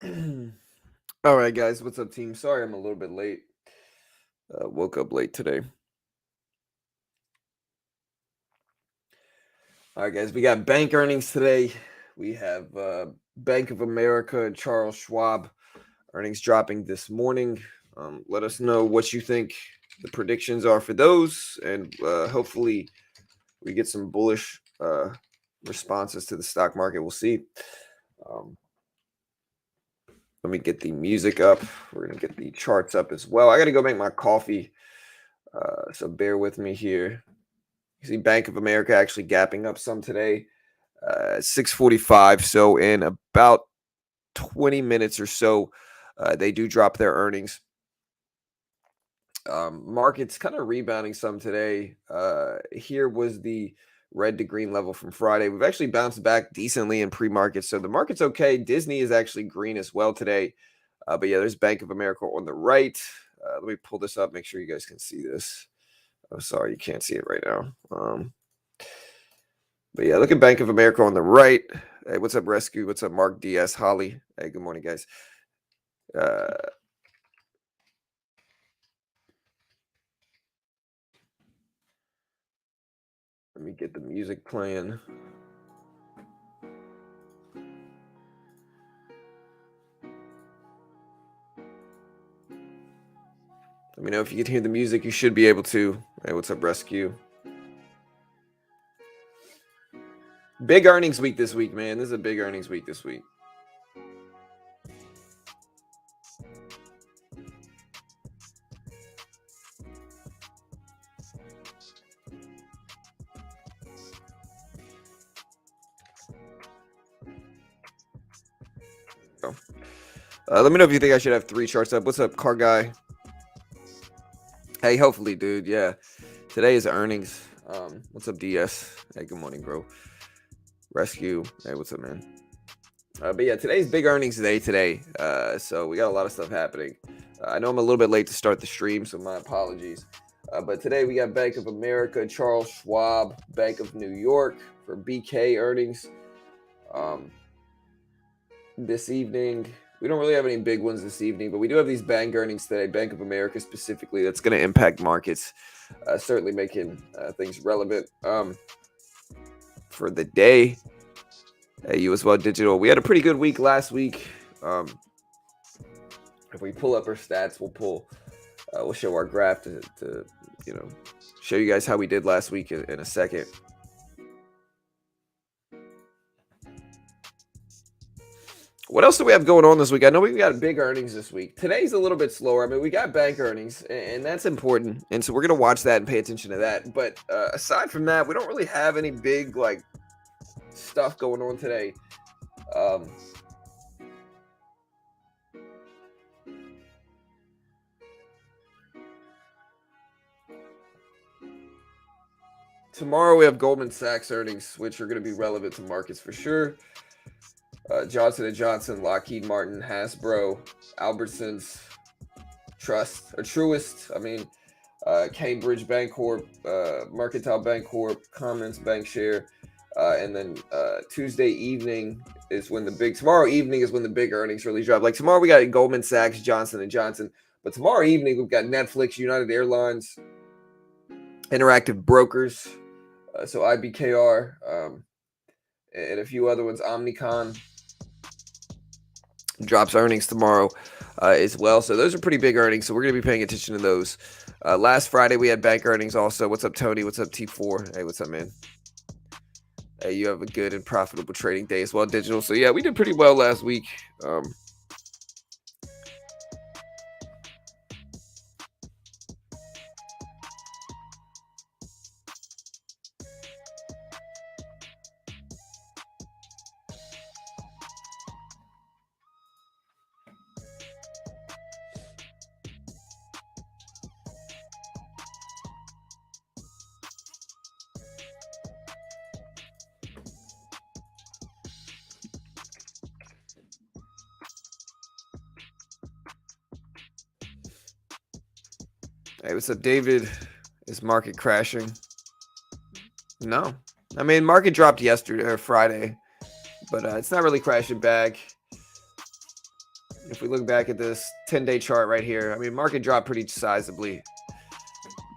All right, guys, what's up, team? Sorry, I'm a little bit late. Woke up late today. All right, guys, we got bank earnings today. We have Bank of America and Charles Schwab earnings dropping this morning. Let us know what you think the predictions are for those, and hopefully we get some bullish responses to the stock market. We'll see. Um, Let me get the music up. We're gonna get the charts up as well. I got to go make my coffee. So bear with me here. You see Bank of America actually gapping up some today, 6:45. So in about 20 minutes or so, they do drop their earnings. Markets kind of rebounding some today. Here was the red to green level from Friday. We've actually bounced back decently in pre-market, so the market's okay. Disney is actually green as well today. But yeah, there's Bank of America on the right. Let me pull this up, make sure you guys can see this. I'm sorry, you can't see it right now. But yeah, look at Bank of America on the right. Hey, what's up, Rescue? What's up, Mark DS, Holly? Hey, good morning, guys. Let me get the music playing. Let me know if you can hear the music. You should be able to. Hey, what's up, Rescue? Big earnings week this week, man. This is a big earnings week this week. Let me know if you think I should have 3 charts up. What's up, Car Guy? Hey, hopefully, dude. Yeah. Today is earnings. What's up, DS? Hey, good morning, bro. Rescue. Hey, what's up, man? But yeah, today's big earnings day today. So we got a lot of stuff happening. I know I'm a little bit late to start the stream, so my apologies. But today we got Bank of America, Charles Schwab, Bank of New York for BK earnings. This evening, we don't really have any big ones this evening, but we do have these bank earnings today. Bank of America specifically, that's going to impact markets, certainly making things relevant for the day. US Well Digital, we had a pretty good week last week. If we pull up our stats, we'll show our graph to show you guys how we did last week in a second. What else do we have going on this week? I know we've got big earnings this week. Today's a little bit slower. I mean, we got bank earnings, and that's important. And so we're going to watch that and pay attention to that. But aside from that, we don't really have any big, stuff going on today. Tomorrow we have Goldman Sachs earnings, which are going to be relevant to markets for sure. Johnson & Johnson, Lockheed Martin, Hasbro, Albertsons, Truist, Cambridge Bancorp, Mercantile Bancorp, Commons Bankshare, and then tomorrow evening is when the big earnings really drop. Like tomorrow we got Goldman Sachs, Johnson & Johnson, but tomorrow evening we've got Netflix, United Airlines, Interactive Brokers, so IBKR, and a few other ones. Omnicom drops earnings tomorrow as well. So those are pretty big earnings. So we're going to be paying attention to those. Last Friday, we had bank earnings also. What's up, Tony? What's up, T4? Hey, what's up, man? Hey, you have a good and profitable trading day as well, Digital. So, yeah, we did pretty well last week. Hey, what's up, David? Is market crashing? No. I mean, market dropped yesterday or Friday, but it's not really crashing back. if we look back at this 10-day chart right here, I mean, market dropped pretty sizably,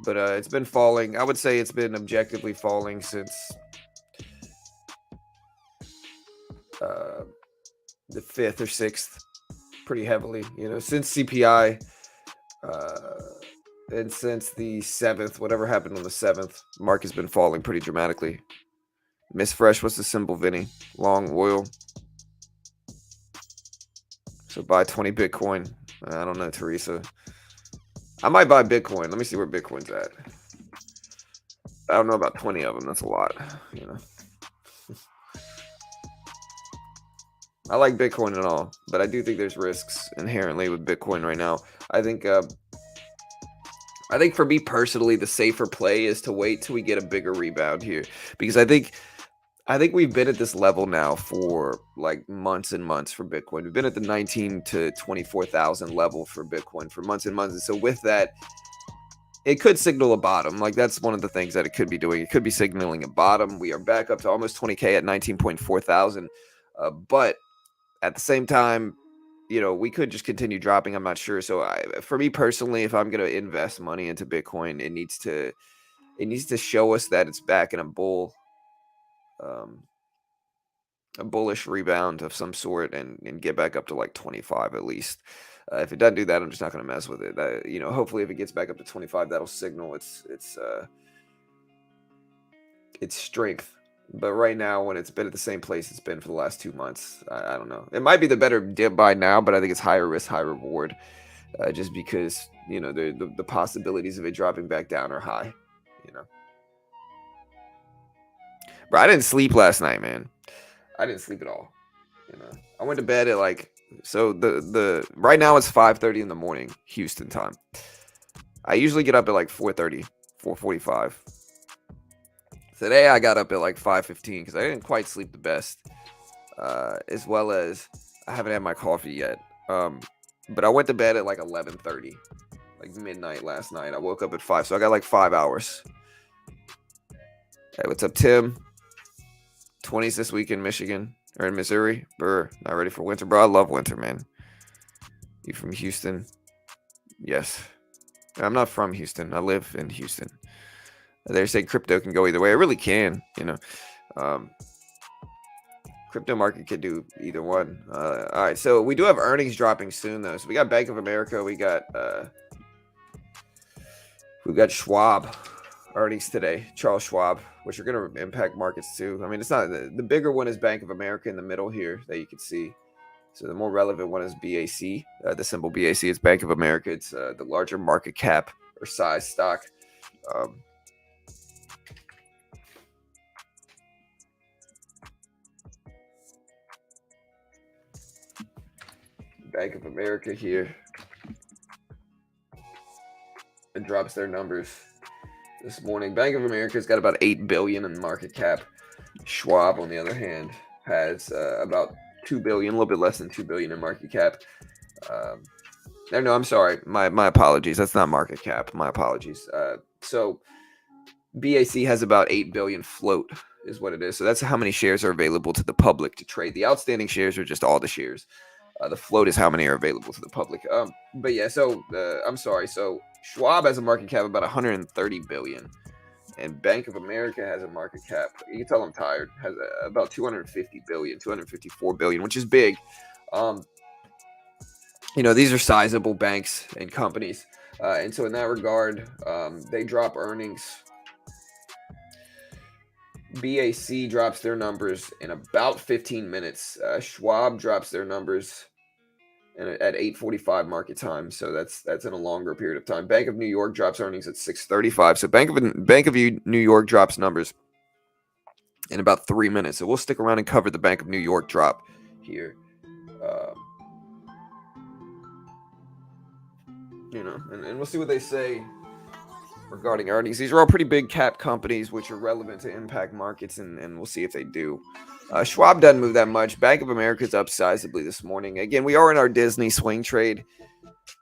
but it's been falling. I would say it's been objectively falling since the 5th or 6th, pretty heavily, you know, since CPI and since the 7th, whatever happened on the 7th, market's been falling pretty dramatically. Miss Fresh, what's the symbol, Vinny? Long oil. So buy 20 Bitcoin. I don't know, Teresa. I might buy Bitcoin. Let me see where Bitcoin's at. I don't know about 20 of them. That's a lot, you know. I like Bitcoin and all, but I do think there's risks inherently with Bitcoin right now. I think for me personally, the safer play is to wait till we get a bigger rebound here, because I think we've been at this level now for like months and months for Bitcoin. We've been at the 19 to 24,000 level for Bitcoin for months and months. And so with that, it could signal a bottom. Like, that's one of the things that it could be doing. It could be signaling a bottom. We are back up to almost 20K at 19.4 thousand. But at the same time, you know, we could just continue dropping. I'm not sure. So for me personally, if I'm going to invest money into Bitcoin, it needs to show us that it's back in a bullish rebound of some sort and get back up to like 25 at least. If it doesn't do that, I'm just not going to mess with it. You know, hopefully if it gets back up to 25, that'll signal its strength. But right now, when it's been at the same place it's been for the last 2 months, I don't know. It might be the better dip buy now, but I think it's higher risk, high reward, just because, you know, the possibilities of it dropping back down are high, you know. Bro, I didn't sleep last night, man. I didn't sleep at all. You know, I went to bed at like, so the right now it's 5:30 in the morning, Houston time. I usually get up at like 4:30, 4:45. Today I got up at like 5:15 because I didn't quite sleep the best, as well as I haven't had my coffee yet. But I went to bed at like 11:30, like midnight last night. I woke up at 5, so I got like 5 hours. Hey, what's up, Tim? 20s this week in Michigan or in Missouri. Brr, not ready for winter, bro. I love winter, man. You from Houston? Yes. I'm not from Houston. I live in Houston. They say crypto can go either way. It really can, you know. Crypto market could do either one. All right, so we do have earnings dropping soon, though. So we got Bank of America. We got Schwab earnings today, Charles Schwab, which are going to impact markets too. I mean, it's not the bigger one is Bank of America in the middle here that you can see. So the more relevant one is BAC, the symbol BAC. It's Bank of America. It's the larger market cap or size stock. Bank of America here. It drops their numbers this morning. Bank of America's got about 8 billion in market cap. Schwab, on the other hand, has about 2 billion, a little bit less than 2 billion in market cap. No, I'm sorry. My apologies. That's not market cap. My apologies. So BAC has about 8 billion float is what it is. So that's how many shares are available to the public to trade. The outstanding shares are just all the shares. The float is how many are available to the public. But yeah, so I'm sorry. So Schwab has a market cap of about 130 billion, and Bank of America has a market cap. You can tell I'm tired. Has about 250 billion, 254 billion, which is big. You know, these are sizable banks and companies, and so in that regard, they drop earnings. BAC drops their numbers in about 15 minutes. Schwab drops their numbers at 8:45 market time, so that's in a longer period of time. Bank of New York drops earnings at 6:35. So Bank of New York drops numbers in about 3 minutes. So we'll stick around and cover the Bank of New York drop here. You know, and we'll see what they say regarding earnings. These are all pretty big cap companies which are relevant to impact markets, and we'll see if they do. Schwab doesn't move that much. Bank of America's up sizably this morning. Again, we are in our Disney swing trade.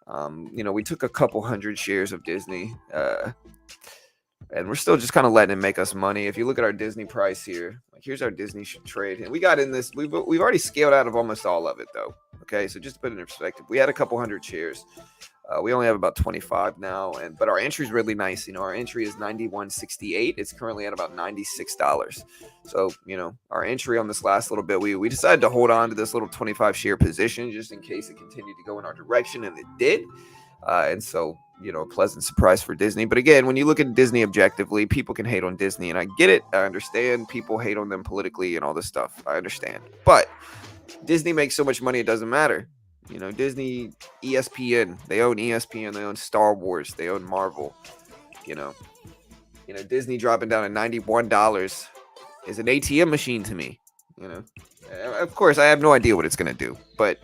You know, we took a couple hundred shares of Disney, and we're still just kind of letting it make us money. If you look at our Disney price here, like here's our Disney trade, and we got in this. We've already scaled out of almost all of it, though. Okay, so just to put it in perspective, we had a couple hundred shares. We only have about 25 now, but our entry is really nice. Our entry is 91.68. It's currently at about $96. So our entry on this last little bit, we decided to hold on to this little 25 share position just in case it continued to go in our direction, and it did. And so a pleasant surprise for Disney. But again, when you look at Disney objectively, people can hate on Disney, and I get it. I understand people hate on them politically and all this stuff. I understand, but Disney makes so much money it doesn't matter. Disney, ESPN, they own ESPN, they own Star Wars, they own Marvel. Disney dropping down at $91 is an ATM machine to me. Of course, I have no idea what it's going to do, but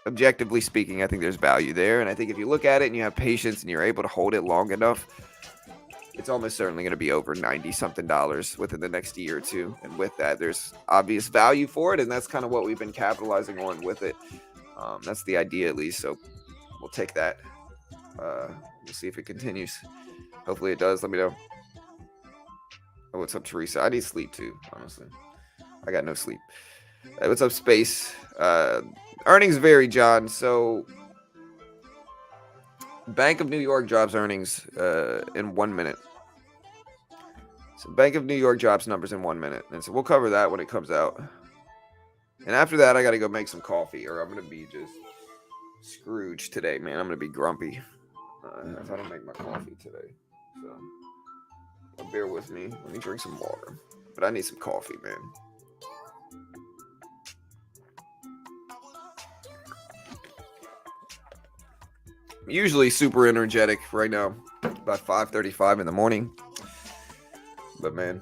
objectively speaking, I think there's value there. And I think if you look at it and you have patience and you're able to hold it long enough, it's almost certainly going to be over $90-something within the next year or two. And with that, there's obvious value for it. And that's kind of what we've been capitalizing on with it. That's the idea, at least. So we'll take that. We'll see if it continues. Hopefully it does. Let me know. Oh, what's up, Teresa? I need sleep too, honestly. I got no sleep. Hey, what's up, Space? Earnings vary, John. So Bank of New York drops earnings in 1 minute. So Bank of New York drops numbers in 1 minute. And so we'll cover that when it comes out. And after that, I got to go make some coffee, or I'm going to be just Scrooge today, man. I'm going to be grumpy if I don't make my coffee today. So bear with me. Let me drink some water. But I need some coffee, man. I'm usually super energetic right now, about 5:35 in the morning. But man,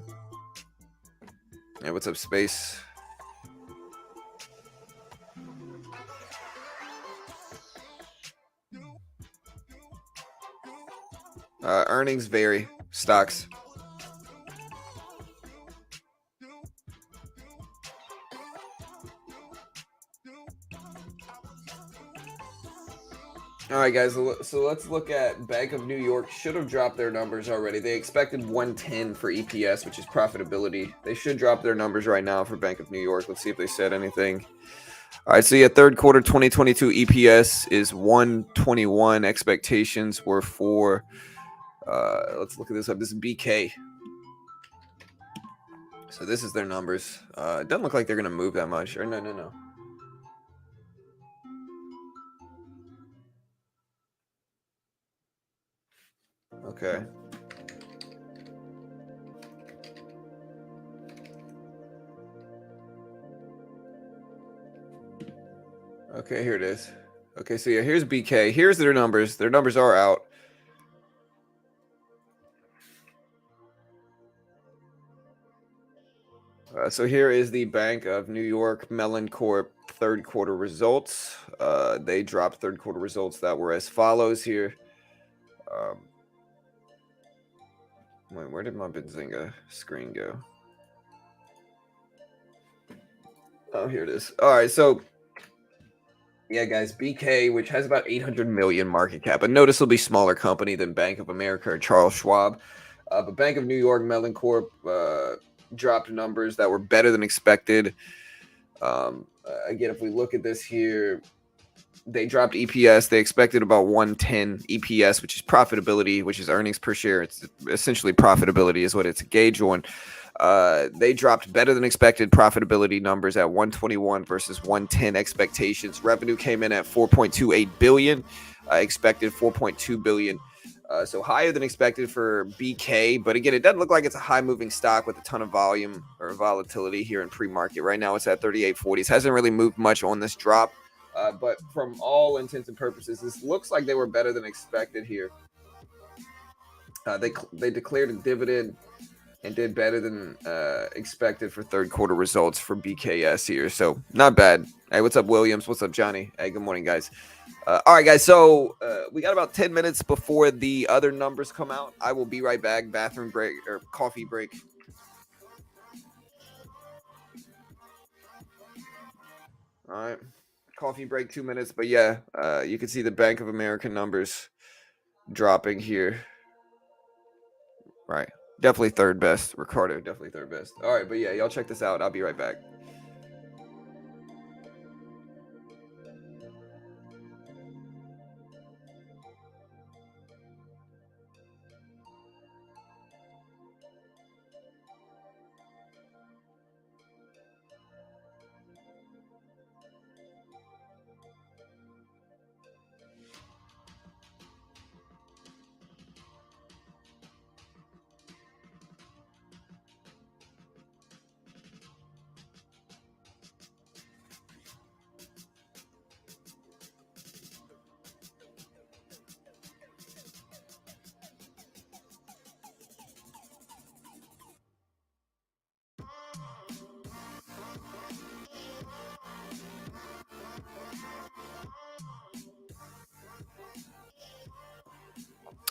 hey, what's up, Space? Earnings vary. Stocks. All right, guys, so let's look at Bank of New York. Should have dropped their numbers already. They expected 110 for EPS, which is profitability. They should drop their numbers right now for Bank of New York. Let's see if they said anything. All right, so yeah, third quarter 2022 EPS is 121. Expectations were for, let's look at this up. This is BK. So this is their numbers. It doesn't look like they're going to move that much. Or no. Okay. Okay, here it is. Okay, so yeah, here's BK. Here's their numbers. Their numbers are out. So here is the Bank of New York Mellon Corp third quarter results. They dropped third quarter results that were as follows here. Wait, where did my Benzinga screen go? Oh, here it is. All right, so yeah, guys, BK, which has about 800 million market cap, a noticeably smaller company than Bank of America or Charles Schwab. But Bank of New York Mellon Corp dropped numbers that were better than expected. Again, if we look at this here, they dropped EPS. They expected about 110 EPS, which is profitability, which is earnings per share. It's essentially profitability is what it's a gauge on. They dropped better than expected profitability numbers at 121 versus 110 expectations. Revenue came in at 4.28 billion, expected 4.2 billion. So higher than expected for BK, but again, it doesn't look like it's a high moving stock with a ton of volume or volatility here in pre-market. Right now, it's at 38.40s. Hasn't really moved much on this drop, but from all intents and purposes, this looks like they were better than expected here. They declared a dividend and did better than expected for third quarter results for BKS here. So not bad. Hey, what's up, Williams? What's up, Johnny? Hey, good morning, guys. All right, guys. So we got about 10 minutes before the other numbers come out. I will be right back. Bathroom break or coffee break. All right. Coffee break, 2 minutes. But yeah, you can see the Bank of America numbers dropping here. Right. Definitely third best. Ricardo, definitely third best. All right. But yeah, y'all check this out. I'll be right back.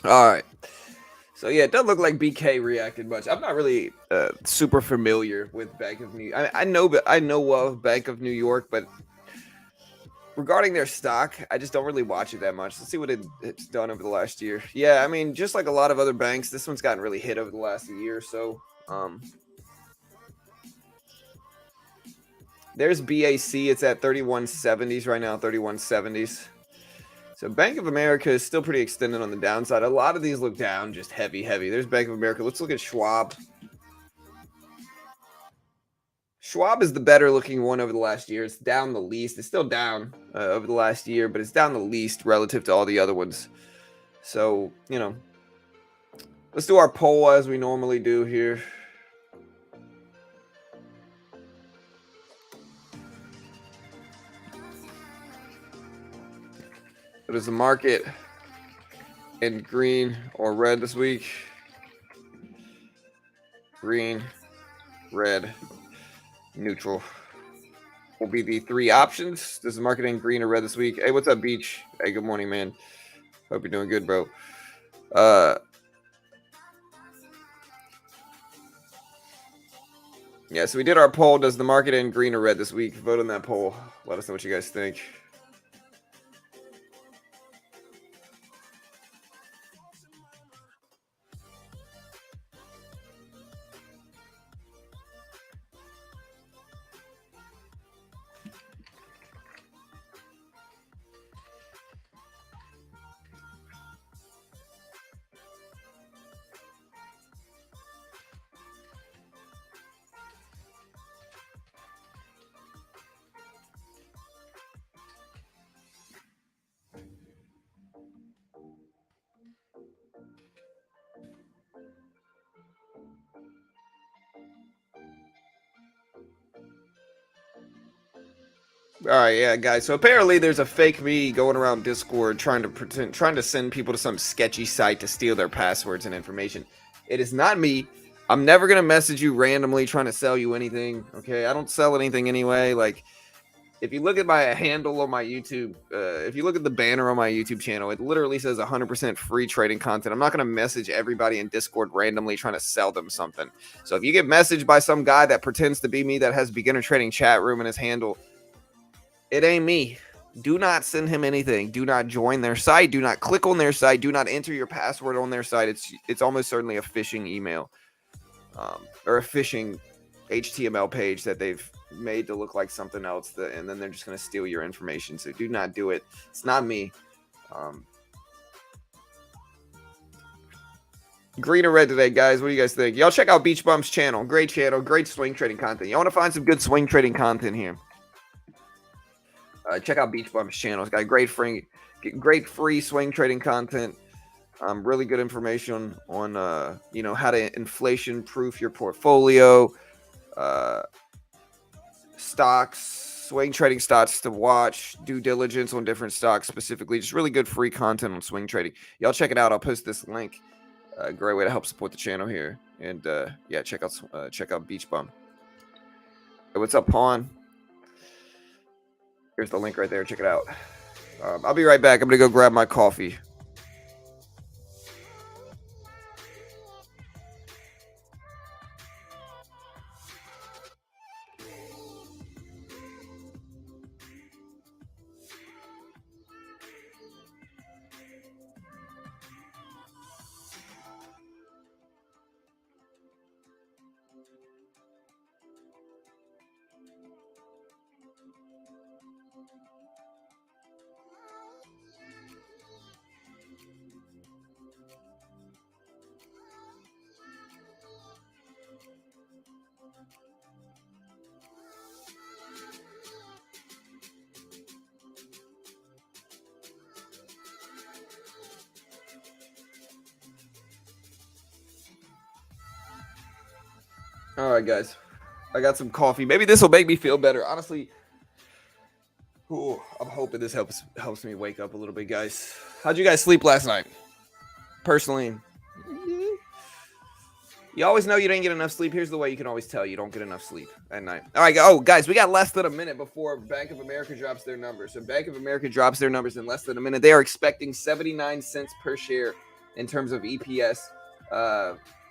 All right. So yeah, it doesn't look like BK reacted much. I'm not really super familiar with Bank of New. I know of Bank of New York, but regarding their stock, I just don't really watch it that much. Let's see what it's done over the last year. Yeah, I mean, just like a lot of other banks, this one's gotten really hit over the last year or so. There's BAC. It's at 3170s right now, 3170s. So Bank of America is still pretty extended on the downside. A lot of these look down, just heavy. There's Bank of America. Let's look at Schwab. Schwab is the better looking one over the last year. It's down the least. It's still down over the last year, but it's down the least relative to all the other ones. So, let's do our poll as we normally do here. What is the market in green or red this week? Green, red, neutral will be the three options. Does the market in green or red this week? Hey, what's up, Beach? Hey, good morning, man. Hope you're doing good, bro. Yeah, so we did our poll. Does the market in green or red this week? Vote on that poll. Let us know what you guys think. All right, yeah, guys. So apparently, there's a fake me going around Discord trying to send people to some sketchy site to steal their passwords and information. It is not me. I'm never gonna message you randomly trying to sell you anything. Okay, I don't sell anything anyway. Like, if you look at my handle on my YouTube, if you look at the banner on my YouTube channel, it literally says 100% free trading content. I'm not gonna message everybody in Discord randomly trying to sell them something. So if you get messaged by some guy that pretends to be me that has beginner trading chat room in his handle, it ain't me. Do not send him anything. Do not join their site. Do not click on their site. Do not enter your password on their site. It's almost certainly a phishing email, or a phishing HTML page that they've made to look like something else, and then they're just going to steal your information. So do not do it. It's not me. Green or red today, guys? What do you guys think? Y'all check out Beach Bum's channel. Great channel. Great swing trading content. Y'all want to find some good swing trading content here? Check out Beach Bum's channel. It's got great free swing trading content. Really good information on how to inflation proof your portfolio, stocks, swing trading stocks to watch, due diligence on different stocks specifically. Just really good free content on swing trading. Y'all check it out. I'll post this link. Great way to help support the channel here. And yeah, check out Beach Bum. Hey, what's up, Pawn? Here's the link right there. Check it out. I'll be right back. I'm going to go grab my coffee. All right, guys. I got some coffee. Maybe this will make me feel better. Honestly, I'm hoping this helps me wake up a little bit, guys. How'd you guys sleep last night? Personally, you always know you didn't get enough sleep. Here's the way you can always tell you don't get enough sleep at night. All right, guys, we got less than a minute before Bank of America drops their numbers. So Bank of America drops their numbers in less than a minute. They are expecting 79 cents per share in terms of EPS.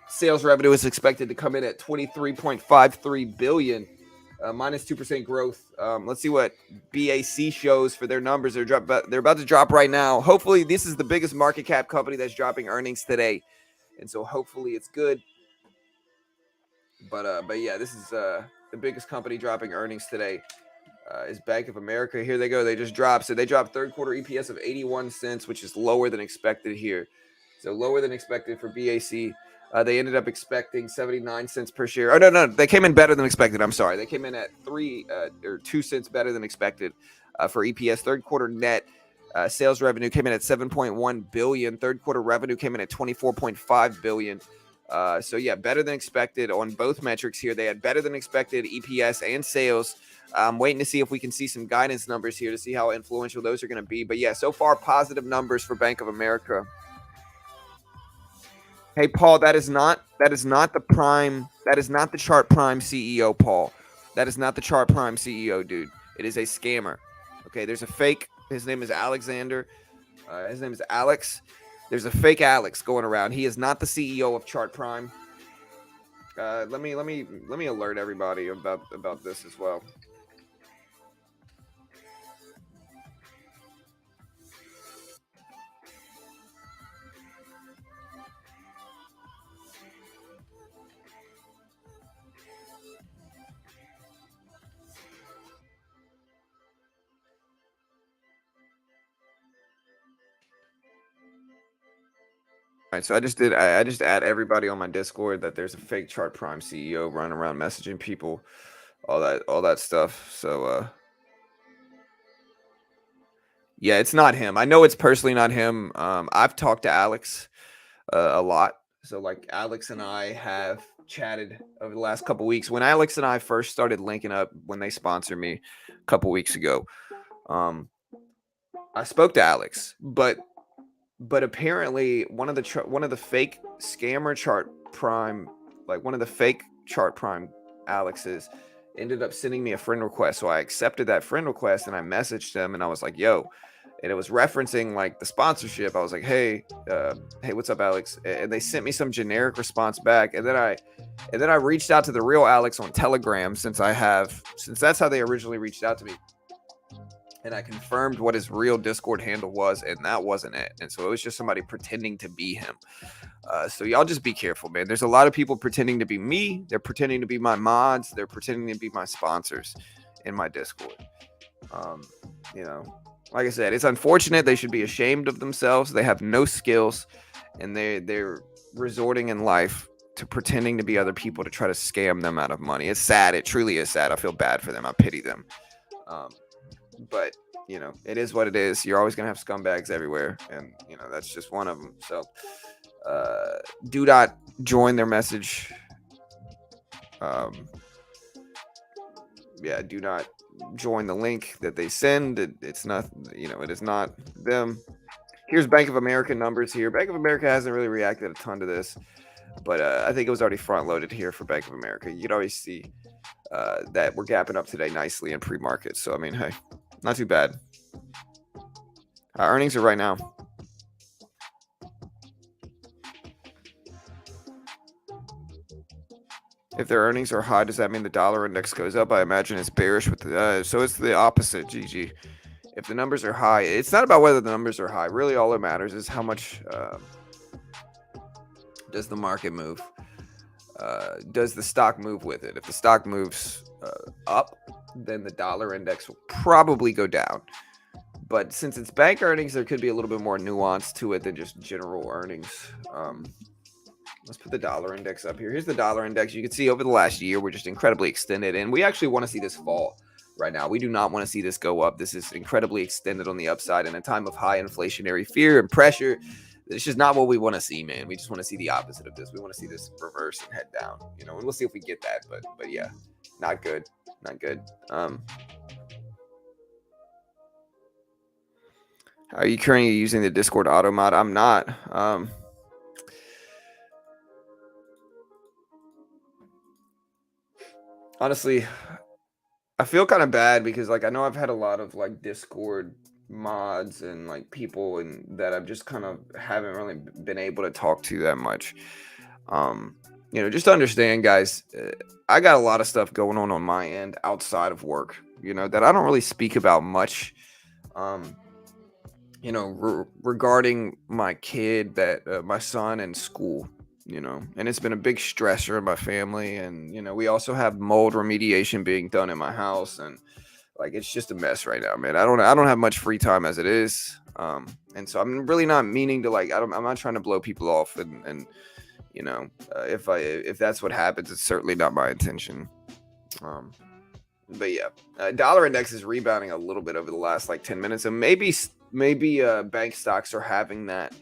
Sales revenue is expected to come in at 23.53 billion, minus 2% growth. Let's see what BAC shows for their numbers. They're about to drop right now. Hopefully, this is the biggest market cap company that's dropping earnings today, and so hopefully it's good. But yeah, this is the biggest company dropping earnings today. Is Bank of America. Here they go. They just dropped. So they dropped third quarter EPS of 81 cents, which is lower than expected here. So lower than expected for BAC. They ended up expecting 79 cents per share. Oh, no. They came in better than expected. I'm sorry. They came in at 2 cents better than expected for EPS. Third quarter net sales revenue came in at 7.1 billion. Third quarter revenue came in at 24.5 billion. So yeah, better than expected on both metrics here. They had better than expected EPS and sales. I'm waiting to see if we can see some guidance numbers here to see how influential those are going to be. But yeah, so far positive numbers for Bank of America. Hey Paul, that is not the prime. That is not the Chart Prime CEO, Paul. That is not the Chart Prime CEO, dude. It is a scammer. Okay, there's a fake. His name is Alexander. His name is Alex. There's a fake Alex going around. He is not the CEO of Chart Prime. Let me alert everybody about this as well. All right, so I just add everybody on my Discord that there's a fake Chart Prime CEO running around messaging people, all that stuff. So yeah, it's not him. I know it's personally not him. I've talked to Alex a lot. So like Alex and I have chatted over the last couple weeks. When Alex and I first started linking up when they sponsored me a couple weeks ago, I spoke to Alex, but apparently one of the fake scammer Chart Prime, like one of the fake Chart Prime Alexes, ended up sending me a friend request. So I accepted that friend request and I messaged them and I was like, yo, and it was referencing like the sponsorship. I was like, hey, what's up, Alex? And they sent me some generic response back. And then I reached out to the real Alex on Telegram since that's how they originally reached out to me. And I confirmed what his real Discord handle was, and that wasn't it. And so it was just somebody pretending to be him. So y'all just be careful, man. There's a lot of people pretending to be me. They're pretending to be my mods. They're pretending to be my sponsors in my Discord. Like I said, it's unfortunate. They should be ashamed of themselves. They have no skills, and they're resorting in life to pretending to be other people to try to scam them out of money. It's sad. It truly is sad. I feel bad for them. I pity them. But it is what it is. You're always gonna have scumbags everywhere, and that's just one of them. So do not join their message. Do not join the link that they send. It's not, it is not them. Here's Bank of America numbers here. Bank of America hasn't really reacted a ton to this, but I think it was already front loaded here for Bank of America. You could always see that we're gapping up today nicely in pre-market. So I mean, hey, not too bad. Earnings are right now. If their earnings are high, does that mean the dollar index goes up? I imagine it's bearish with so it's the opposite, GG. If the numbers are high, it's not about whether the numbers are high. Really, all that matters is how much does the market move? Does the stock move with it? If the stock moves up, then the dollar index will probably go down. But since it's bank earnings, there could be a little bit more nuance to it than just general earnings. Let's put the dollar index up here. Here's the dollar index. You can see over the last year, we're just incredibly extended. And we actually want to see this fall right now. We do not want to see this go up. This is incredibly extended on the upside in a time of high inflationary fear and pressure. It's just not what we want to see, man. We just want to see the opposite of this. We want to see this reverse and head down, and we'll see if we get that. But yeah, not good. Not good. Are you currently using the Discord auto mod? I'm not. Honestly, I feel kind of bad because I know I've had a lot of Discord mods and like people and that I've just kind of haven't really been able to talk to that much. Um, just to understand, guys, I got a lot of stuff going on my end outside of work, that I don't really speak about much. Um, regarding my kid, that my son in school, and it's been a big stressor in my family. And, we also have mold remediation being done in my house. And like, it's just a mess right now, man. I don't have much free time as it is. And so I'm really not meaning to like, I'm not trying to blow people off. And if that's what happens, it's certainly not my intention. But yeah, dollar index is rebounding a little bit over the last like 10 minutes, and maybe bank stocks are having that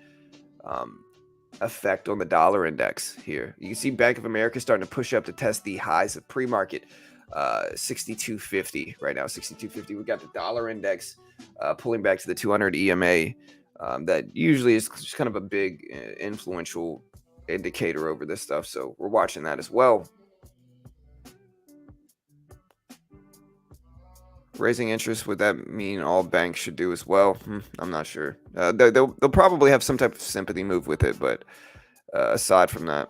effect on the dollar index here. You can see Bank of America starting to push up to test the highs of pre-market 62.50 right now. 62.50. We got the dollar index pulling back to the 200 EMA. That usually is just kind of a big influential indicator over this stuff, so we're watching that as well. Raising interest, would that mean all banks should do as well? I'm not sure. They'll probably have some type of sympathy move with it, but aside from that,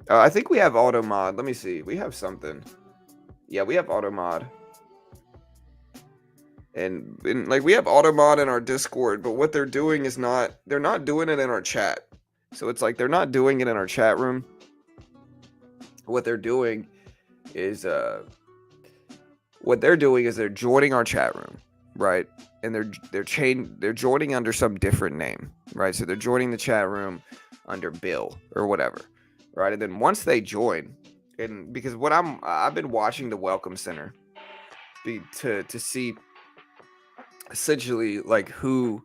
I think we have auto mod. Let me see. We have something. Yeah, we have auto mod. And like, we auto mod in our Discord, but what they're doing is they're not doing it in our chat. So it's like they're not doing it in our chat room. What they're doing is they're joining our chat room, right? And they're joining under some different name, right? So they're joining the chat room under Bill or whatever, right? And then once they join, and because I've been watching the Welcome Center to see essentially like who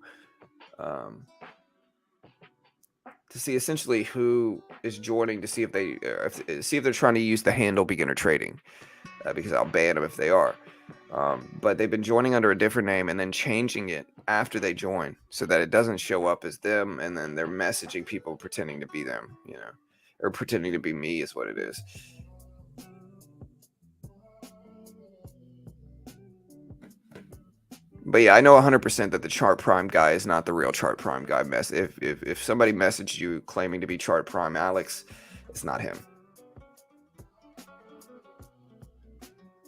is joining, to see if they're trying to use the handle beginner trading, because I'll ban them if they are. But they've been joining under a different name and then changing it after they join so that it doesn't show up as them, and then they're messaging people pretending to be them, or pretending to be me is what it is. But yeah, I know 100% that the Chart Prime guy is not the real Chart Prime guy. If somebody messaged you claiming to be Chart Prime Alex, it's not him.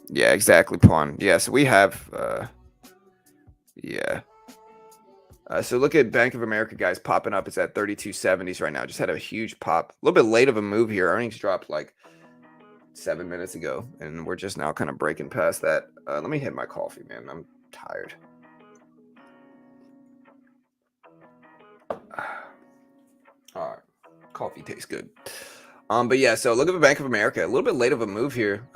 Yeah, exactly, Pawn. Yeah, so we have, yeah. So look at Bank of America, guys, popping up. It's at 32.70s right now. Just had a huge pop. A little bit late of a move here. Earnings dropped like 7 minutes ago, and we're just now kind of breaking past that. Let me hit my coffee, man. I'm tired. All right. Coffee tastes good. But yeah, so look at the Bank of America. A little bit late of a move here.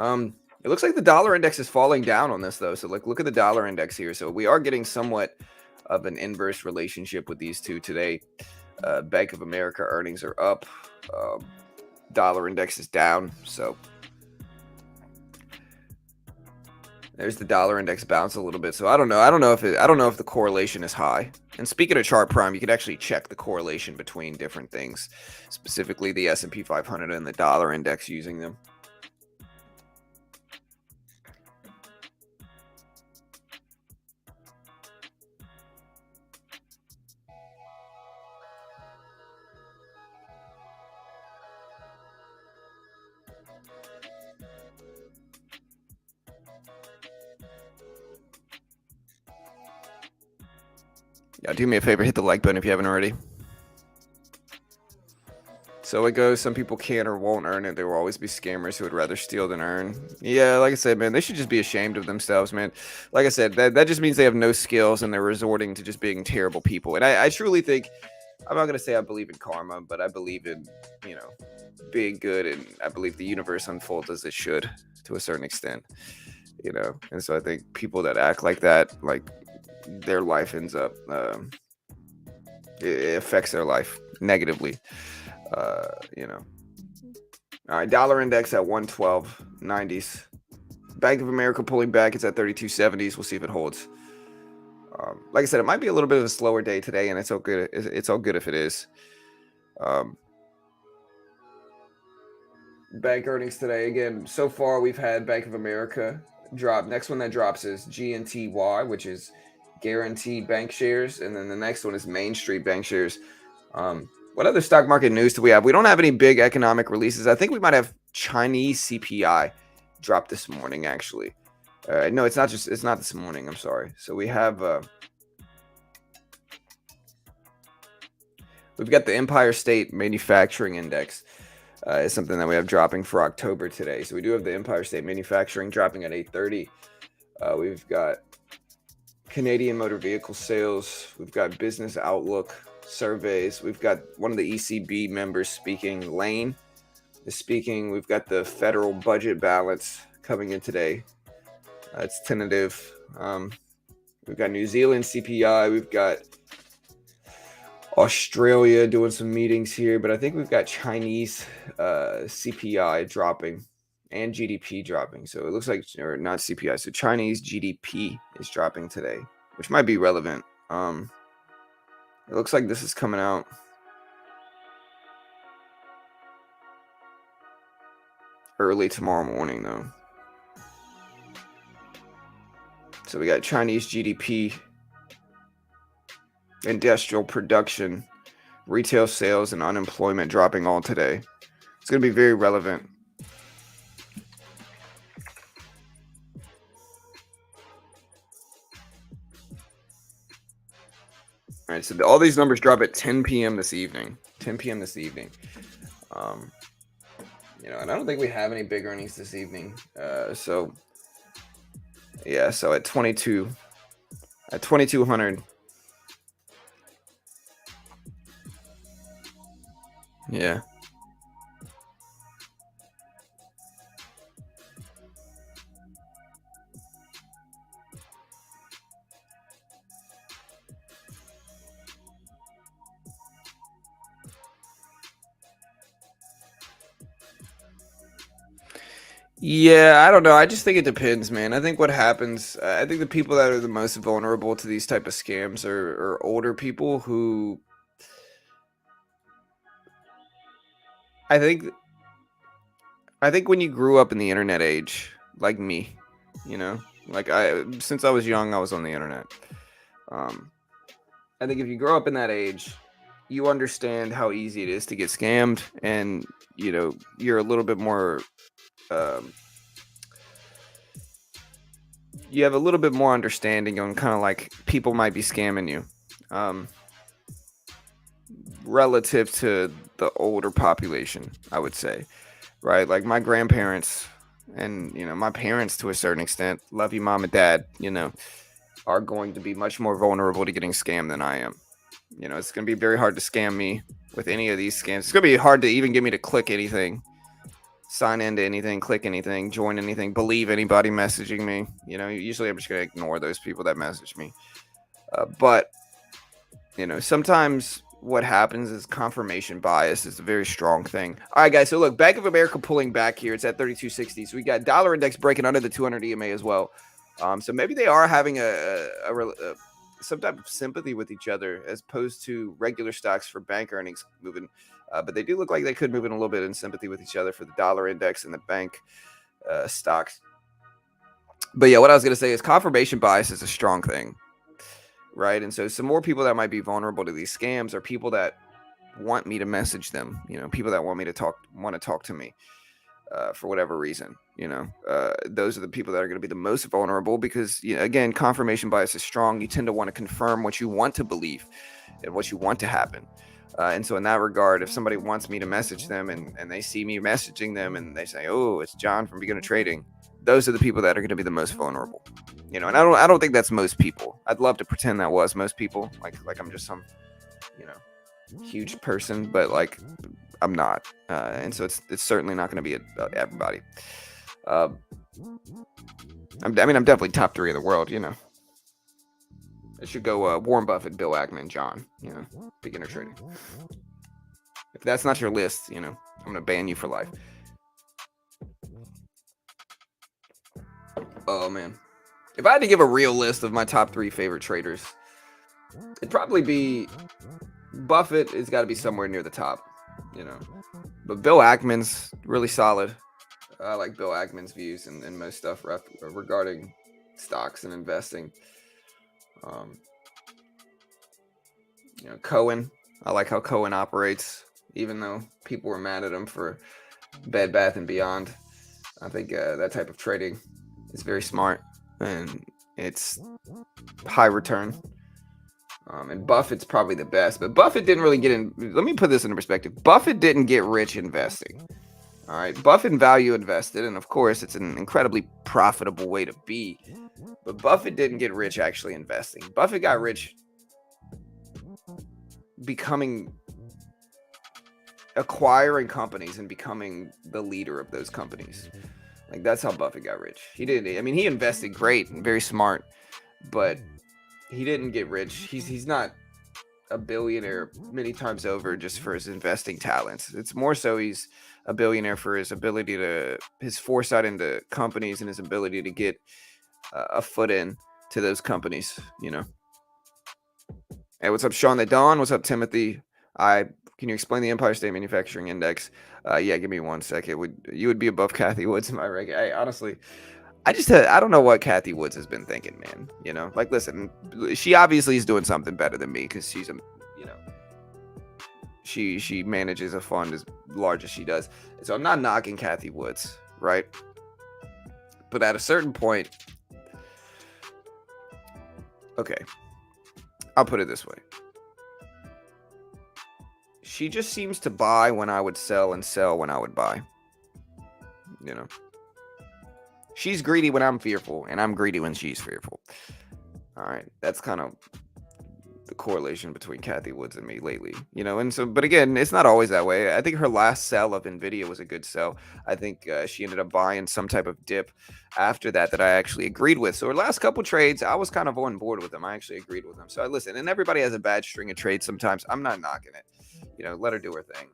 It looks like the dollar index is falling down on this, though. So like, look at the dollar index here. So we are getting somewhat of an inverse relationship with these two today. Bank of America earnings are up. Dollar index is down. So there's the dollar index bounce a little bit. So I don't know. I don't know if the correlation is high. And speaking of Chart Prime, you could actually check the correlation between different things, specifically the S&P 500 and the dollar index using them. Yeah, do me a favor, hit the like button if you haven't already. So it goes, some people can't or won't earn it. There will always be scammers who would rather steal than earn. Yeah, like I said, man, they should just be ashamed of themselves, man. Like I said, that just means they have no skills and they're resorting to just being terrible people. And I truly think, I'm not going to say I believe in karma, but I believe in, being good, and I believe the universe unfolds as it should to a certain extent, And so I think people that act like that, like, their life ends up, it affects their life negatively, All right, dollar index at 112.90s. Bank of America pulling back. It's at 32.70s. We'll see if it holds. Like I said, it might be a little bit of a slower day today, and it's all good. It's all good if it is. Bank earnings today. Again, so far we've had Bank of America drop. Next one that drops is GNTY, which is Guaranteed Bank Shares, and then the next one is Main Street Bank Shares. What other stock market news do we have? We don't have any big economic releases. I think we might have Chinese CPI drop this morning, actually. No, it's not this morning. I'm sorry. So we've got the Empire State Manufacturing Index. Is something that we have dropping for October today. So we do have the Empire State Manufacturing dropping at 8:30. We've got Canadian motor vehicle sales. We've got business outlook surveys. We've got one of the ECB members speaking. Lane is speaking. We've got the federal budget balance coming in today. It's tentative. We've got New Zealand CPI. We've got Australia doing some meetings here, but I think we've got Chinese CPI dropping and GDP dropping. So it looks like, or not CPI, so Chinese GDP is dropping today, which might be relevant. It looks like this is coming out early tomorrow morning, though. So we got Chinese GDP, industrial production, retail sales, and unemployment dropping all today. It's going to be very relevant. All right, so all these numbers drop at 10 p.m. this evening. 10 p.m. this evening. And I don't think we have any big earnings this evening. So at 2200. Yeah. Yeah, I don't know. I just think it depends, man. I think what happens, I think the people that are the most vulnerable to these type of scams are older people who, I think when you grew up in the internet age, like me, like since I was young, I was on the internet. I think if you grow up in that age, you understand how easy it is to get scammed, and you're a little bit more. You have a little bit more understanding on kind of like people might be scamming you, relative to the older population, I would say, right? Like my grandparents and my parents to a certain extent, love you, mom and dad, are going to be much more vulnerable to getting scammed than I am. It's going to be very hard to scam me with any of these scams. It's going to be hard to even get me to click anything, sign into anything, click anything, join anything, believe anybody messaging me. Usually I'm just going to ignore those people that message me. But sometimes what happens is confirmation bias is a very strong thing. All right, guys. So look, Bank of America pulling back here. It's at 3260. So we got dollar index breaking under the 200 EMA as well. So maybe they are having some type of sympathy with each other as opposed to regular stocks for bank earnings moving. But they do look like they could move in a little bit in sympathy with each other for the dollar index and the bank stocks. But yeah, what I was going to say is confirmation bias is a strong thing, right? And so some more people that might be vulnerable to these scams are people that want me to message them, people that want to talk to me for whatever reason. Those are the people that are going to be the most vulnerable because, again, confirmation bias is strong. You tend to want to confirm what you want to believe and what you want to happen. And so in that regard, if somebody wants me to message them and they see me messaging them and they say, oh, it's John from Beginner Trading, those are the people that are going to be the most vulnerable. And I don't think that's most people. I'd love to pretend that was most people, like I'm just some, huge person, but like I'm not. And so it's certainly not going to be everybody. I'm definitely top 3 in the world, I should go Warren Buffett, Bill Ackman, John, Beginner Trading. If that's not your list, I'm going to ban you for life. Oh, man. If I had to give a real list of my top 3 favorite traders, it'd probably be Buffett. It's got to be somewhere near the top, But Bill Ackman's really solid. I like Bill Ackman's views and most stuff regarding stocks and investing. Um, Cohen. I like how Cohen operates, even though people were mad at him for Bed Bath and Beyond. I think that type of trading is very smart, and it's high return. And Buffett's probably the best, but Buffett didn't really get in. Let me put this into perspective. Buffett didn't get rich investing. All right, Buffett value invested, and of course, it's an incredibly profitable way to be. But Buffett didn't get rich actually investing. Buffett got rich acquiring companies and becoming the leader of those companies. Like, that's how Buffett got rich. He invested great and very smart, but he didn't get rich. He's not a billionaire many times over just for his investing talents. It's more so he's a billionaire for his his foresight into companies and his ability to get a foot in to those companies, Hey, what's up, Sean the Dawn? What's up, Timothy? Can you explain the Empire State Manufacturing Index? Yeah, give me 1 second. You would be above Kathy Woods in my ranking? Hey, honestly, I don't know what Kathy Woods has been thinking, man. Like, listen, she obviously is doing something better than me because she's she manages a fund as large as she does. So I'm not knocking Kathy Woods, right? But at a certain point, okay, I'll put it this way. She just seems to buy when I would sell and sell when I would buy. She's greedy when I'm fearful, and I'm greedy when she's fearful. All right, that's kind of the correlation between Kathy Woods and me lately, but again, it's not always that way. I think her last sell of Nvidia was a good sell. I think she ended up buying some type of dip after that I actually agreed with. So her last couple trades, I was kind of on board with them. I actually agreed with them. So I listen, and everybody has a bad string of trades sometimes. I'm not knocking it. Let her do her thing.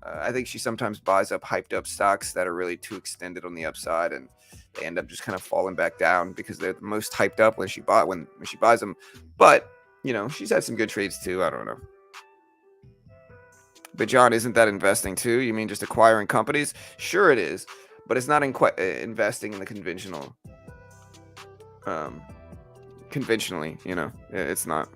I think she sometimes buys up hyped up stocks that are really too extended on the upside, and they end up just kind of falling back down because they're the most hyped up when she buys them. But she's had some good trades too. I don't know. But John, isn't that investing too? You mean just acquiring companies? Sure it is, but it's not investing in the conventional. Conventionally, it's not.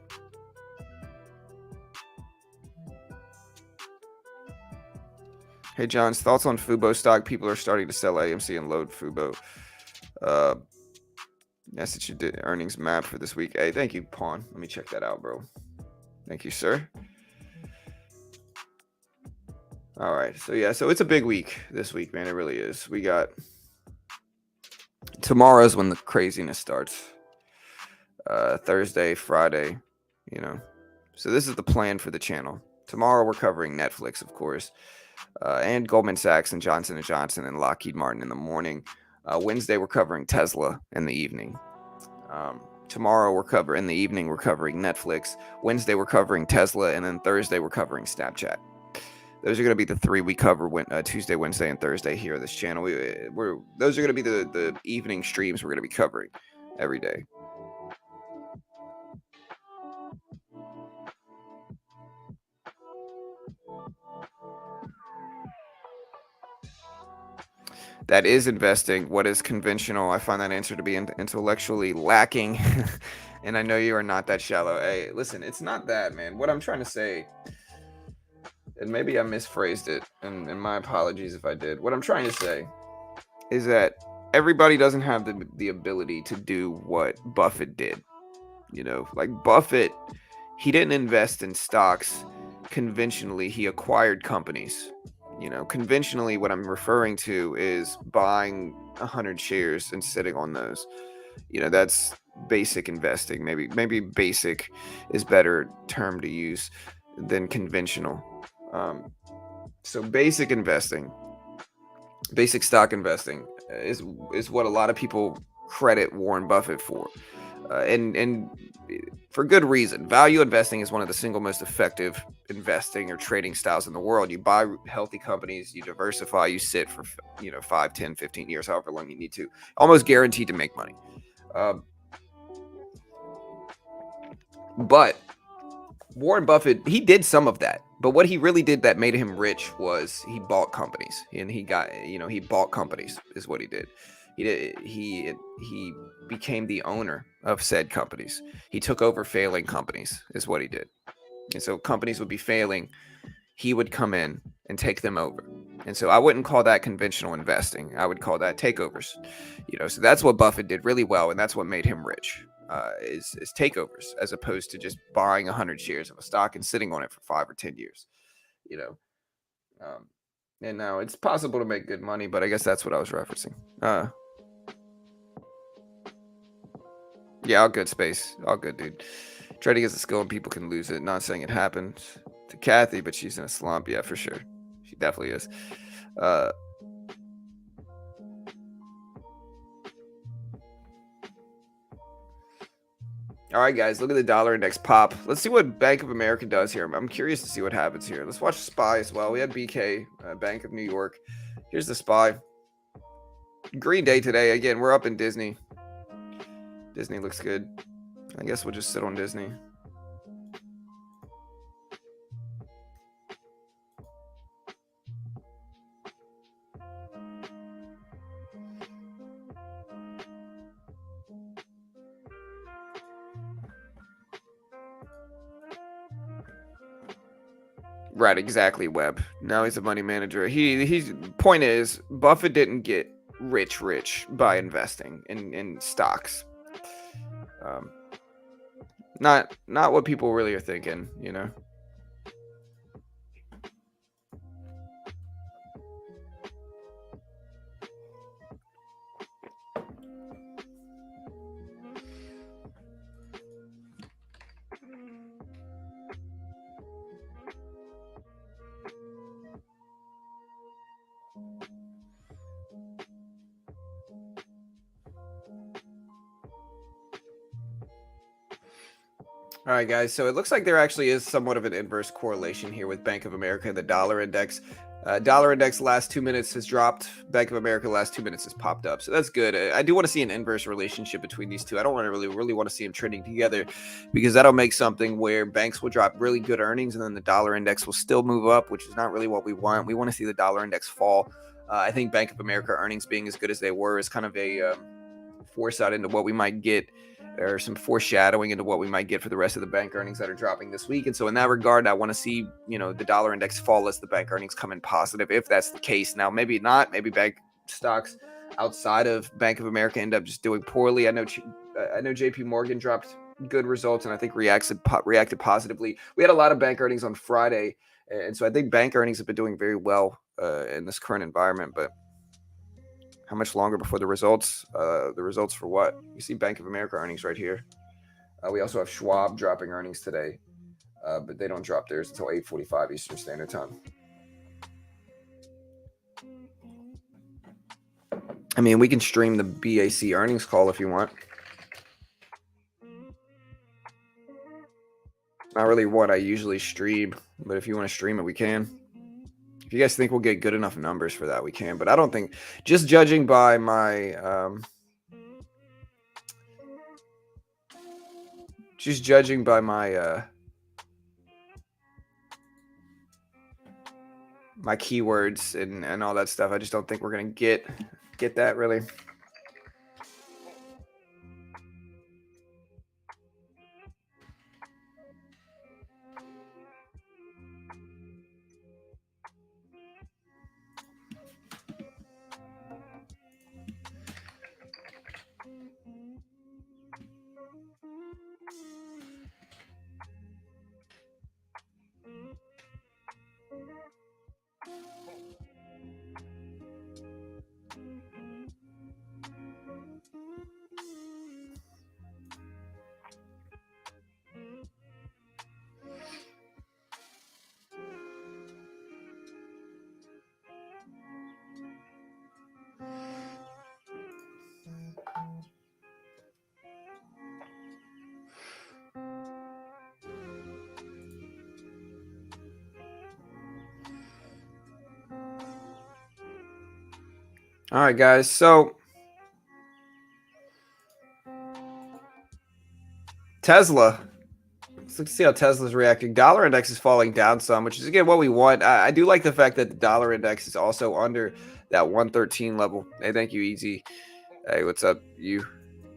Hey, John's thoughts on Fubo stock? People are starting to sell AMC and load Fubo. Yes, it should do earnings map for this week. Hey, thank you, Pawn. Let me check that out, bro. Thank you, sir. All right. So it's a big week this week, man. It really is. We got tomorrow's when the craziness starts. Thursday, Friday, So this is the plan for the channel. Tomorrow we're covering Nflx, of course, and Goldman Sachs and Johnson & Johnson and Lockheed Martin in the morning. Wednesday we're covering Tesla in the evening. Tomorrow in the evening we're covering Nflx. Wednesday we're covering Tesla, and then Thursday we're covering Snapchat. Those are going to be the three we cover Tuesday, Wednesday, and Thursday here on this channel. Those are going to be the evening streams we're going to be covering every day. That is investing. What is conventional? I find that answer to be intellectually lacking. And I know you are not that shallow. Hey, listen, it's not that, man. What I'm trying to say, and maybe I misphrased it, and my apologies if I did. What I'm trying to say is that everybody doesn't have the ability to do what Buffett did. Like Buffett, he didn't invest in stocks conventionally. He acquired companies. Conventionally, what I'm referring to is buying 100 shares and sitting on those. That's basic investing. Maybe basic is better term to use than conventional. So basic investing, basic stock investing is what a lot of people credit Warren Buffett for. And for good reason. Value investing is one of the single most effective investing or trading styles in the world. You buy healthy companies, you diversify, you sit for 5, 10, 15 years, however long you need to, almost guaranteed to make money. But Warren Buffett, he did some of that. But what he really did that made him rich was he bought companies, and he bought companies is what he did. He became the owner of said companies. He took over failing companies, is what he did. And so companies would be failing, he would come in and take them over. And so I wouldn't call that conventional investing. I would call that takeovers. So that's what Buffett did really well, and that's what made him rich. Is takeovers, as opposed to just buying 100 shares of a stock and sitting on it for 5 or 10 years. You know, and now it's possible to make good money, but I guess that's what I was referencing. Yeah, all good, Space. All good, dude. Trading is a skill and people can lose it. Not saying it happened to Kathy, but she's in a slump. Yeah, for sure. She definitely is. All right, guys, look at the dollar index pop. Let's see what Bank of America does here. I'm curious to see what happens here. Let's watch SPY as well. We had BK, Bank of New York. Here's the SPY. Green day today. Again, we're up in Disney. Disney looks good. I guess we'll just sit on Disney. Right, exactly, Webb. Now he's a money manager. He's point is, Buffett didn't get rich by investing in stocks. Not what people really are thinking, All right, guys. So it looks like there actually is somewhat of an inverse correlation here with Bank of America and the dollar index. Dollar index last 2 minutes has dropped. Bank of America last 2 minutes has popped up. So that's good. I do want to see an inverse relationship between these two. I don't want to really want to see them trending together, because that'll make something where banks will drop really good earnings and then the dollar index will still move up, which is not really what we want. We want to see the dollar index fall. I think Bank of America earnings being as good as they were is kind of a foresight into what we might get, or some foreshadowing into what we might get for the rest of the bank earnings that are dropping this week. And so in that regard, I want to see, the dollar index fall as the bank earnings come in positive, if that's the case. Now, maybe not. Maybe bank stocks outside of Bank of America end up just doing poorly. I know JP Morgan dropped good results and I think reacted positively. We had a lot of bank earnings on Friday. And so I think bank earnings have been doing very well in this current environment. But how much longer before the results? The results for what? You see Bank of America earnings right here. We also have Schwab dropping earnings today, but they don't drop theirs until 8:45 Eastern Standard Time. I mean, we can stream the BAC earnings call if you want. Not really what I usually stream, but if you want to stream it, we can. If you guys think we'll get good enough numbers for that, we can. But I don't think, just judging by my my keywords and all that stuff, I just don't think we're gonna get that really. All right, guys. So Tesla. Let's see how Tesla's reacting. Dollar index is falling down some, which is again what we want. I do like the fact that the dollar index is also under that 113 level. Hey, thank you, Easy. Hey, what's up? You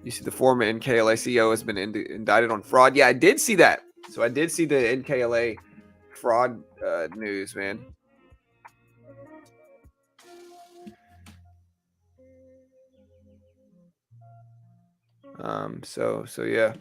see the former NKLA CEO has been indicted on fraud. Yeah, I did see that. So I did see the NKLA fraud news, man. So yeah.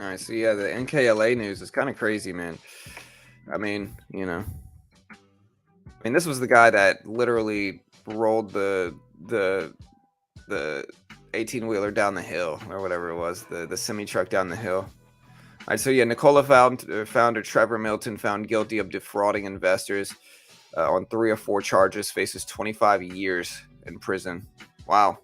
All right, so yeah, the NKLA news is kind of crazy, man. I mean, this was the guy that literally rolled the 18-wheeler down the hill or whatever it was, the semi truck down the hill. All right, so yeah, Nikola founder Trevor Milton found guilty of defrauding investors on 3 or 4 charges, faces 25 years in prison. Wow.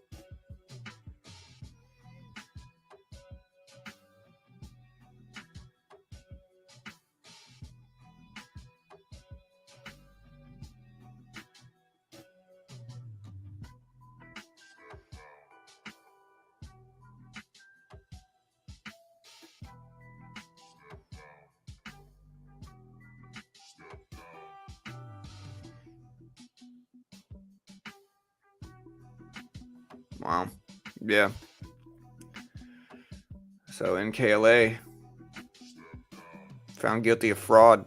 Wow. Yeah. So NKLA found guilty of fraud,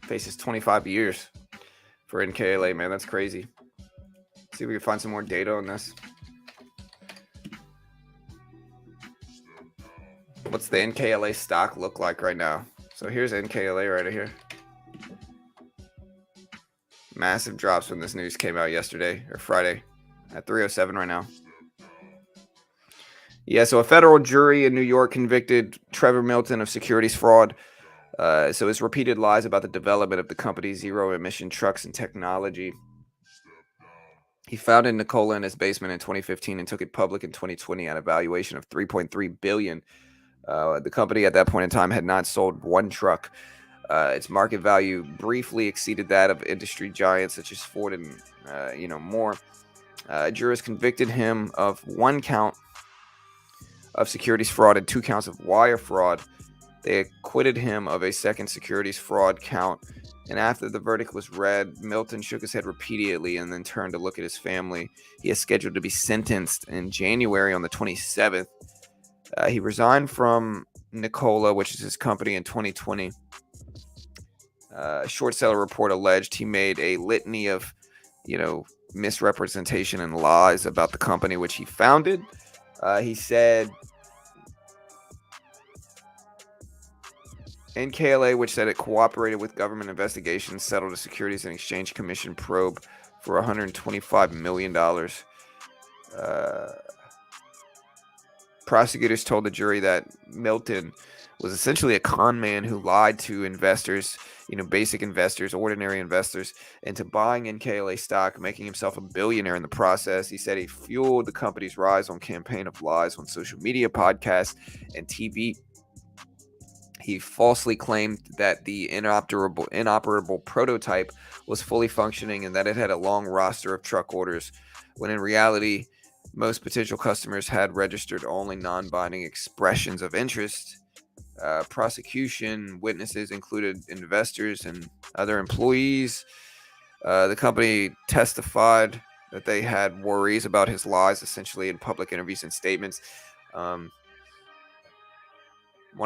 faces 25 years for NKLA, man. That's crazy. See if we can find some more data on this. What's the NKLA stock look like right now? So here's NKLA right here. Massive drops when this news came out yesterday or Friday at 307 right now. Yeah, so a federal jury in New York convicted Trevor Milton of securities fraud. So his repeated lies about the development of the company's zero-emission trucks and technology. He founded Nikola in his basement in 2015 and took it public in 2020 at a valuation of $3.3 billion. The company at that point in time had not sold one truck. Its market value briefly exceeded that of industry giants such as Ford and more. Jurors convicted him of 1 count of securities fraud and 2 counts of wire fraud. They acquitted him of a second securities fraud count. And after the verdict was read, Milton shook his head repeatedly and then turned to look at his family. He is scheduled to be sentenced in January on the 27th. He resigned from Nikola, which is his company, in 2020. A short seller report alleged he made a litany of, misrepresentation and lies about the company which he founded. He said NKLA, which said it cooperated with government investigations, settled a Securities and Exchange Commission probe for $125 million. Prosecutors told the jury that Milton was essentially a con man who lied to investors, basic investors, ordinary investors, into buying NKLA stock, making himself a billionaire in the process. He said he fueled the company's rise on campaign of lies on social media, podcasts, and TV. He falsely claimed that the inoperable prototype was fully functioning and that it had a long roster of truck orders, when in reality, most potential customers had registered only non-binding expressions of interest. Prosecution witnesses included investors and other employees. The company testified that they had worries about his lies, essentially in public interviews and statements. One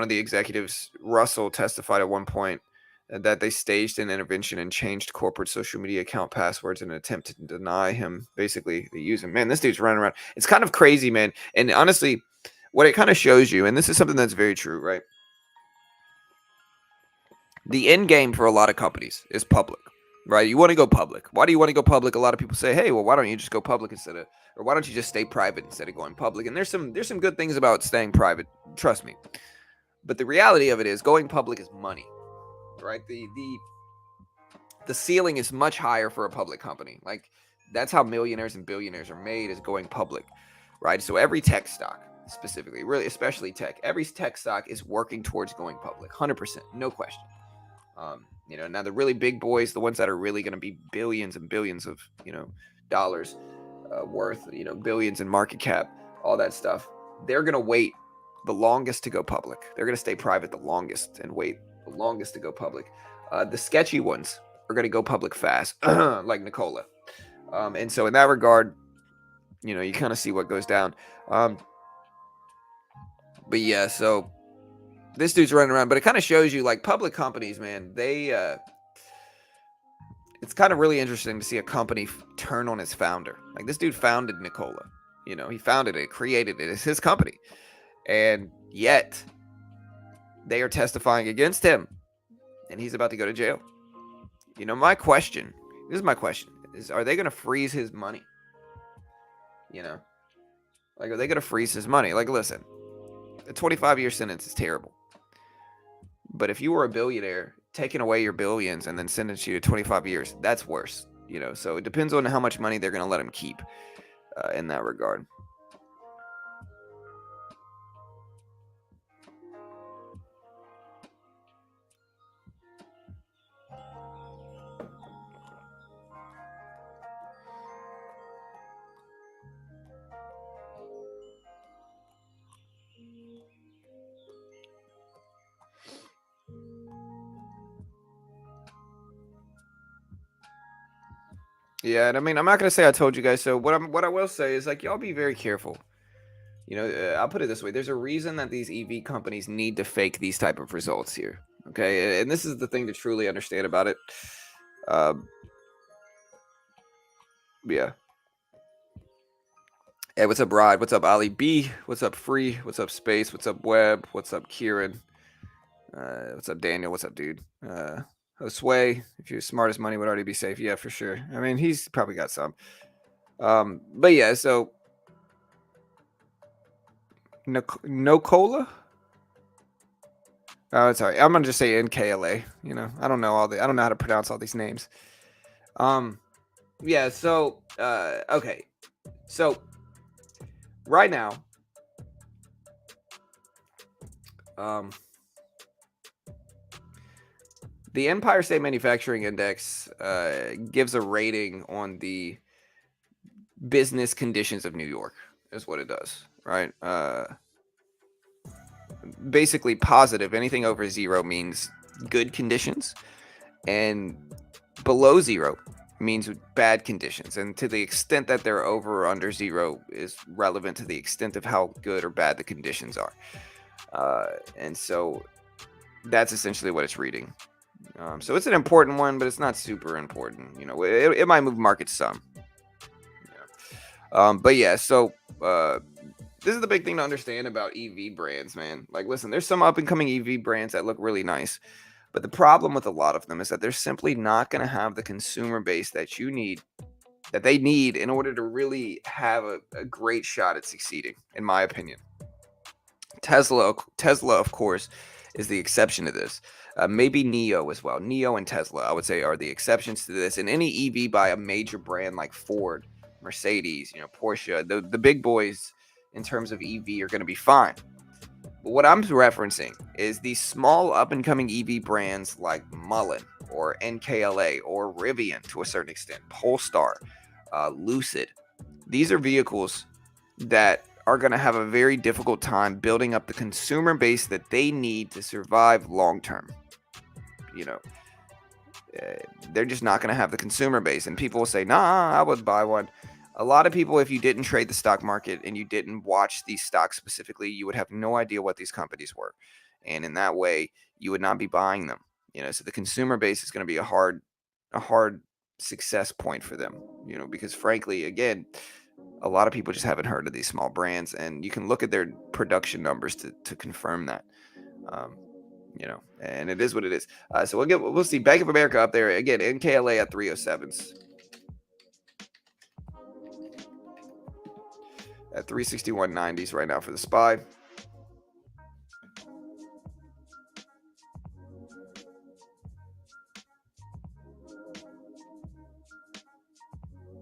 of the executives, Russell, testified at one point that they staged an intervention and changed corporate social media account passwords in an attempt to deny him basically the user. Man, this dude's running around. It's kind of crazy, man. And honestly, what it kind of shows you, and this is something that's very true, right? The end game for a lot of companies is public. right? You want to go public. Why do you want to go public? A lot of people say, hey, well, why don't you just go public or why don't you just stay private instead of going public? And there's some good things about staying private, trust me. But the reality of it is going public is money, right? The ceiling is much higher for a public company. Like, that's how millionaires and billionaires are made, is going public, right? So every tech stock, specifically, really, especially tech, every tech stock is working towards going public, 100%, no question. Now the really big boys, the ones that are really going to be billions and billions of, dollars worth, billions in market cap, all that stuff, they're going to wait the longest to go public. They're going to stay private the longest and wait the longest to go public. The sketchy ones are going to go public fast, like Nikola. And so in that regard, you kind of see what goes down. But yeah, so this dude's running around, but it kind of shows you, like, public companies, man, it's kind of really interesting to see a company turn on its founder. Like, this dude founded Nikola. He founded it, created it. It's his company. And yet, they are testifying against him. And he's about to go to jail. My question, is are they going to freeze his money? Like, are they going to freeze his money? Like, listen, a 25-year sentence is terrible. But if you were a billionaire, taking away your billions and then sentencing you to 25 years, that's worse. So it depends on how much money they're going to let him keep in that regard. Yeah, and I mean, I'm not gonna say I told you guys so. What I will say is, like, y'all be very careful. I'll put it this way: there's a reason that these EV companies need to fake these type of results here. Okay, and this is the thing to truly understand about it. Yeah. Hey, what's up, Rod? What's up, Ali B? What's up, Free? What's up, Space? What's up, Web? What's up, Kieran? What's up, Daniel? What's up, dude? Josue, if you're smart as money, would already be safe. Yeah, for sure. I mean, he's probably got some. But yeah, so Nikola. Oh, sorry. I'm gonna just say NKLA. I don't know I don't know how to pronounce all these names. Yeah. So, okay. So, right now, the Empire State Manufacturing Index gives a rating on the business conditions of New York, is what it does, right? Basically positive. Anything over 0 means good conditions, and below 0 means bad conditions. And to the extent that they're over or under 0 is relevant to the extent of how good or bad the conditions are. And so that's essentially what it's reading. So it's an important one, but it's not super important. It might move markets some. But yeah, so this is the big thing to understand about EV brands, man. Like, listen, there's some up and coming EV brands that look really nice, but the problem with a lot of them is that they're simply not going to have the consumer base that they need in order to really have a great shot at succeeding, in my opinion. Tesla, of course, is the exception to this. Maybe NIO as well. NIO and Tesla, I would say, are the exceptions to this. And any EV by a major brand like Ford, Mercedes, Porsche, the big boys in terms of EV are going to be fine. But what I'm referencing is these small up-and-coming EV brands like Mullen or NKLA or Rivian to a certain extent, Polestar, Lucid. These are vehicles that are going to have a very difficult time building up the consumer base that they need to survive long term. They're just not going to have the consumer base. And people will say, nah, I would buy one. A lot of people, if you didn't trade the stock market and you didn't watch these stocks specifically, you would have no idea what these companies were. And in that way, you would not be buying them. So the consumer base is going to be a hard success point for them, because frankly, again, a lot of people just haven't heard of these small brands, and you can look at their production numbers to confirm that. and it is what it is. So we'll see Bank of America up there again. NKLA at 307s. At 361.90s right now for the SPY.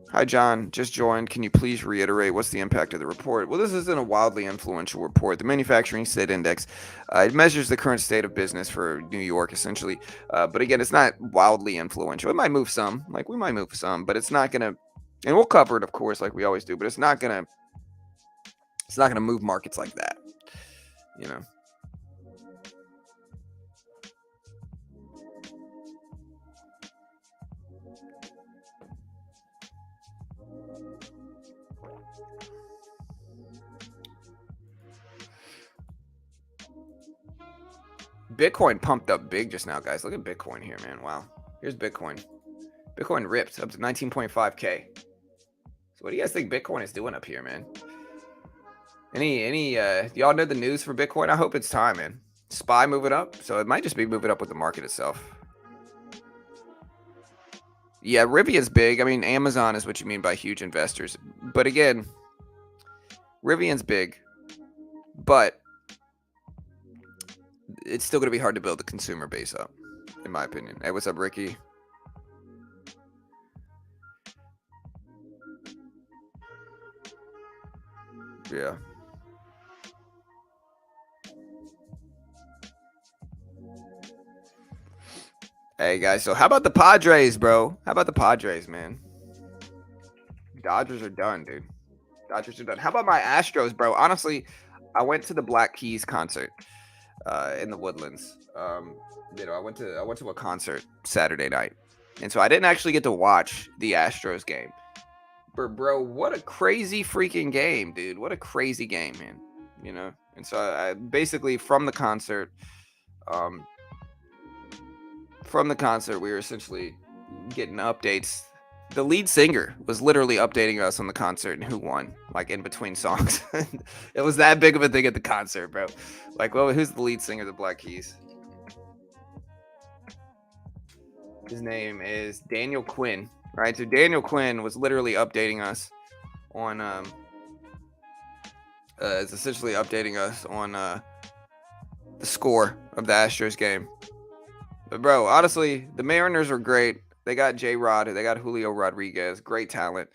Hi, John. Just joined. Can you please reiterate what's the impact of the report? Well, this isn't a wildly influential report. The Manufacturing State Index, it measures the current state of business for New York, essentially. But again, it's not wildly influential. It might move some, like we might move some, but it's not gonna. And we'll cover it, of course, like we always do. But it's not gonna move markets like that. Bitcoin pumped up big just now, guys. Look at Bitcoin here, man. Wow. Here's Bitcoin. Bitcoin ripped up to 19.5K. So what do you guys think Bitcoin is doing up here, man? Y'all know the news for Bitcoin? I hope it's time, man. SPY moving up, so it might just be moving up with the market itself. Yeah, Rivian's big. I mean, Amazon is what you mean by huge investors. But again, Rivian's big, but it's still going to be hard to build the consumer base up, in my opinion. Hey, what's up, Ricky? Yeah. Hey, guys, so how about the Padres, bro? How about the Padres, man? Dodgers are done, dude. Dodgers are done. How about my Astros, bro? Honestly, I went to the Black Keys concert in the Woodlands. I went to a concert Saturday night, and so I didn't actually get to watch the Astros game. But bro, what a crazy freaking game, dude! What a crazy game, man. And so I basically from the concert, we were essentially getting updates. The lead singer was literally updating us on the concert and who won, like in between songs. It was that big of a thing at the concert, bro. Like, well, who's the lead singer of the Black Keys? His name is Daniel Quinn, right? So Daniel Quinn was literally updating us on, is essentially updating us on the score of the Astros game. But bro, honestly, the Mariners are great. They got J-Rod, they got Julio Rodriguez, great talent.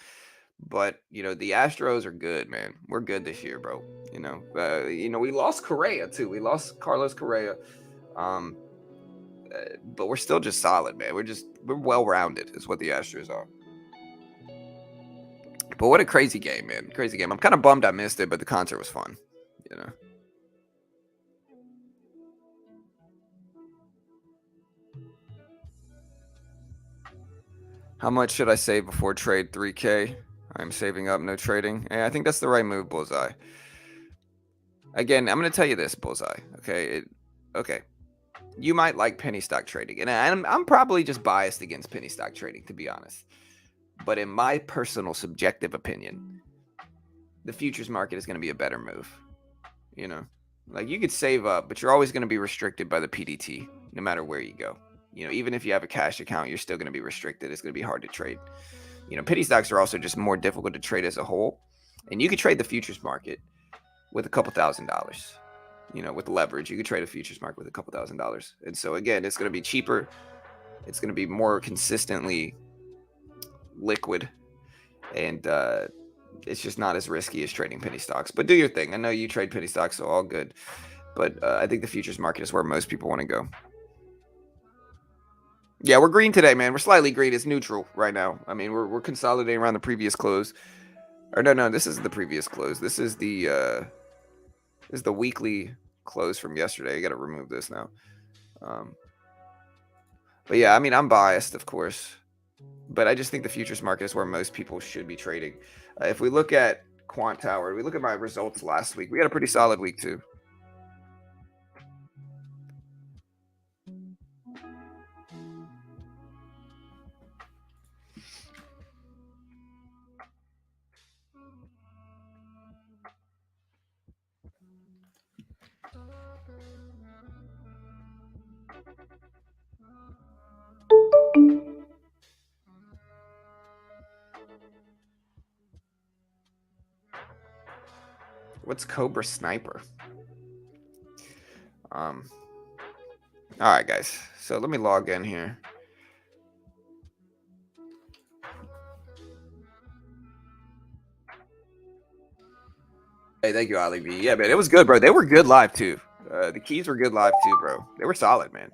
But the Astros are good, man. We're good this year, bro. We lost Correa too. We lost Carlos Correa. But we're still just solid, man. We're well rounded, is what the Astros are. But what a crazy game, man. Crazy game. I'm kind of bummed I missed it, but the concert was fun. How much should I save before trade? 3K. I'm saving up, no trading. I think that's the right move, Bullseye. Again, I'm going to tell you this, Bullseye. Okay. You might like penny stock trading, and I'm probably just biased against penny stock trading, to be honest. But in my personal subjective opinion, the futures market is going to be a better move. Like you could save up, but you're always going to be restricted by the PDT, no matter where you go. Even if you have a cash account, you're still going to be restricted. It's going to be hard to trade. Penny stocks are also just more difficult to trade as a whole, and you could trade the futures market with a couple $1,000s. With leverage, you could trade a futures market with a couple $1,000s. And so again, it's going to be cheaper. It's going to be more consistently liquid, and it's just not as risky as trading penny stocks. But do your thing. I know you trade penny stocks, so all good. But I think the futures market is where most people want to go. Yeah, we're green today, man. We're slightly green. It's neutral right now. I mean, we're consolidating around the previous close. Or no, this is the previous close. This is the weekly close from yesterday. I got to remove this now. But yeah, I mean, I'm biased, of course, but I just think the futures market is where most people should be trading. If we look at Quant Tower, we look at my results last week. We had a pretty solid week too. What's Cobra Sniper? All right, guys. So let me log in here. Hey, thank you, Ali V. Yeah, man, it was good, bro. They were good live too. The keys were good live too, bro. They were solid, man.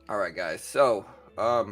All right, guys. So, all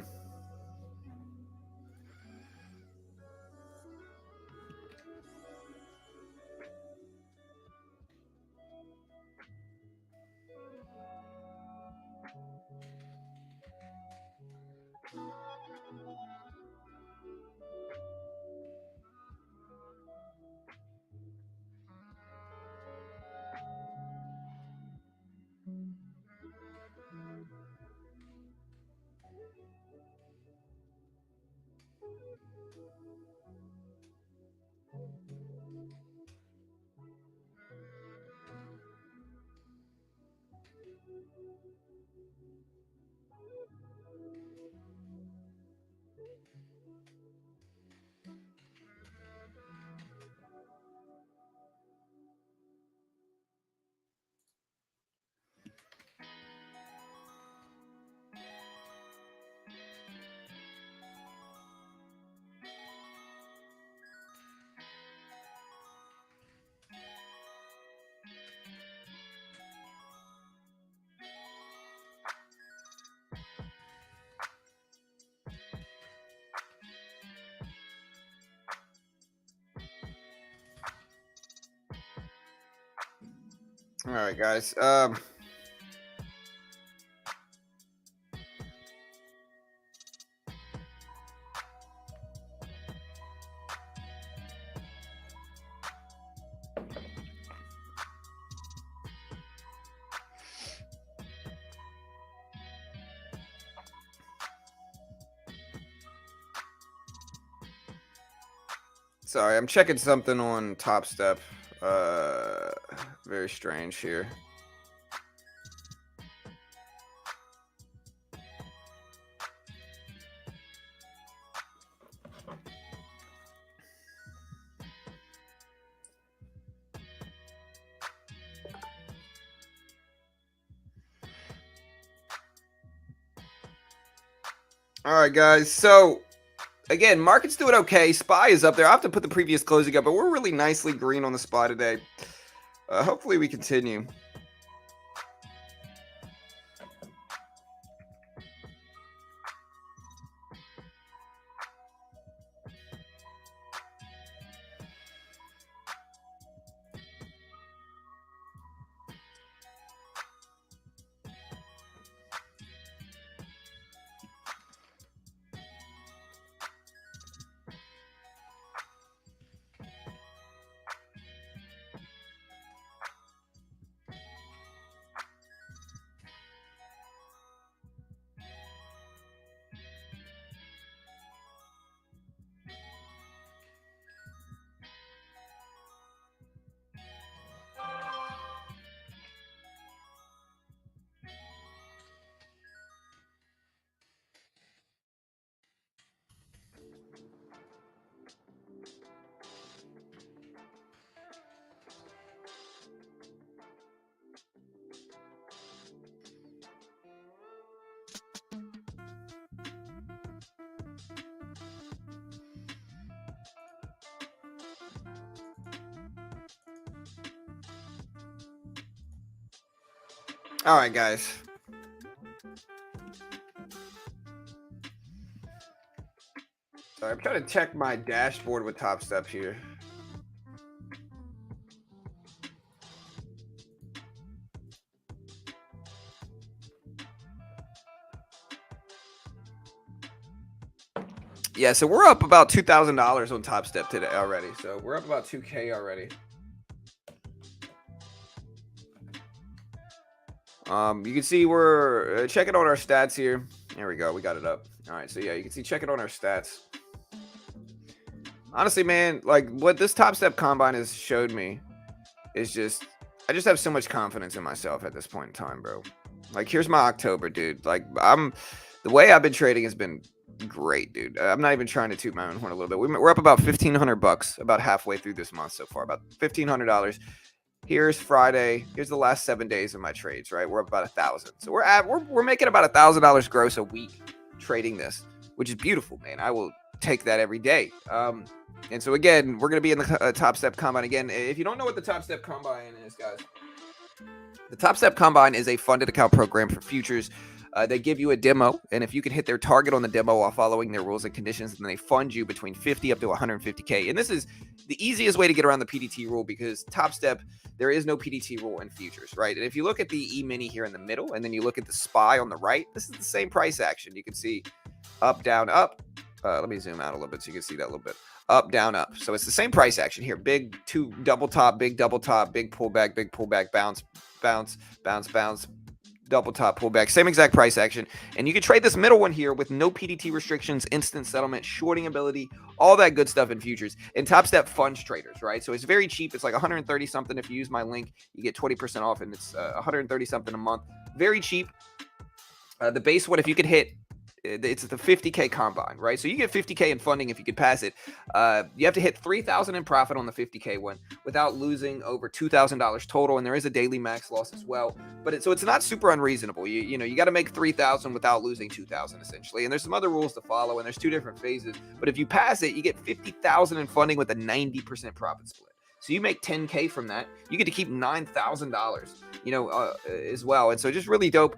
right, guys. Sorry, I'm checking something on Topstep. Very strange here. All right, guys. So again, market's doing okay. SPY is up there. I have to put the previous closing up, but we're really nicely green on the SPY today. Hopefully we continue. All right, guys. Sorry, I'm trying to check my dashboard with Topstep here. Yeah, so we're up about $2,000 on Topstep today already. So we're up about 2K already. You can see we're checking on our stats here. There we go. We got it up. All right. So yeah, you can see checking on our stats. Honestly, man, like what this Topstep combine has showed me is I just have so much confidence in myself at this point in time, bro. Like here's my October, dude. Like the way I've been trading has been great, dude. I'm not even trying to toot my own horn a little bit. We're up about $1,500 about halfway through this month so far, about $1,500. Here's Friday. Here's the last 7 days of my trades, right? We're up about 1,000. So we're making about $1,000 gross a week trading this, which is beautiful, man. I will take that every day. And so again, we're gonna be in the Topstep combine again. If you don't know what the Topstep combine is, guys, the Topstep combine is a funded account program for futures. They give you a demo, and if you can hit their target on the demo while following their rules and conditions, then they fund you between 50 up to 150K. And this is the easiest way to get around the PDT rule because Topstep, there is no PDT rule in futures, right? And if you look at the E-mini here in the middle, and then you look at the SPY on the right, this is the same price action. You can see up, down, up. Let me zoom out a little bit so you can see that a little bit. Up, down, up. So it's the same price action here. Big double top, big pullback, bounce, bounce, bounce, bounce, double top, pullback. Same exact price action. And you can trade this middle one here with no PDT restrictions, instant settlement, shorting ability, all that good stuff in futures. And Topstep funds traders, right? So it's very cheap. It's like 130 something. If you use my link, you get 20% off, and it's 130 something a month. Very cheap. The base one, if you could hit, it's the 50K combine, right? So you get 50K in funding if you could pass it. You have to hit 3,000 in profit on the 50K one without losing over $2,000 total, and there is a daily max loss as well. But it's not super unreasonable. You know you got to make 3,000 without losing 2,000 essentially. And there's some other rules to follow, and there's two different phases. But if you pass it, you get 50,000 in funding with a 90% profit split. So you make 10K from that. You get to keep $9,000, as well. And so just really dope,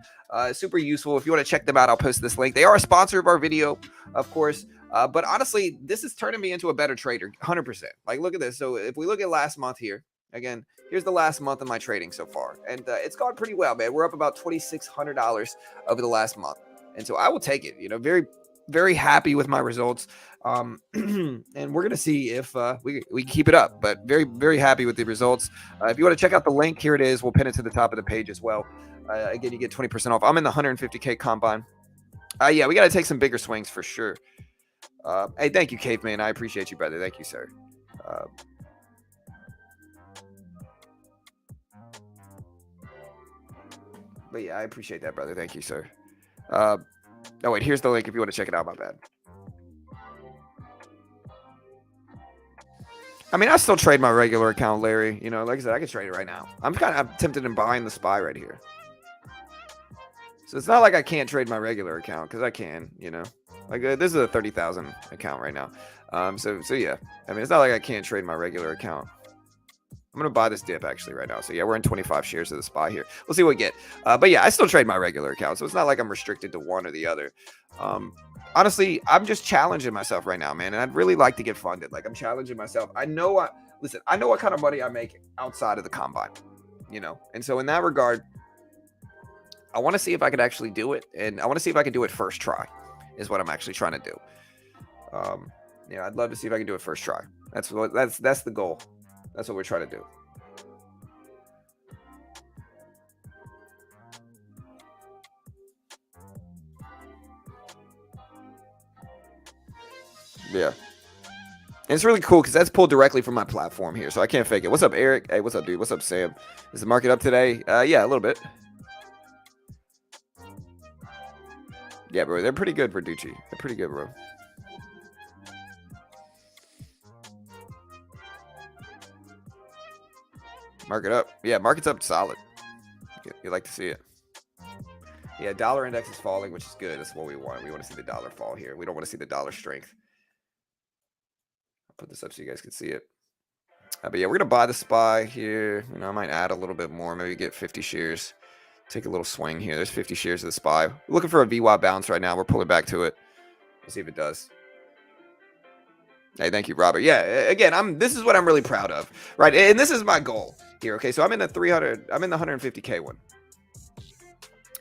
super useful. If you want to check them out, I'll post this link. They are a sponsor of our video, of course. But honestly, this is turning me into a better trader, 100%. Like, look at this. So if we look at last month here, again, here's the last month of my trading so far. And it's gone pretty well, man. We're up about $2,600 over the last month. And so I will take it, very, very happy with my results. And we're going to see if we can keep it up, but very, very happy with the results. If you want to check out the link, here it is. We'll pin it to the top of the page as well. Again, you get 20% off. I'm in the 150K combine. Yeah, we got to take some bigger swings for sure. Hey, thank you, Caveman. I appreciate you, brother. Thank you, sir. But yeah, I appreciate that, brother. Thank you, sir. Oh, wait, here's the link if you want to check it out. My bad. I mean, I still trade my regular account, Larry. Like I said, I can trade it right now. I'm tempted in buying the SPY right here. So it's not like I can't trade my regular account, because I can, Like this is a 30,000 account right now. So yeah. I mean, it's not like I can't trade my regular account. I'm going to buy this dip actually right now. So yeah, we're in 25 shares of the SPY here. We'll see what we get. But yeah, I still trade my regular account. So it's not like I'm restricted to one or the other. Honestly, I'm just challenging myself right now, man. And I'd really like to get funded. Like, I'm challenging myself. I know what kind of money I make outside of the combine, And so in that regard, I want to see if I could actually do it. And I want to see if I can do it first try is what I'm actually trying to do. I'd love to see if I can do it first try. That's the goal. That's what we're trying to do. Yeah. And it's really cool because that's pulled directly from my platform here, so I can't fake it. What's up, Eric? Hey, what's up, dude? What's up, Sam? Is the market up today? Yeah, a little bit. Yeah, bro. They're pretty good, Verducci. They're pretty good, bro. Market up. Yeah, market's up solid. You like to see it. Yeah, dollar index is falling, which is good. That's what we want. We want to see the dollar fall here. We don't want to see the dollar strength. I'll put this up so you guys can see it. But yeah, we're going to buy the SPY here. I might add a little bit more. Maybe get 50 shares. Take a little swing here. There's 50 shares of the SPY. We're looking for a VWAP bounce right now. We're pulling back to it. We'll see if it does. Hey, thank you, Robert. Yeah, again, this is what I'm really proud of, right? And this is my goal here. Okay, so I'm in the 150K one.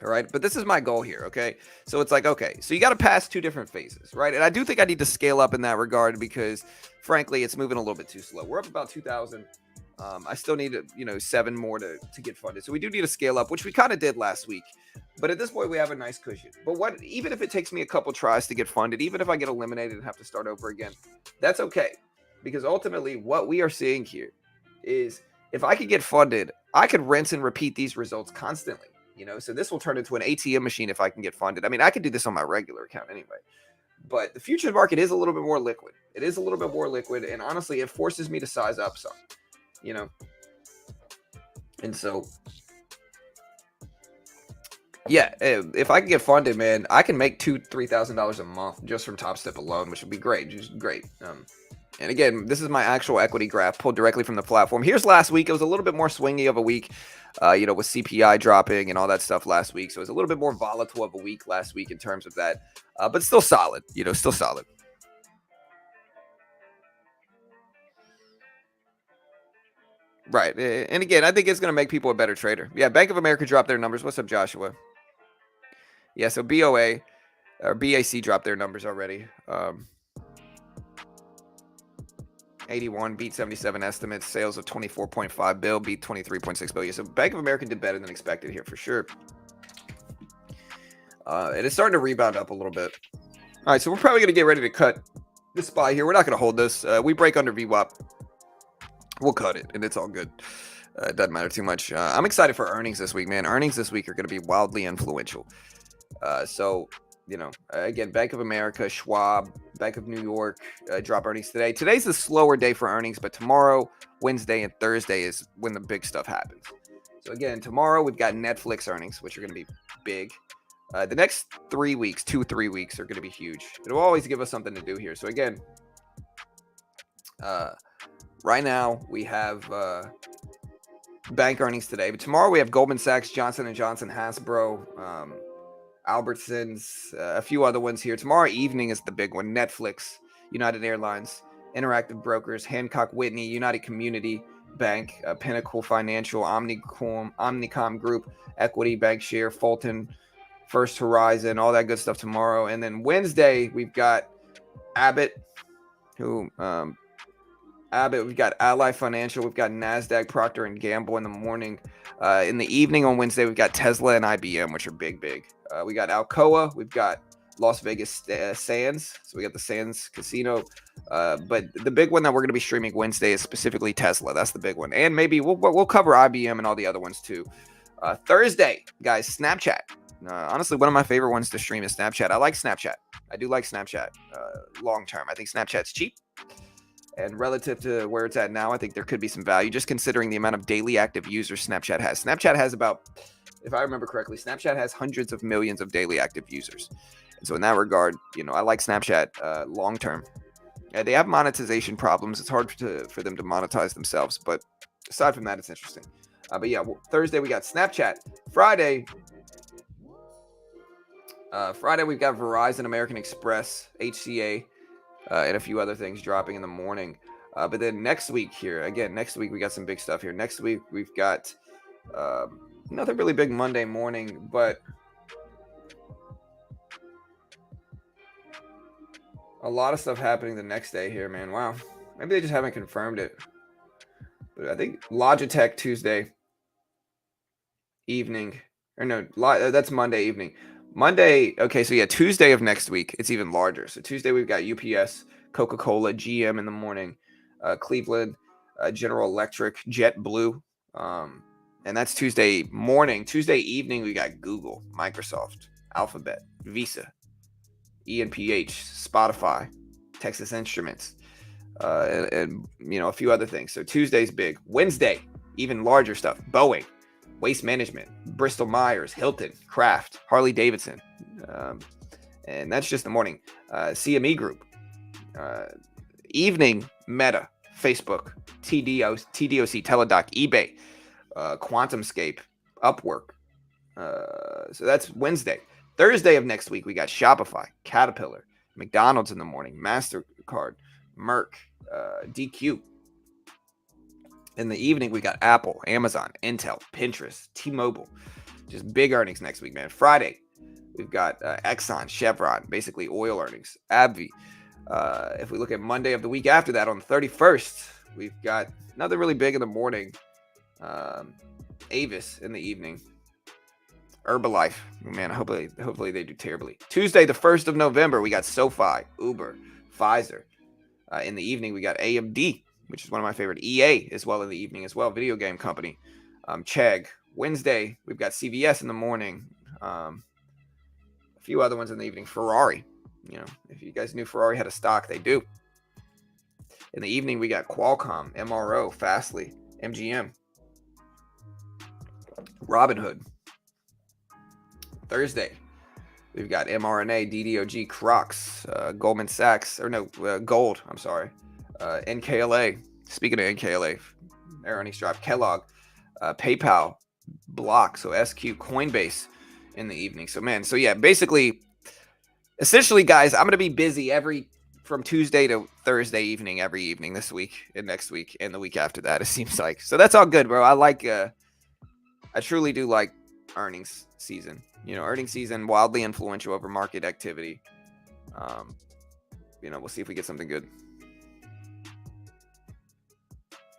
All right. But this is my goal here. Okay. So it's like, okay, so you got to pass two different phases, right? And I do think I need to scale up in that regard because, frankly, it's moving a little bit too slow. We're up about 2,000. I still need, 7 more to get funded. So we do need to scale up, which we kind of did last week. But at this point, we have a nice cushion. But even if it takes me a couple tries to get funded, even if I get eliminated and have to start over again, that's okay. Because ultimately, what we are seeing here is if I could get funded, I could rinse and repeat these results constantly. So this will turn into an ATM machine if I can get funded. I mean, I could do this on my regular account anyway. But the futures market is a little bit more liquid. It is a little bit more liquid. And honestly, it forces me to size up some, And so, yeah, if I can get funded, man, I can make $2,000-$3,000 a month just from Topstep alone, which would be great. Just great. And again, this is my actual equity graph pulled directly from the platform. Here's last week. It was a little bit more swingy of a week, with CPI dropping and all that stuff last week. So it was a little bit more volatile of a week last week in terms of that, but still solid, still solid. Right. And again, I think it's going to make people a better trader. Yeah, Bank of America dropped their numbers. What's up, Joshua? Yeah, so BOA or BAC dropped their numbers already. 81 beat 77 estimates. Sales of 24.5 bill beat 23.6 billion. So Bank of America did better than expected here for sure. And it's starting to rebound up a little bit. All right, so we're probably going to get ready to cut this SPY here. We're not going to hold this. We break under VWAP. We'll cut it, and it's all good. It doesn't matter too much. I'm excited for earnings this week, man. Earnings this week are going to be wildly influential. Again, Bank of America, Schwab, Bank of New York drop earnings today. Today's a slower day for earnings, but tomorrow, Wednesday, and Thursday is when the big stuff happens. So again, tomorrow we've got Nflx earnings, which are going to be big. The next 3 weeks, 3 weeks are going to be huge. It'll always give us something to do here. So again, right now we have bank earnings today, but tomorrow we have Goldman Sachs, Johnson & Johnson, Hasbro, Albertsons, a few other ones here. Tomorrow evening is the big one. Nflx, United Airlines, Interactive Brokers, Hancock Whitney, United Community Bank, Pinnacle Financial, Omnicom Group, Equity Bankshare, Fulton, First Horizon, all that good stuff tomorrow. And then Wednesday, we've got Abbott, we've got Ally Financial, we've got NASDAQ, Procter & Gamble in the morning. In the evening on Wednesday, we've got Tesla and IBM, which are big. We got Alcoa, we've got Las Vegas Sands, so we got the Sands Casino. But the big one that we're going to be streaming Wednesday is specifically Tesla. That's the big one. And maybe we'll cover IBM and all the other ones too. Thursday, guys, Snapchat. Honestly, one of my favorite ones to stream is Snapchat. I like Snapchat. I do like Snapchat long term. I think Snapchat's cheap. And relative to where it's at now, I think there could be some value just considering the amount of daily active users Snapchat has. Snapchat has about, if I remember correctly, Snapchat has hundreds of millions of daily active users. And so in that regard, I like Snapchat long term. They have monetization problems. It's hard for them to monetize themselves. But aside from that, it's interesting. Thursday we got Snapchat. Friday we've got Verizon, American Express, HCA, and a few other things dropping in the morning. But then next week we got some big stuff here. Next week we've got nothing really big Monday morning, but a lot of stuff happening the next day here, man. Wow. Maybe they just haven't confirmed it. But I think Logitech Tuesday evening. Or no, that's Monday evening. Monday, okay, so yeah, Tuesday of next week, it's even larger. So Tuesday, we've got UPS, Coca-Cola, GM in the morning, Cleveland, General Electric, JetBlue, and that's Tuesday morning. Tuesday evening, we got Google, Microsoft, Alphabet, Visa, ENPH, Spotify, Texas Instruments, and a few other things. So Tuesday's big. Wednesday, even larger stuff, Boeing, Waste Management, Bristol Myers, Hilton, Kraft, Harley Davidson. And that's just the morning. CME Group. Evening, Meta, Facebook, TDOC, Teladoc, eBay, QuantumScape, Upwork. So that's Wednesday. Thursday of next week, we got Shopify, Caterpillar, McDonald's in the morning, MasterCard, Merck, DQ. In the evening, we got Apple, Amazon, Intel, Pinterest, T-Mobile, Just big earnings next week, man. Friday, we've got Exxon, Chevron, basically oil earnings, AbbVie. If we look at Monday of the week after that, on the 31st, we've got nothing really big in the morning. Avis in the evening. Herbalife, man, hopefully they do terribly. Tuesday, the 1st of November, we got SoFi, Uber, Pfizer. In the evening, we got AMD, which is one of my favorite. EA as well in the evening as well, video game company. Chegg. Wednesday, we've got CVS in the morning. A few other ones in the evening. Ferrari. You know, if you guys knew Ferrari had a stock, they do. In the evening, we got Qualcomm, MRO, Fastly, MGM, Robinhood. Thursday, we've got mRNA, DDOG, Crocs, Goldman Sachs, Gold, I'm sorry, NKLA. Speaking of NKLA, their earnings drop. Kellogg, PayPal, Block, so SQ, Coinbase in the evening. So, man, basically, essentially, guys, I'm going to be busy from Tuesday to Thursday evening, every evening this week and next week and the week after that, it seems like. So that's all good, bro. I truly do like earnings season. You know, earnings season, wildly influential over market activity. We'll see if we get something good.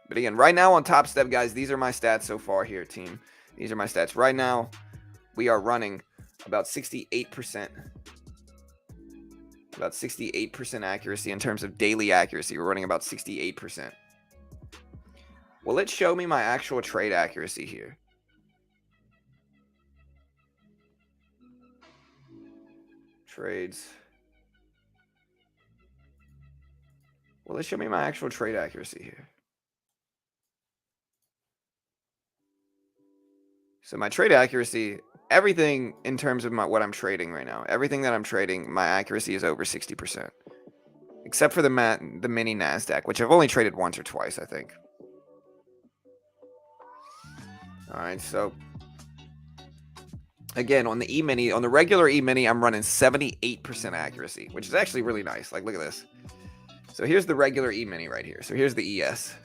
But again, right now on Topstep, guys, these are my stats so far here, team. These are my stats. Right now, we are running about 68%. About 68% accuracy in terms of daily accuracy. We're running about 68%. Will it show me my actual trade accuracy here? Trades. Will it show me my actual trade accuracy here? So my trade accuracy, everything in terms of what I'm trading right now, everything that I'm trading, my accuracy is over 60%. Except for the mini NASDAQ, which I've only traded once or twice, I think. All right, so again, on the E-mini, on the regular E-mini, I'm running 78% accuracy, which is actually really nice. Like, look at this. So here's the regular E-mini right here. So here's the ES.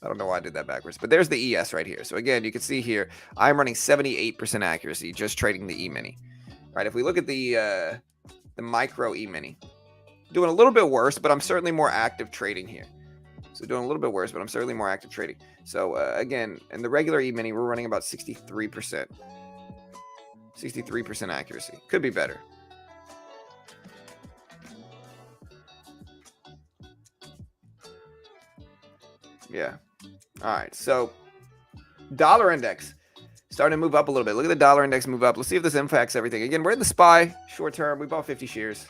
I don't know why I did that backwards, but there's the ES right here. So again, you can see here, I'm running 78% accuracy just trading the E-mini. All right, if we look at the micro E-mini, doing a little bit worse, but I'm certainly more active trading here. So doing a little bit worse, but I'm certainly more active trading. So again, in the regular E-mini, we're running about 63%. 63% accuracy. Could be better. Yeah. All right. So dollar index starting to move up a little bit. Look at the dollar index move up. Let's see if this impacts everything. Again, we're in the SPY short term. We bought 50 shares.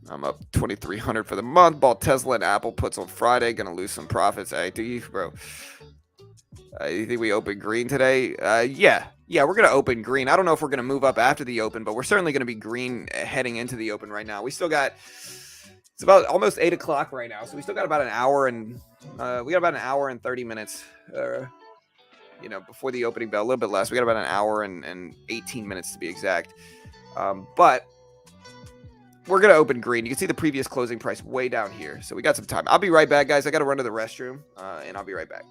I'm up 2,300 for the month. Bought Tesla and Apple puts on Friday. Gonna lose some profits. Hey, do you, bro? You think we open green today? Yeah, we're gonna open green. I don't know if we're gonna move up after the open, but we're certainly gonna be green heading into the open right now. We still got, it's about almost 8 o'clock right now, so we still got about an hour and 30 minutes. Before the opening bell, a little bit less. We got about an hour and 18 minutes to be exact. But we're going to open green. You can see the previous closing price way down here. So we got some time. I'll be right back, guys. I got to run to the restroom, and I'll be right back.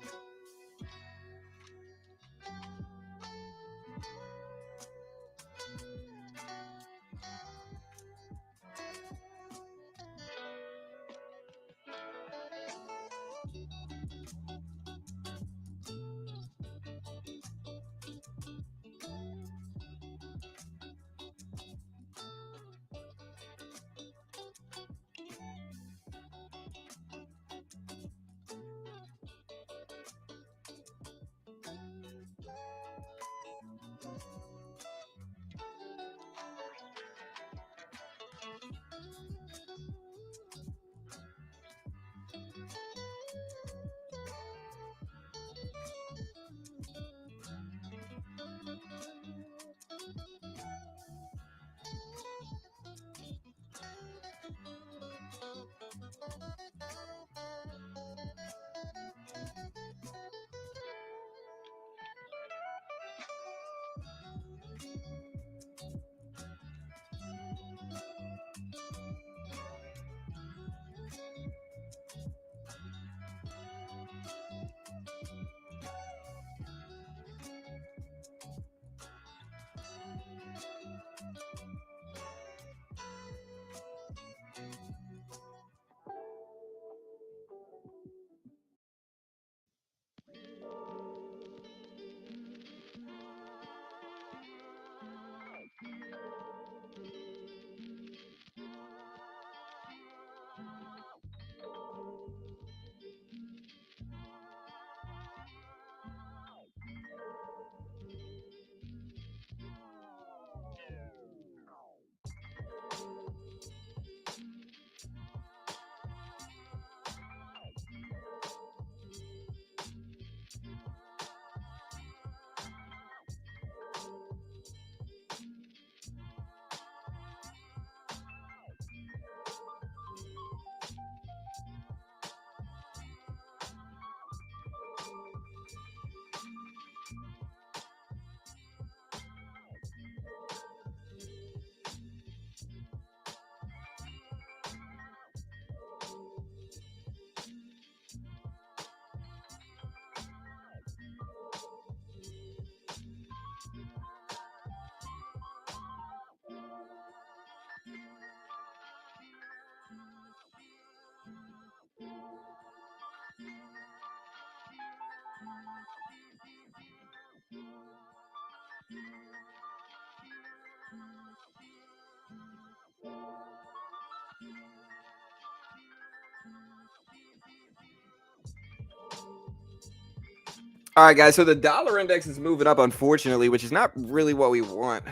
All right, guys. So the dollar index is moving up, unfortunately, which is not really what we want.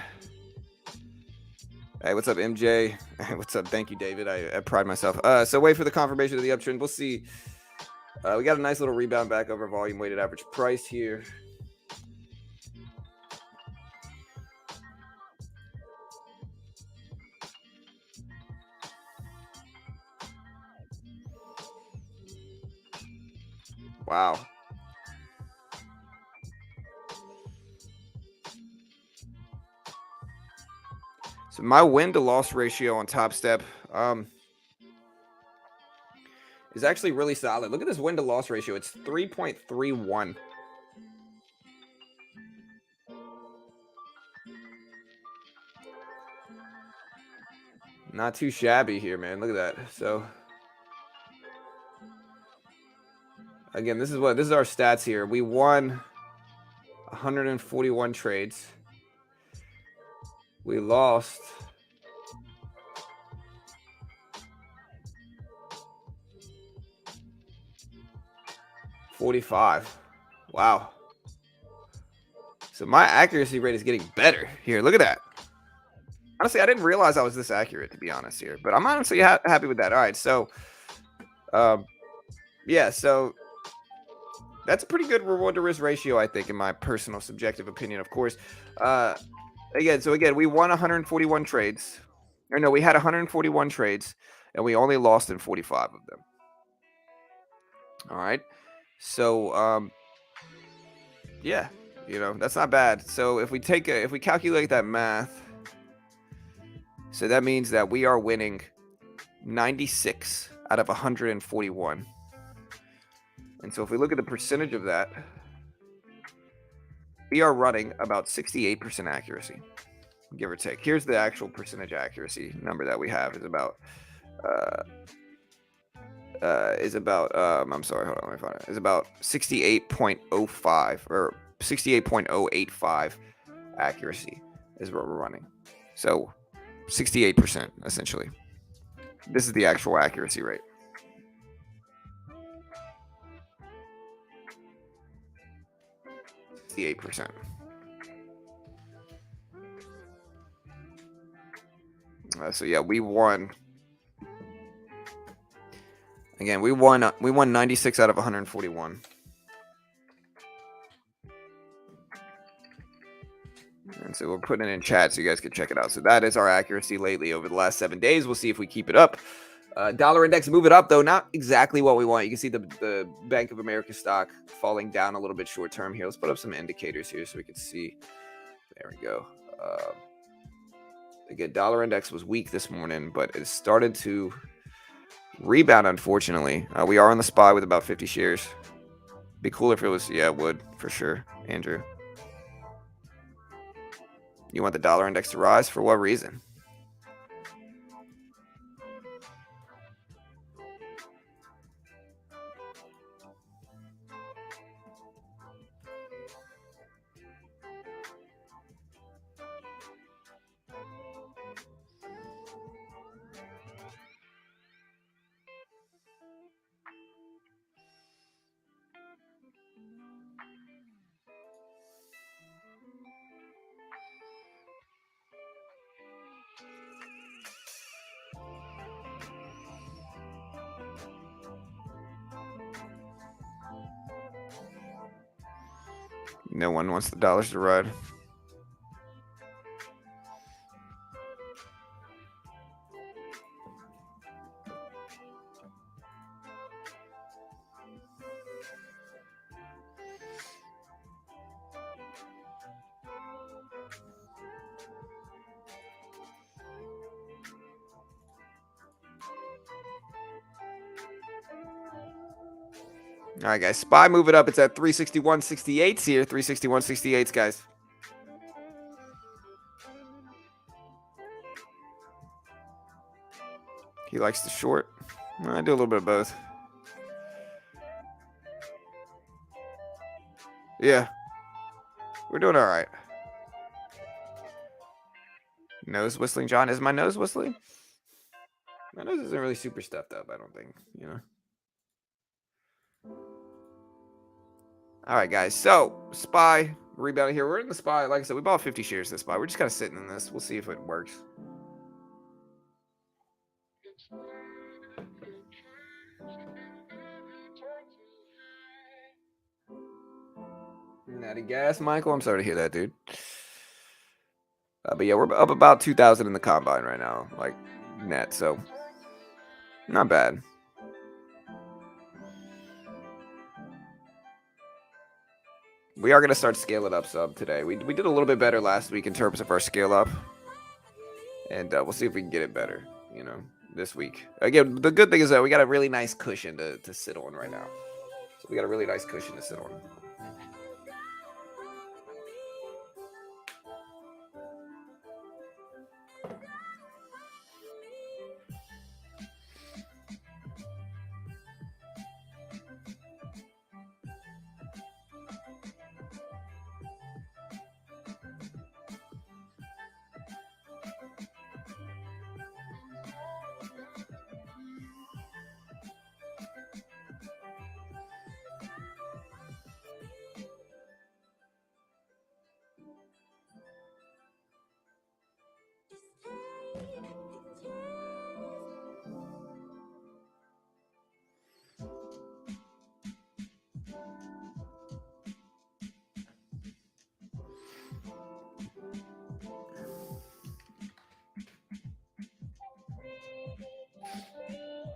Hey, what's up, MJ? What's up? Thank you, David. I pride myself. So wait for the confirmation of the uptrend. We'll see. We got a nice little rebound back over volume weighted average price here. Wow. So my win to loss ratio on Topstep is actually really solid. Look at this win to loss ratio. It's 3.31. Not too shabby here, man. Look at that. So again, this is our stats here. We won 141 trades. We lost 45. Wow. So my accuracy rate is getting better here. Look at that. Honestly, I didn't realize I was this accurate, to be honest here, but I'm honestly happy with that. All right, so yeah, so that's a pretty good reward to risk ratio, I think, in my personal subjective opinion, of course. Again, we won 141 trades. Or no, we had 141 trades, and we only lost in 45 of them. All right. So, yeah, that's not bad. So if we calculate that math, so that means that we are winning 96 out of 141. And so if we look at the percentage of that, we are running about 68% accuracy, give or take. Here's the actual percentage accuracy number that we have is about I'm sorry, hold on, let me find it. Is about 68.05 or 68.085 accuracy is what we're running. So 68% essentially. This is the actual accuracy rate. The 8%. So yeah, we won. Again, we won 96 out of 141. And so we're putting it in chat so you guys can check it out. So that is our accuracy lately over the last 7 days. We'll see if we keep it up. Dollar index moving up, though, not exactly what we want. You can see the Bank of America stock falling down a little bit short term here. Let's put up some indicators here so we can see. There we go. Again, dollar index was weak this morning, but it started to rebound, unfortunately. We are on the SPY with about 50 shares. Be cool if it was, yeah, it would, for sure, Andrew. You want the dollar index to rise? For what reason? No one wants the dollars to ride. All right, guys. SPY moving up. It's at 361.68 here. 361.68, guys. He likes the short. I do a little bit of both. Yeah. We're doing all right. Nose whistling, John. Is my nose whistling? My nose isn't really super stuffed up, I don't think, All right, guys. So SPY rebounding here. We're in the SPY. Like I said, we bought 50 shares this SPY. We're just kind of sitting in this. We'll see if it works. Natty gas, Michael. I'm sorry to hear that, dude. But yeah, we're up about 2,000 in the combine right now, like net. So not bad. We are going to start scaling up some today. We did a little bit better last week in terms of our scale up. And we'll see if we can get it better, this week. Again, the good thing is that we got a really nice cushion to sit on right now. So we got a really nice cushion to sit on.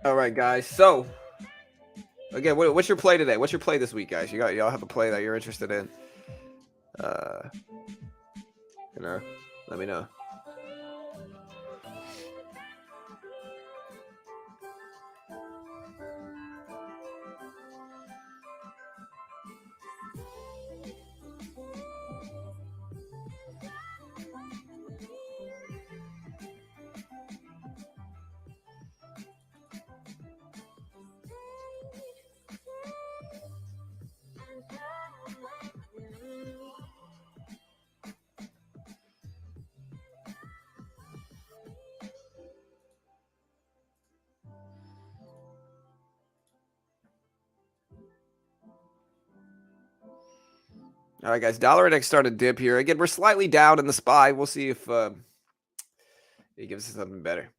All right, guys. So, again, what's your play today? What's your play this week, guys? Y'all have a play that you're interested in? Let me know. All right, guys. Dollar index started to dip here. Again, we're slightly down in the SPY. We'll see if it gives us something better.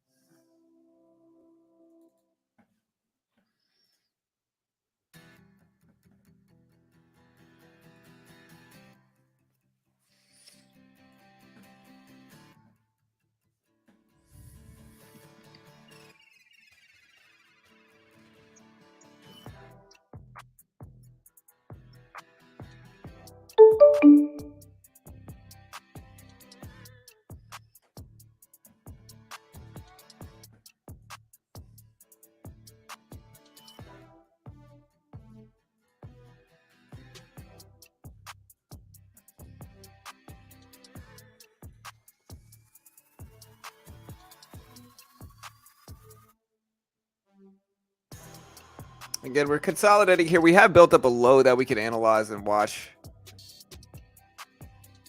Again, we're consolidating here. We have built up a low that we can analyze and watch.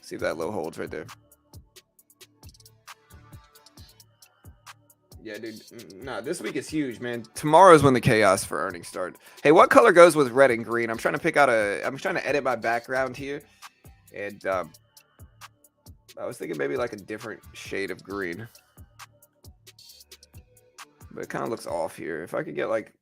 See if that low holds right there. Yeah, dude. Nah, this week is huge, man. Tomorrow's when the chaos for earnings start. Hey, what color goes with red and green? I'm trying to pick out I'm trying to edit my background here. And I was thinking maybe like a different shade of green. But it kind of looks off here. If I could get like...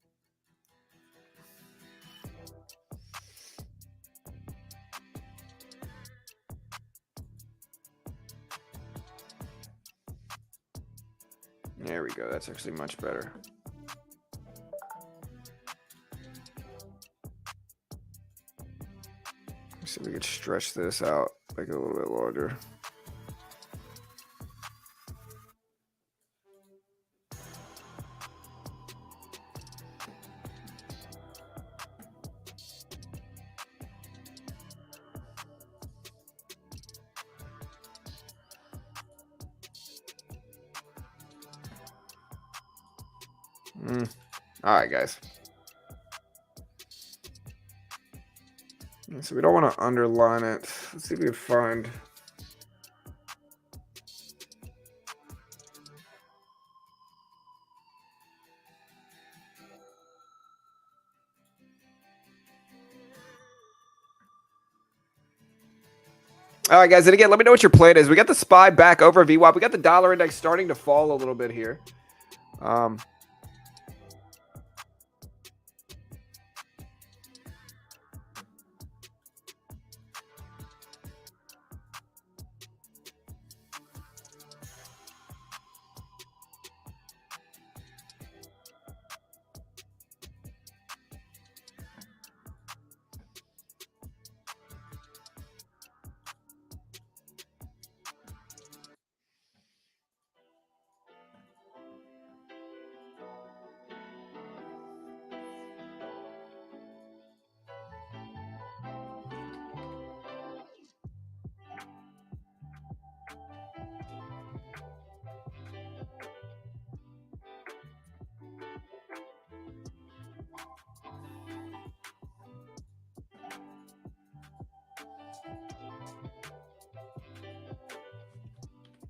There we go. That's actually much better. Let's see if we could stretch this out, make it a little bit larger. All right, guys. So we don't want to underline it. Let's see if we can find... All right, guys. And again, let me know what your plan is. We got the SPY back over VWAP. We got the dollar index starting to fall a little bit here.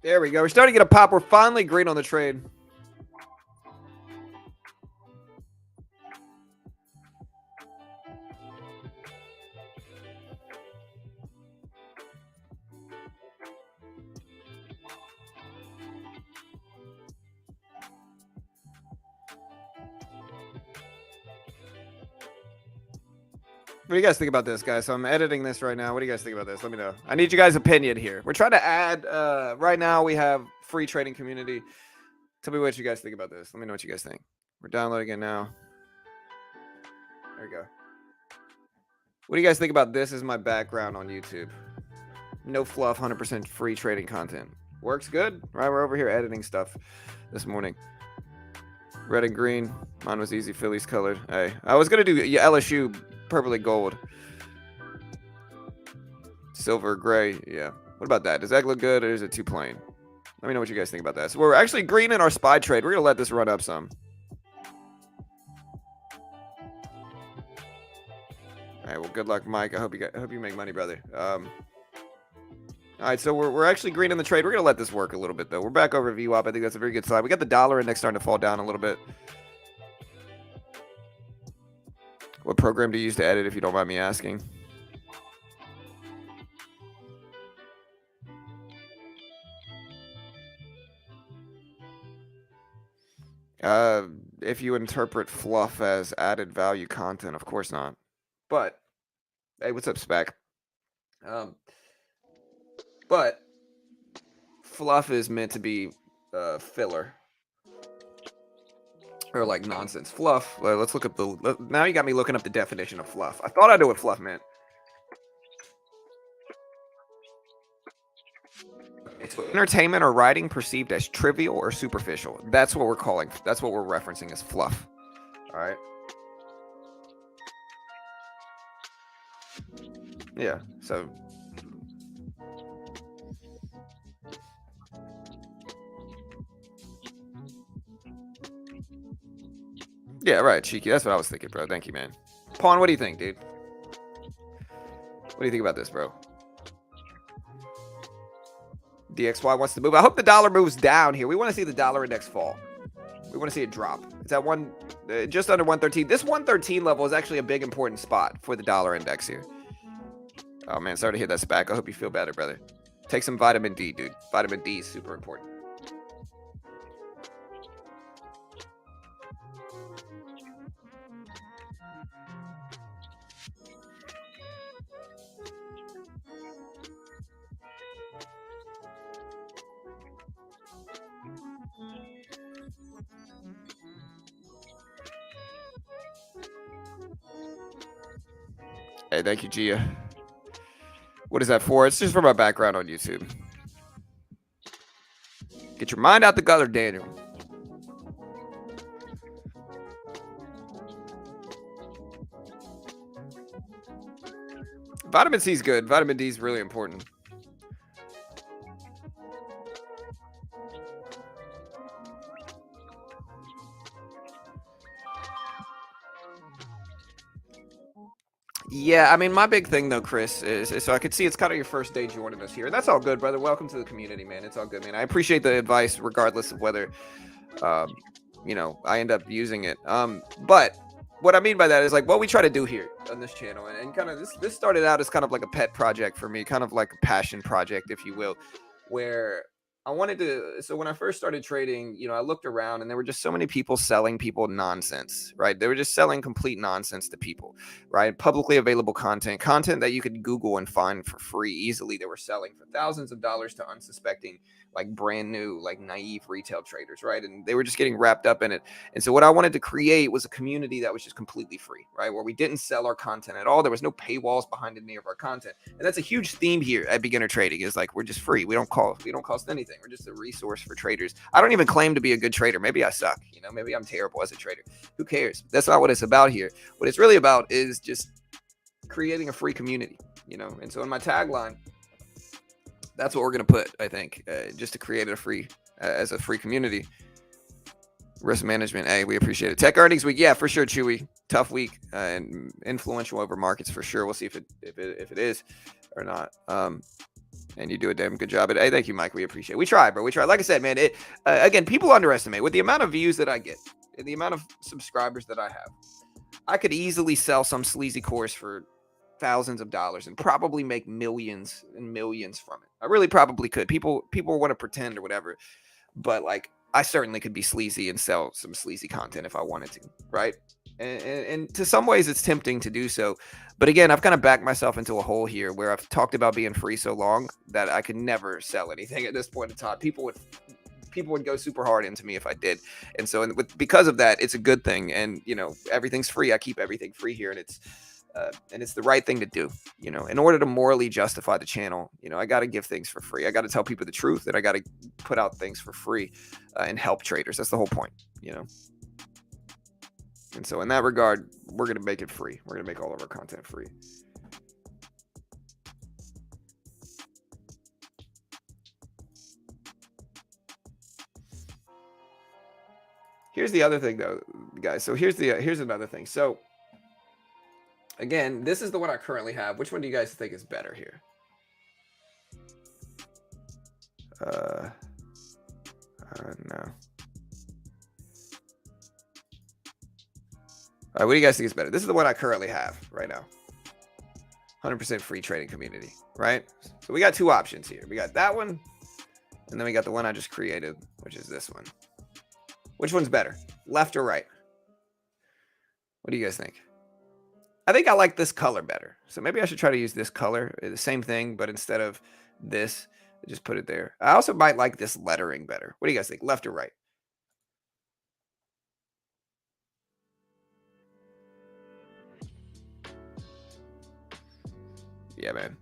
There we go. We're starting to get a pop. We're finally green on the trade. What do you guys think about this, guys? So I'm editing this right now. What do you guys think about this? Let me know. I need you guys' opinion here. We're trying to add, right now we have free trading community. Tell me what you guys think about this. Let me know what you guys think. We're downloading it now. There we go. What do you guys think about this as my background on YouTube? No fluff, 100% free trading content. Works good, right? We're over here editing stuff this morning. Red and green. Mine was easy Phillies colored. Hey, I was going to do LSU purpley gold. Silver gray. Yeah. What about that? Does that look good or is it too plain? Let me know what you guys think about that. So we're actually green in our SPY trade. We're going to let this run up some. All right. Well, good luck, Mike. I hope you make money, brother. All right. So we're actually green in the trade. We're going to let this work a little bit, though. We're back over VWAP. I think that's a very good sign. We got the dollar index starting to fall down a little bit. What program do you use to edit, if you don't mind me asking? If you interpret fluff as added value content, of course not. But, hey, what's up, Spec? But fluff is meant to be filler. Or like nonsense. Fluff. Let's look up the. Now you got me looking up the definition of fluff. I thought I knew what fluff meant. It's entertainment or writing perceived as trivial or superficial. That's what we're calling. That's what we're referencing as fluff. All right. Yeah. So. Yeah, right, Cheeky. That's what I was thinking, bro. Thank you, man. Pawn, what do you think, dude? What do you think about this, bro? DXY wants to move. I hope the dollar moves down here. We want to see the dollar index fall. We want to see it drop. It's at just under 113. This 113 level is actually a big important spot for the dollar index here. Oh, man, sorry to hear that, SPAC. I hope you feel better, brother. Take some vitamin D, dude. Vitamin D is super important. Hey, thank you, Gia. What is that for? It's just for my background on YouTube. Get your mind out the gutter, Daniel. Vitamin C is good. Vitamin D is really important. Yeah, I mean, my big thing, though, Chris, is so I could see it's kind of your first day joining us here. And that's all good, brother. Welcome to the community, man. It's all good, man. I appreciate the advice, regardless of whether, I end up using it. But what I mean by that is, like, what we try to do here channel, and kind of this started out as kind of like a pet project for me, kind of like a passion project, if you will, where I wanted to. So when I first started trading, I looked around and there were just so many people selling people nonsense, right? They were just selling complete nonsense to people, right? Publicly available content that you could Google and find for free easily. They were selling for thousands of dollars to unsuspecting, like brand new, like naive retail traders, right? And they were just getting wrapped up in it. And so what I wanted to create was a community that was just completely free, right? Where we didn't sell our content at all. There was no paywalls behind any of our content. And that's a huge theme here at Beginner Trading, is like, we're just free. We don't cost anything. We're just a resource for traders. I don't even claim to be a good trader. Maybe I suck. Maybe I'm terrible as a trader. Who cares? That's not what it's about here. What it's really about is just creating a free community, And so in my tagline, that's what we're going to put, I think, just to create a free community. Risk management, hey, we appreciate it. Tech earnings week, yeah, for sure, Chewy. Tough week and influential over markets for sure. We'll see if it is or not. And you do a damn good job. Hey, thank you, Mike. We appreciate it. We try, bro. We try. Like I said, man, again, people underestimate. With the amount of views that I get and the amount of subscribers that I have, I could easily sell some sleazy course for thousands of dollars and probably make millions and millions from it. I really probably could. People want to pretend or whatever, but like, I certainly could be sleazy and sell some sleazy content if I wanted to, right? And to some ways it's tempting to do so. But again, I've kind of backed myself into a hole here where I've talked about being free so long that I could never sell anything at this point in time. People would go super hard into me if I did. And so because of that, it's a good thing. And, everything's free. I keep everything free here, and it's the right thing to do. In order to morally justify the channel, I got to give things for free. I got to tell people the truth, and I got to put out things for free and help traders. That's the whole point, And so in that regard, we're going to make it free. We're going to make all of our content free. Here's the other thing, though, guys. So here's another thing. So again, this is the one I currently have. Which one do you guys think is better here? I don't know. All right, what do you guys think is better? This is the one I currently have right now. 100% free trading community, right? So we got two options here. We got that one, and then we got the one I just created, which is this one. Which one's better, left or right? What do you guys think? I think I like this color better. So maybe I should try to use this color. The same thing, but instead of this, just put it there. I also might like this lettering better. What do you guys think, left or right? Yeah, man.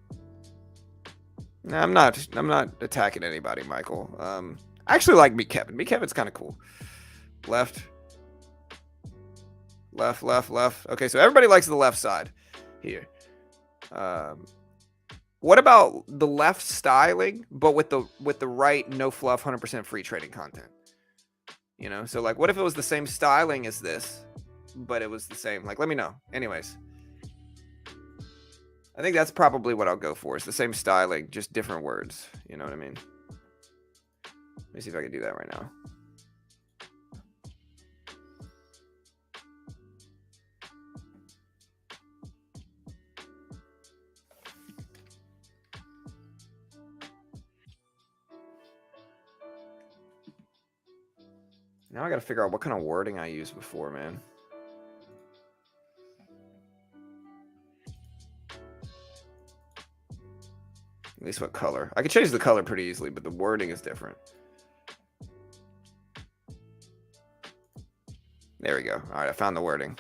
No, I'm not attacking anybody, Michael. I actually like Meet Kevin. Meet Kevin's kind of cool. Left. Okay, so everybody likes the left side here. What about the left styling, but with the right, no fluff, 100% free trading content? So like, what if it was the same styling as this, but it was the same? Like, let me know. Anyways, I think that's probably what I'll go for. It's the same styling, just different words. You know what I mean? Let me see if I can do that right now. Now I got to figure out what kind of wording I used before, man. At least what color. I could change the color pretty easily, but the wording is different. There we go. All right, I found the wording.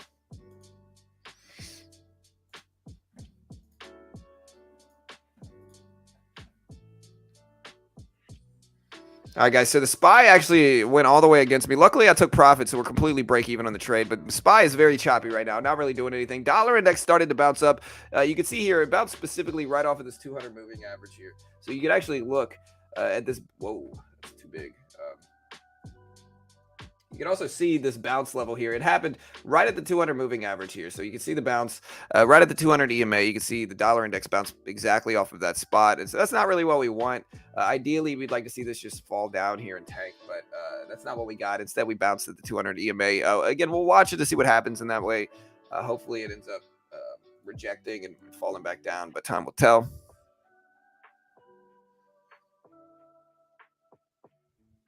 All right, guys, so the SPY actually went all the way against me. Luckily, I took profit, so we're completely break even on the trade. But SPY is very choppy right now, not really doing anything. Dollar index started to bounce up. You can see here, it bounced specifically right off of this 200 moving average here. So you can actually look at this. Whoa, that's too big. You can also see this bounce level here. It happened right at the 200 moving average here. So you can see the bounce right at the 200 EMA. You can see the dollar index bounce exactly off of that spot. And so that's not really what we want. Ideally, we'd like to see this just fall down here and tank, but that's not what we got. Instead, we bounced at the 200 EMA. Again, we'll watch it to see what happens in that way. Hopefully, it ends up rejecting and falling back down, but time will tell.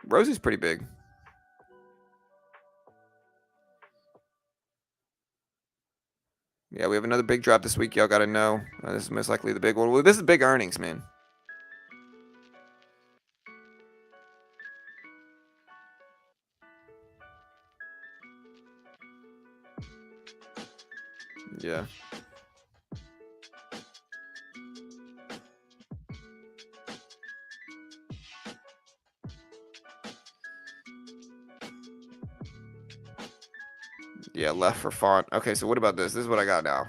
Rosie's pretty big. Yeah, we have another big drop this week. Y'all got to know. This is most likely the big one. Well, this is big earnings, man. Yeah. Yeah, left for font. Okay, so what about this? This is what I got now.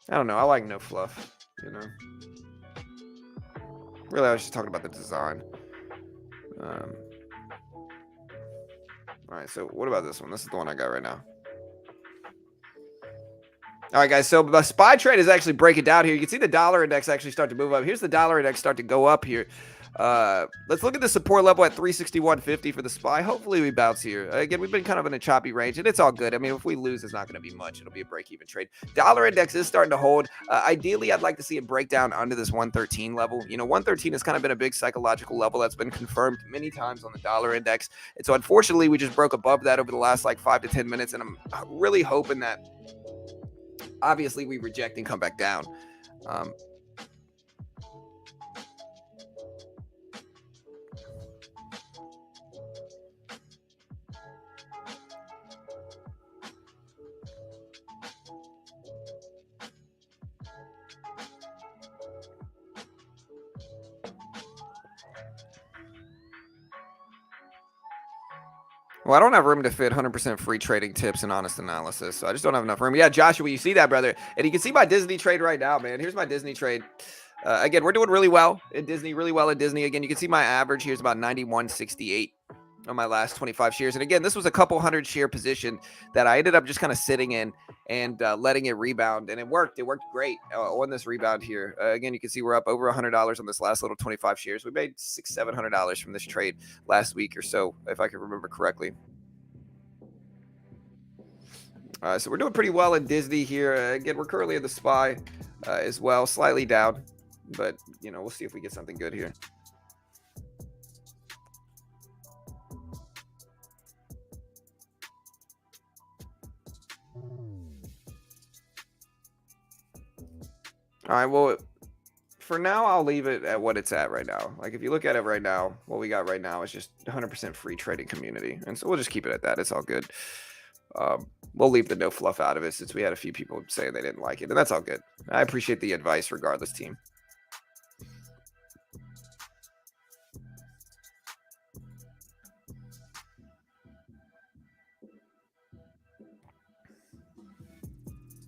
I don't know. I like no fluff, you know. Really, I was just talking about the design. All right, so what about this one? This is the one I got right now. All right, guys, so the SPY trade is actually breaking down here. You can see the dollar index actually start to move up. Here's the dollar index start to go up here. Let's look at the support level at 361.50 for the SPY. Hopefully we bounce here. Again, we've been kind of in a choppy range, and it's all good. I mean, if we lose, it's not going to be much. It'll be a break-even trade. Dollar index is starting to hold. Ideally, I'd like to see it break down under this 113 level. You know, 113 has kind of been a big psychological level that's been confirmed many times on the dollar index. And so, unfortunately, we just broke above that over the last, like, 5 to 10 minutes, and I'm really hoping that obviously we reject and come back down. Well, I don't have room to fit 100% free trading tips and honest analysis, so I just don't have enough room. Yeah, Joshua, you see that, brother. And you can see my Disney trade right now, man. Here's my Disney trade. Again, we're doing really well in Disney, Again, you can see my average here is about 91.68 on my last 25 shares. And again, this was a couple hundred share position that I ended up just kind of sitting in and letting it rebound. And it worked. It worked great on this rebound here. Again, you can see we're up over $100 on this last little 25 shares. We made $600-700 from this trade last week or so, if I can remember correctly. So we're doing pretty well in Disney here. Again, we're currently in the SPY as well, slightly down. But, you know, we'll see if we get something good here. All right, well, for now, I'll leave it at what it's at right now. Like, if you look at it right now, what we got right now is just 100% free trading community. And so we'll just keep it at that. It's all good. We'll leave the no fluff out of it since we had a few people saying they didn't like it. And that's all good. I appreciate the advice regardless, team.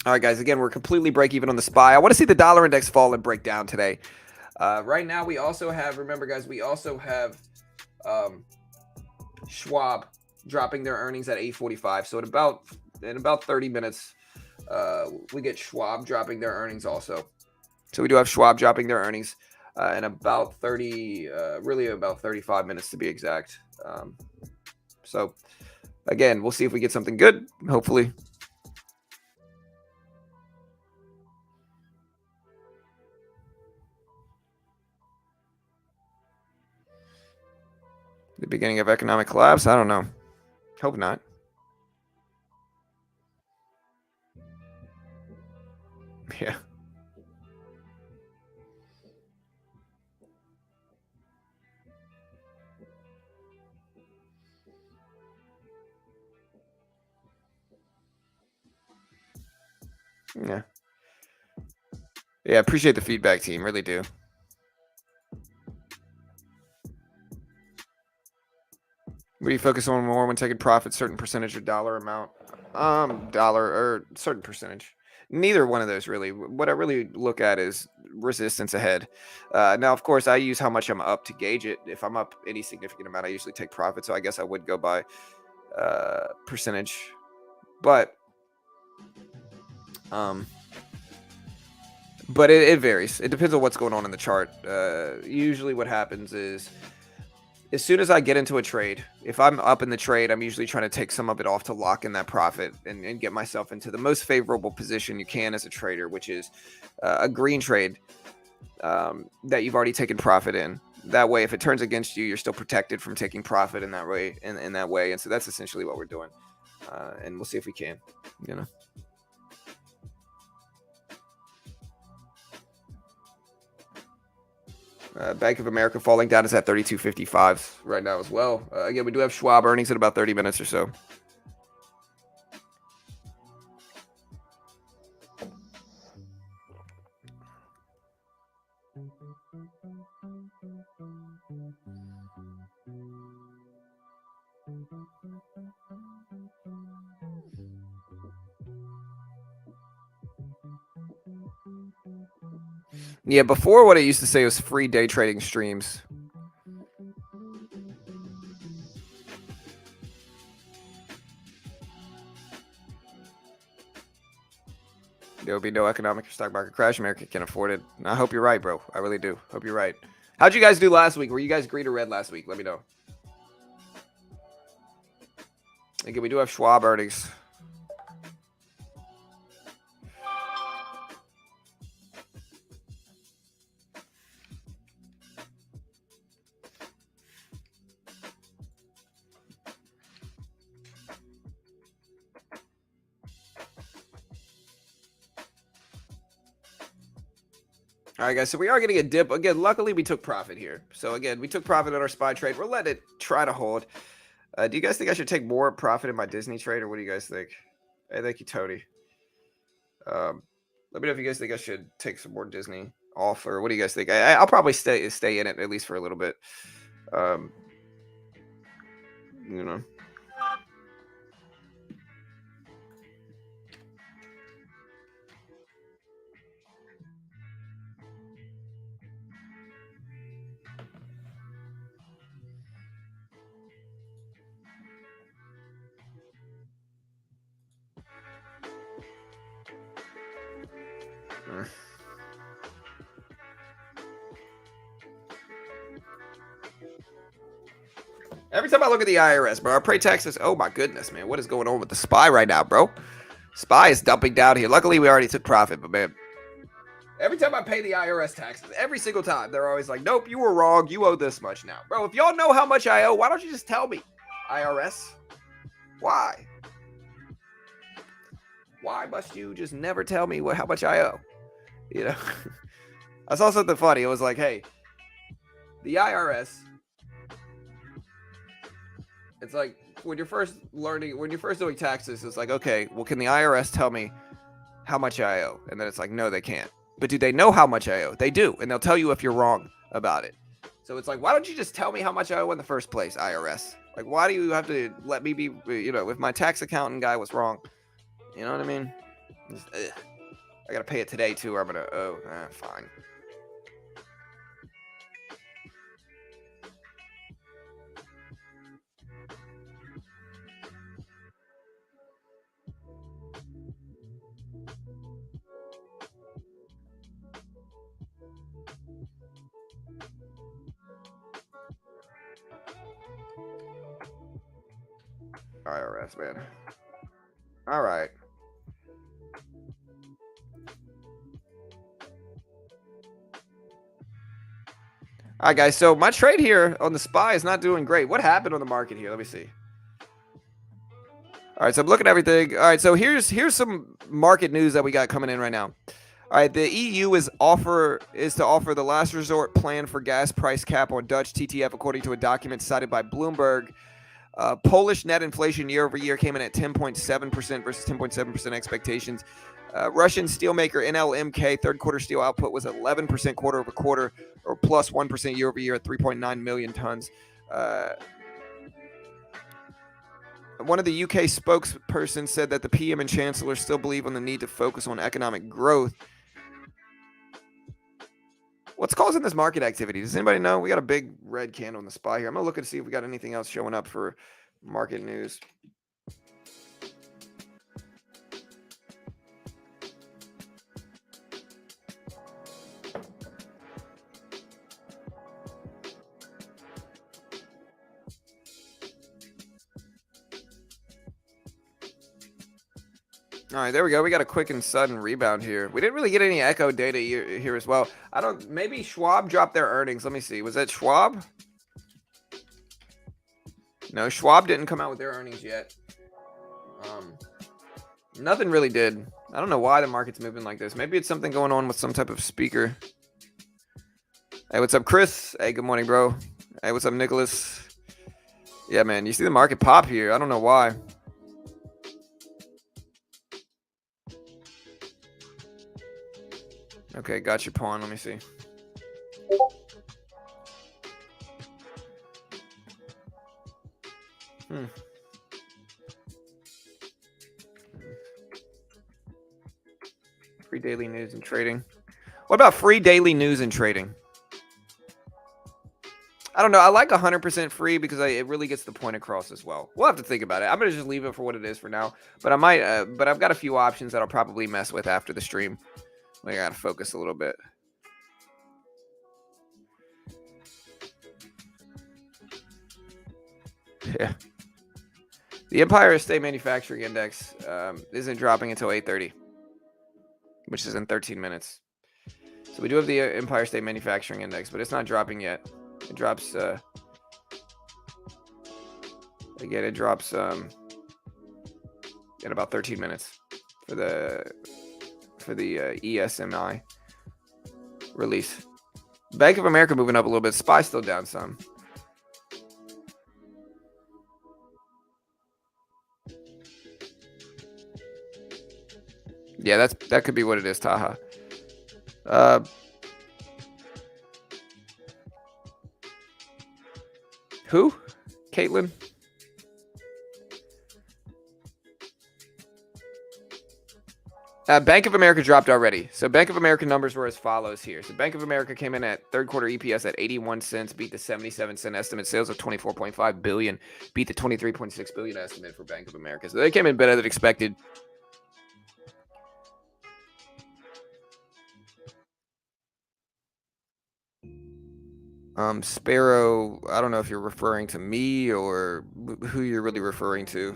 All right, guys, again, we're completely break even on the SPY. I want to see the dollar index fall and break down today. Right now, we also have, remember, guys, we also have Schwab dropping their earnings at 8:45. So in about 30 minutes, we get Schwab dropping their earnings also. So we do have Schwab dropping their earnings in about 35 minutes to be exact. So, again, we'll see if we get something good, hopefully. The beginning of economic collapse? I don't know. Hope not. Yeah. Yeah. Yeah, appreciate the feedback, team. Really do. What do you focus on more when taking profit? Certain percentage or dollar amount? Dollar or certain percentage. Neither one of those really. What I really look at is resistance ahead. Now, of course, I use how much I'm up to gauge it. If I'm up any significant amount, I usually take profit. So I guess I would go by percentage. But it varies. It depends on what's going on in the chart. Usually what happens is as soon as I get into a trade, if I'm up in the trade, I'm usually trying to take some of it off to lock in that profit and get myself into the most favorable position you can as a trader, which is a green trade that you've already taken profit in. That way, if it turns against you, you're still protected from taking profit in that way. In that way, and so that's essentially what we're doing. And we'll see if we can, you know. Bank of America falling down is at 32.55 right now as well. Again, we do have Schwab earnings in about 30 minutes or so. Yeah, before what it used to say was free day trading streams. There will be no economic or stock market crash. America can afford it. I hope you're right, bro. I really do. Hope you're right. How'd you guys do last week? Were you guys green or red last week? Let me know. Again, we do have Schwab earnings. All right, guys, so we are getting a dip. Again, luckily we took profit here. So, again, we took profit on our SPY trade. We're letting it try to hold. Do you guys think I should take more profit in my Disney trade, or what do you guys think? Hey, thank you, Tony. Let me know if you guys think I should take some more Disney off, or what do you guys think? I'll probably stay in it at least for a little bit. You know. Every time I look at the IRS, bro, our prey taxes. Oh my goodness, man, what is going on with the SPY right now, bro? SPY is dumping down here. Luckily, we already took profit, but man, every time I pay the IRS taxes, every single time, they're always like, "Nope, you were wrong. You owe this much now, bro." If y'all know how much I owe, why don't you just tell me, IRS? Why? Why must you just never tell me how much I owe? You know, I saw something funny. It was like, hey, the IRS. It's like when you're first doing taxes, it's like, okay, well, can the IRS tell me how much I owe? And then it's like, no, they can't. But do they know how much I owe? They do, and they'll tell you if you're wrong about it. So it's like, why don't you just tell me how much I owe in the first place, IRS? Like, why do you have to let me be, if my tax accountant guy was wrong? You know what I mean? I got to pay it today, too, or I'm going to owe. Fine. IRS, man. All right. All right, guys. So my trade here on the SPY is not doing great. What happened on the market here? Let me see. All right, so I'm looking at everything. All right, so here's some market news that we got coming in right now. All right, the EU is to offer the last resort plan for gas price cap on Dutch TTF, according to a document cited by Bloomberg. Polish net inflation year over year came in at 10.7% versus 10.7% expectations. Russian steelmaker NLMK third quarter steel output was 11% quarter over quarter, or plus 1% year over year at 3.9 million tons. One of the UK spokesperson said that the PM and Chancellor still believe in the need to focus on economic growth. What's causing this market activity? Does anybody know? We got a big red candle on the SPY here. I'm going to look and see if we got anything else showing up for market news. All right, there we go. We got a quick and sudden rebound here. We didn't really get any echo data here as well. Maybe Schwab dropped their earnings. Let me see. Was that Schwab? No, Schwab didn't come out with their earnings yet. Nothing really did. I don't know why the market's moving like this. Maybe it's something going on with some type of speaker. Hey, what's up, Chris? Hey, good morning, bro. Hey, what's up, Nicholas? Yeah, man, you see the market pop here. I don't know why. Okay, got your pawn. Let me see. Free daily news and trading. What about free daily news and trading? I don't know. I like 100% free because it really gets the point across as well. We'll have to think about it. I'm gonna just leave it for what it is for now. But I might. But I've got a few options that I'll probably mess with after the stream. I gotta focus a little bit. Yeah. The Empire State Manufacturing Index isn't dropping until 8:30, which is in 13 minutes. So we do have the Empire State Manufacturing Index, but it's not dropping yet. It drops. Again, it drops in about 13 minutes for the ESMI release. Bank of America moving up a little bit. SPY still down some. Yeah, that could be what it is, Taha. Who? Caitlin? Bank of America dropped already. So Bank of America numbers were as follows here. So Bank of America came in at third quarter EPS at 81 cents, beat the 77-cent estimate. Sales of 24.5 billion, beat the 23.6 billion estimate for Bank of America. So they came in better than expected. Sparrow, I don't know if you're referring to me or who you're really referring to.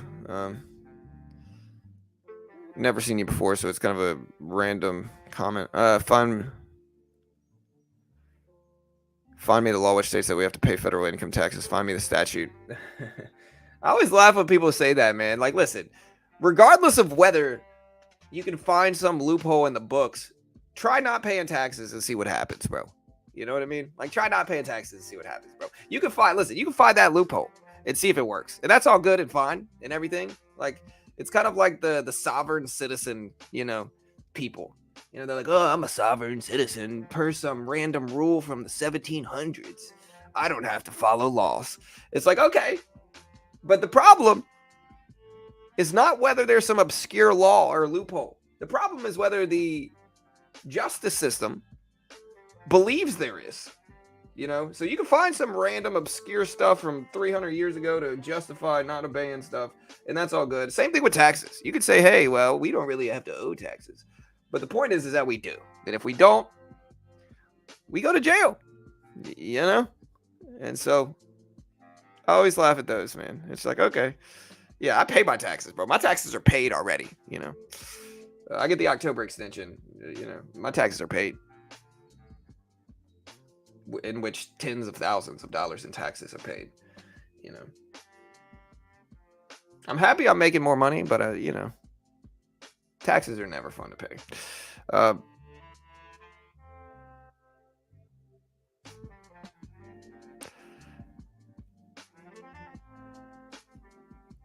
Never seen you before, so it's kind of a random comment. Find me the law which states that we have to pay federal income taxes. Find me the statute. I always laugh when people say that, man. Like, listen, regardless of whether you can find some loophole in the books, try not paying taxes and see what happens, bro. You know what I mean? Like, try not paying taxes and see what happens, bro. You can find that loophole and see if it works. And that's all good and fine and everything. Like, it's kind of like the sovereign citizen, people. They're like, oh, I'm a sovereign citizen per some random rule from the 1700s. I don't have to follow laws. It's like, okay. But the problem is not whether there's some obscure law or loophole. The problem is whether the justice system believes there is. So you can find some random obscure stuff from 300 years ago to justify not obeying stuff, and that's all good. Same thing with taxes. You could say, hey, well, we don't really have to owe taxes. But the point is that we do. And if we don't, we go to jail. And so I always laugh at those, man. It's like, okay, yeah, I pay my taxes, bro. My taxes are paid already, I get the October extension, my taxes are paid. In which tens of thousands of dollars in taxes are paid. I'm happy I'm making more money, but taxes are never fun to pay.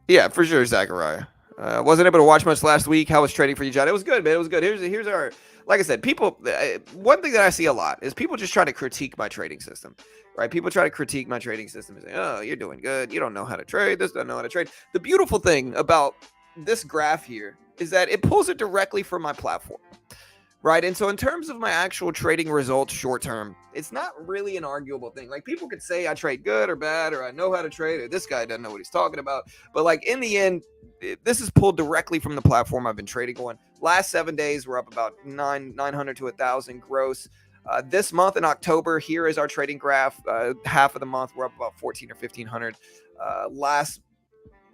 Yeah, for sure, Zachariah. Wasn't able to watch much last week. How was trading for you, John? It was good, man. It was good. Here's our, like I said, people, one thing that I see a lot is people just try to critique my trading system, right? People try to critique my trading system and say, oh, you're doing good. You don't know how to trade. This doesn't know how to trade. The beautiful thing about this graph here is that it pulls it directly from my platform, right? And so in terms of my actual trading results short term, it's not really an arguable thing. Like, people could say I trade good or bad, or I know how to trade, or this guy doesn't know what he's talking about. But like, in the end, this is pulled directly from the platform I've been trading on. Last 7 days, we're up about 900 to 1,000 gross. This month in October, here is our trading graph. Half of the month, we're up about 14 or 1,500. Last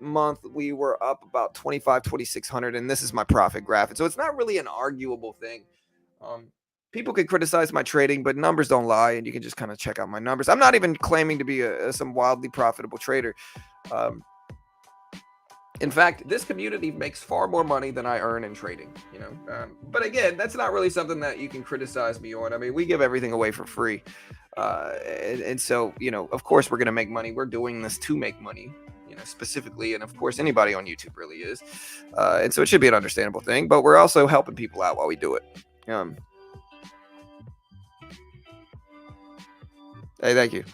month, we were up about 2,600, and this is my profit graph. And so it's not really an arguable thing. Um, People can criticize my trading, but numbers don't lie, and you can just kind of check out my numbers. I'm not even claiming to be some wildly profitable trader. Um, in fact, this community makes far more money than I earn in trading, but again, that's not really something that you can criticize me on. I mean, we give everything away for free. And so, of course we're going to make money. We're doing this to make money, specifically. And of course, anybody on YouTube really is. And so it should be an understandable thing, but we're also helping people out while we do it. Hey, thank you.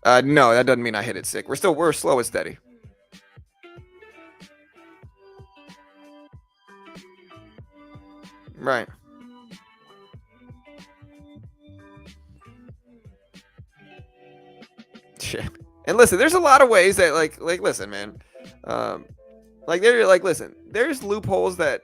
No, that doesn't mean I hit it sick. We're slow and steady. Right. And listen, there's a lot of ways that listen, man. Listen, there's loopholes that,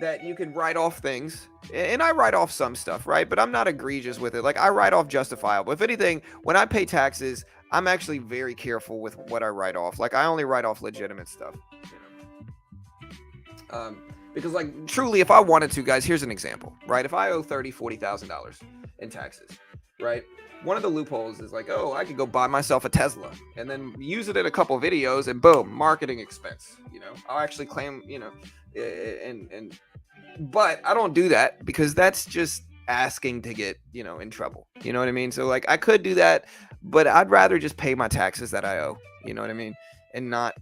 that you can write off things. And I write off some stuff, right? But I'm not egregious with it. Like, I write off justifiable. If anything, when I pay taxes, I'm actually very careful with what I write off. Like, I only write off legitimate stuff. Because, like, truly, if I wanted to, guys, here's an example, right? If I owe $40,000 in taxes, right? One of the loopholes is like, oh, I could go buy myself a Tesla and then use it in a couple videos, and boom, marketing expense. I'll actually claim, but I don't do that because that's just asking to get, in trouble. You know what I mean? So, like, I could do that, but I'd rather just pay my taxes that I owe. You know what I mean? And not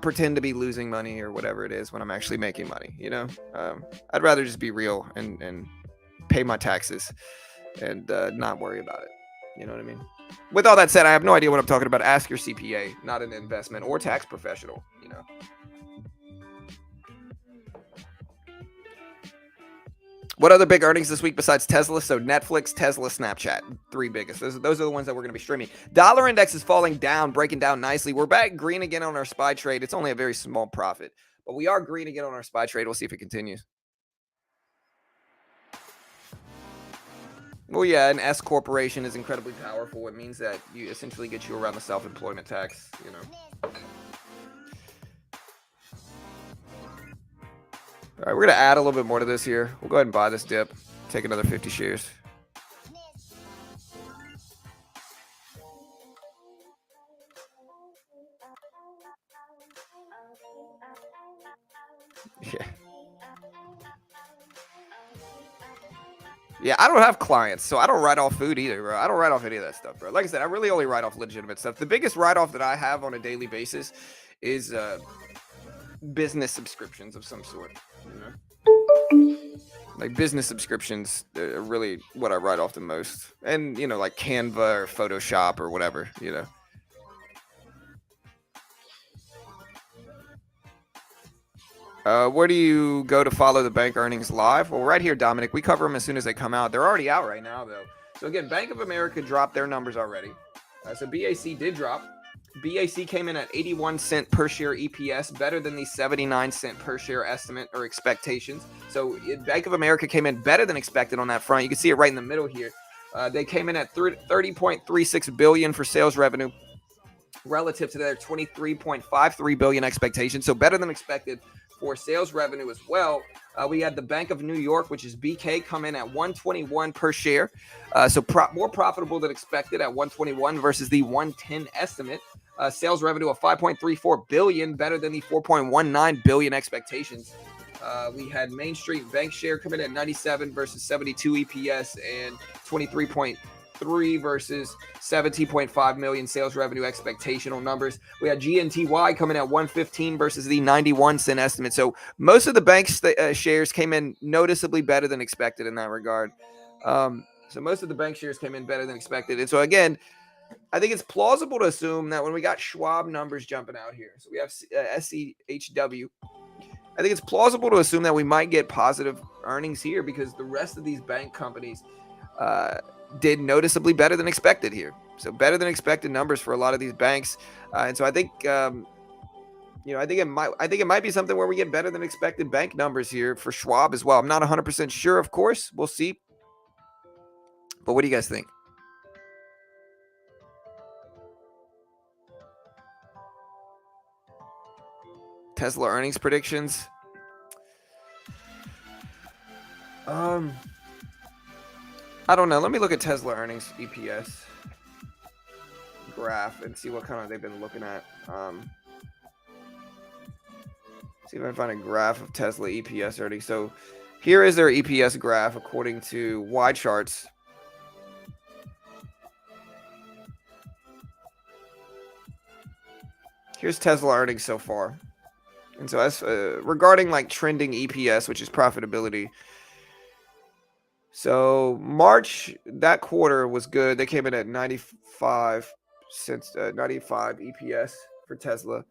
pretend to be losing money or whatever it is when I'm actually making money. I'd rather just be real and pay my taxes and not worry about it. You know what I mean? With all that said, I have no idea what I'm talking about. Ask your CPA, not an investment or tax professional. What other big earnings this week besides Tesla? So Netflix, Tesla, Snapchat, three biggest. Those are the ones that we're going to be streaming. Dollar index is falling down, breaking down nicely. We're back green again on our SPY trade. It's only a very small profit, but we are green again on our SPY trade. We'll see if it continues. Well, yeah, an S corporation is incredibly powerful. It means that you essentially get you around the self-employment tax, All right, we're going to add a little bit more to this here. We'll go ahead and buy this dip. Take another 50 shares. Yeah. Yeah, I don't have clients, so I don't write off food either, bro. I don't write off any of that stuff, bro. Like I said, I really only write off legitimate stuff. The biggest write-off that I have on a daily basis is business subscriptions of some sort. Like, business subscriptions are really what I write off the most. And, like Canva or Photoshop or whatever, Where do you go to follow the bank earnings live? Well, right here, Dominic. We cover them as soon as they come out. They're already out right now, though. So again, Bank of America dropped their numbers already. So BAC did drop. BAC came in at 81-cent per share EPS, better than the 79-cent per share estimate or expectations. So Bank of America came in better than expected on that front. You can see it right in the middle here. They came in at $30.36 billion for sales revenue, relative to their $23.53 billion expectation. So better than expected for sales revenue as well. We had the Bank of New York, which is BK, come in at $121 per share. So more profitable than expected at $121 versus the $110 estimate. Sales revenue of $5.34 billion, better than the $4.19 billion expectations. We had Main Street Bank share come in at 97 versus 72 EPS and 23.3 versus 17.5 million sales revenue expectational numbers. We had GNTY coming at 115 versus the 91-cent estimate. So most of the bank's shares came in noticeably better than expected in that regard. So most of the bank shares came in better than expected. And so again, I think it's plausible to assume that when we got Schwab numbers jumping out here, so we have SCHW, I think it's plausible to assume that we might get positive earnings here because the rest of these bank companies did noticeably better than expected here. So better than expected numbers for a lot of these banks. And so I think, I think it might be something where we get better than expected bank numbers here for Schwab as well. I'm not 100% sure, of course. We'll see. But what do you guys think? Tesla earnings predictions. I don't know. Let me look at Tesla earnings EPS graph and see what kind of they've been looking at. See if I can find a graph of Tesla EPS earnings. So here is their EPS graph according to Y charts. Here's Tesla earnings so far. And so as regarding like trending EPS, which is profitability. So March, that quarter was good. They came in at 95 cents, 95 EPS for Tesla.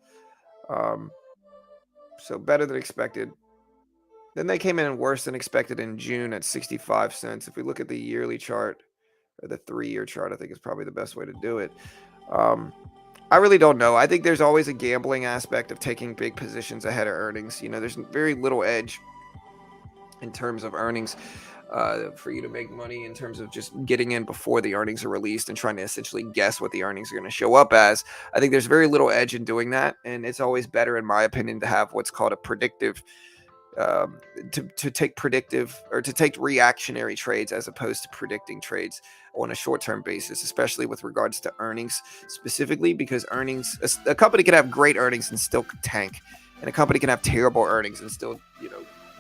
So better than expected. Then they came in worse than expected in June at 65 cents. If we look at the yearly chart or the 3-year chart, I think is probably the best way to do it. I really don't know. I think there's always a gambling aspect of taking big positions ahead of earnings. You know, there's very little edge in terms of earnings for you to make money in terms of just getting in before the earnings are released and trying to essentially guess what the earnings are going to show up as. I think there's very little edge in doing that. And it's always better, in my opinion, to have what's called a predictive to take predictive or to take reactionary trades as opposed to predicting trades on a short-term basis, especially with regards to earnings specifically, because earnings, a company can have great earnings and still tank, and a company can have terrible earnings and still,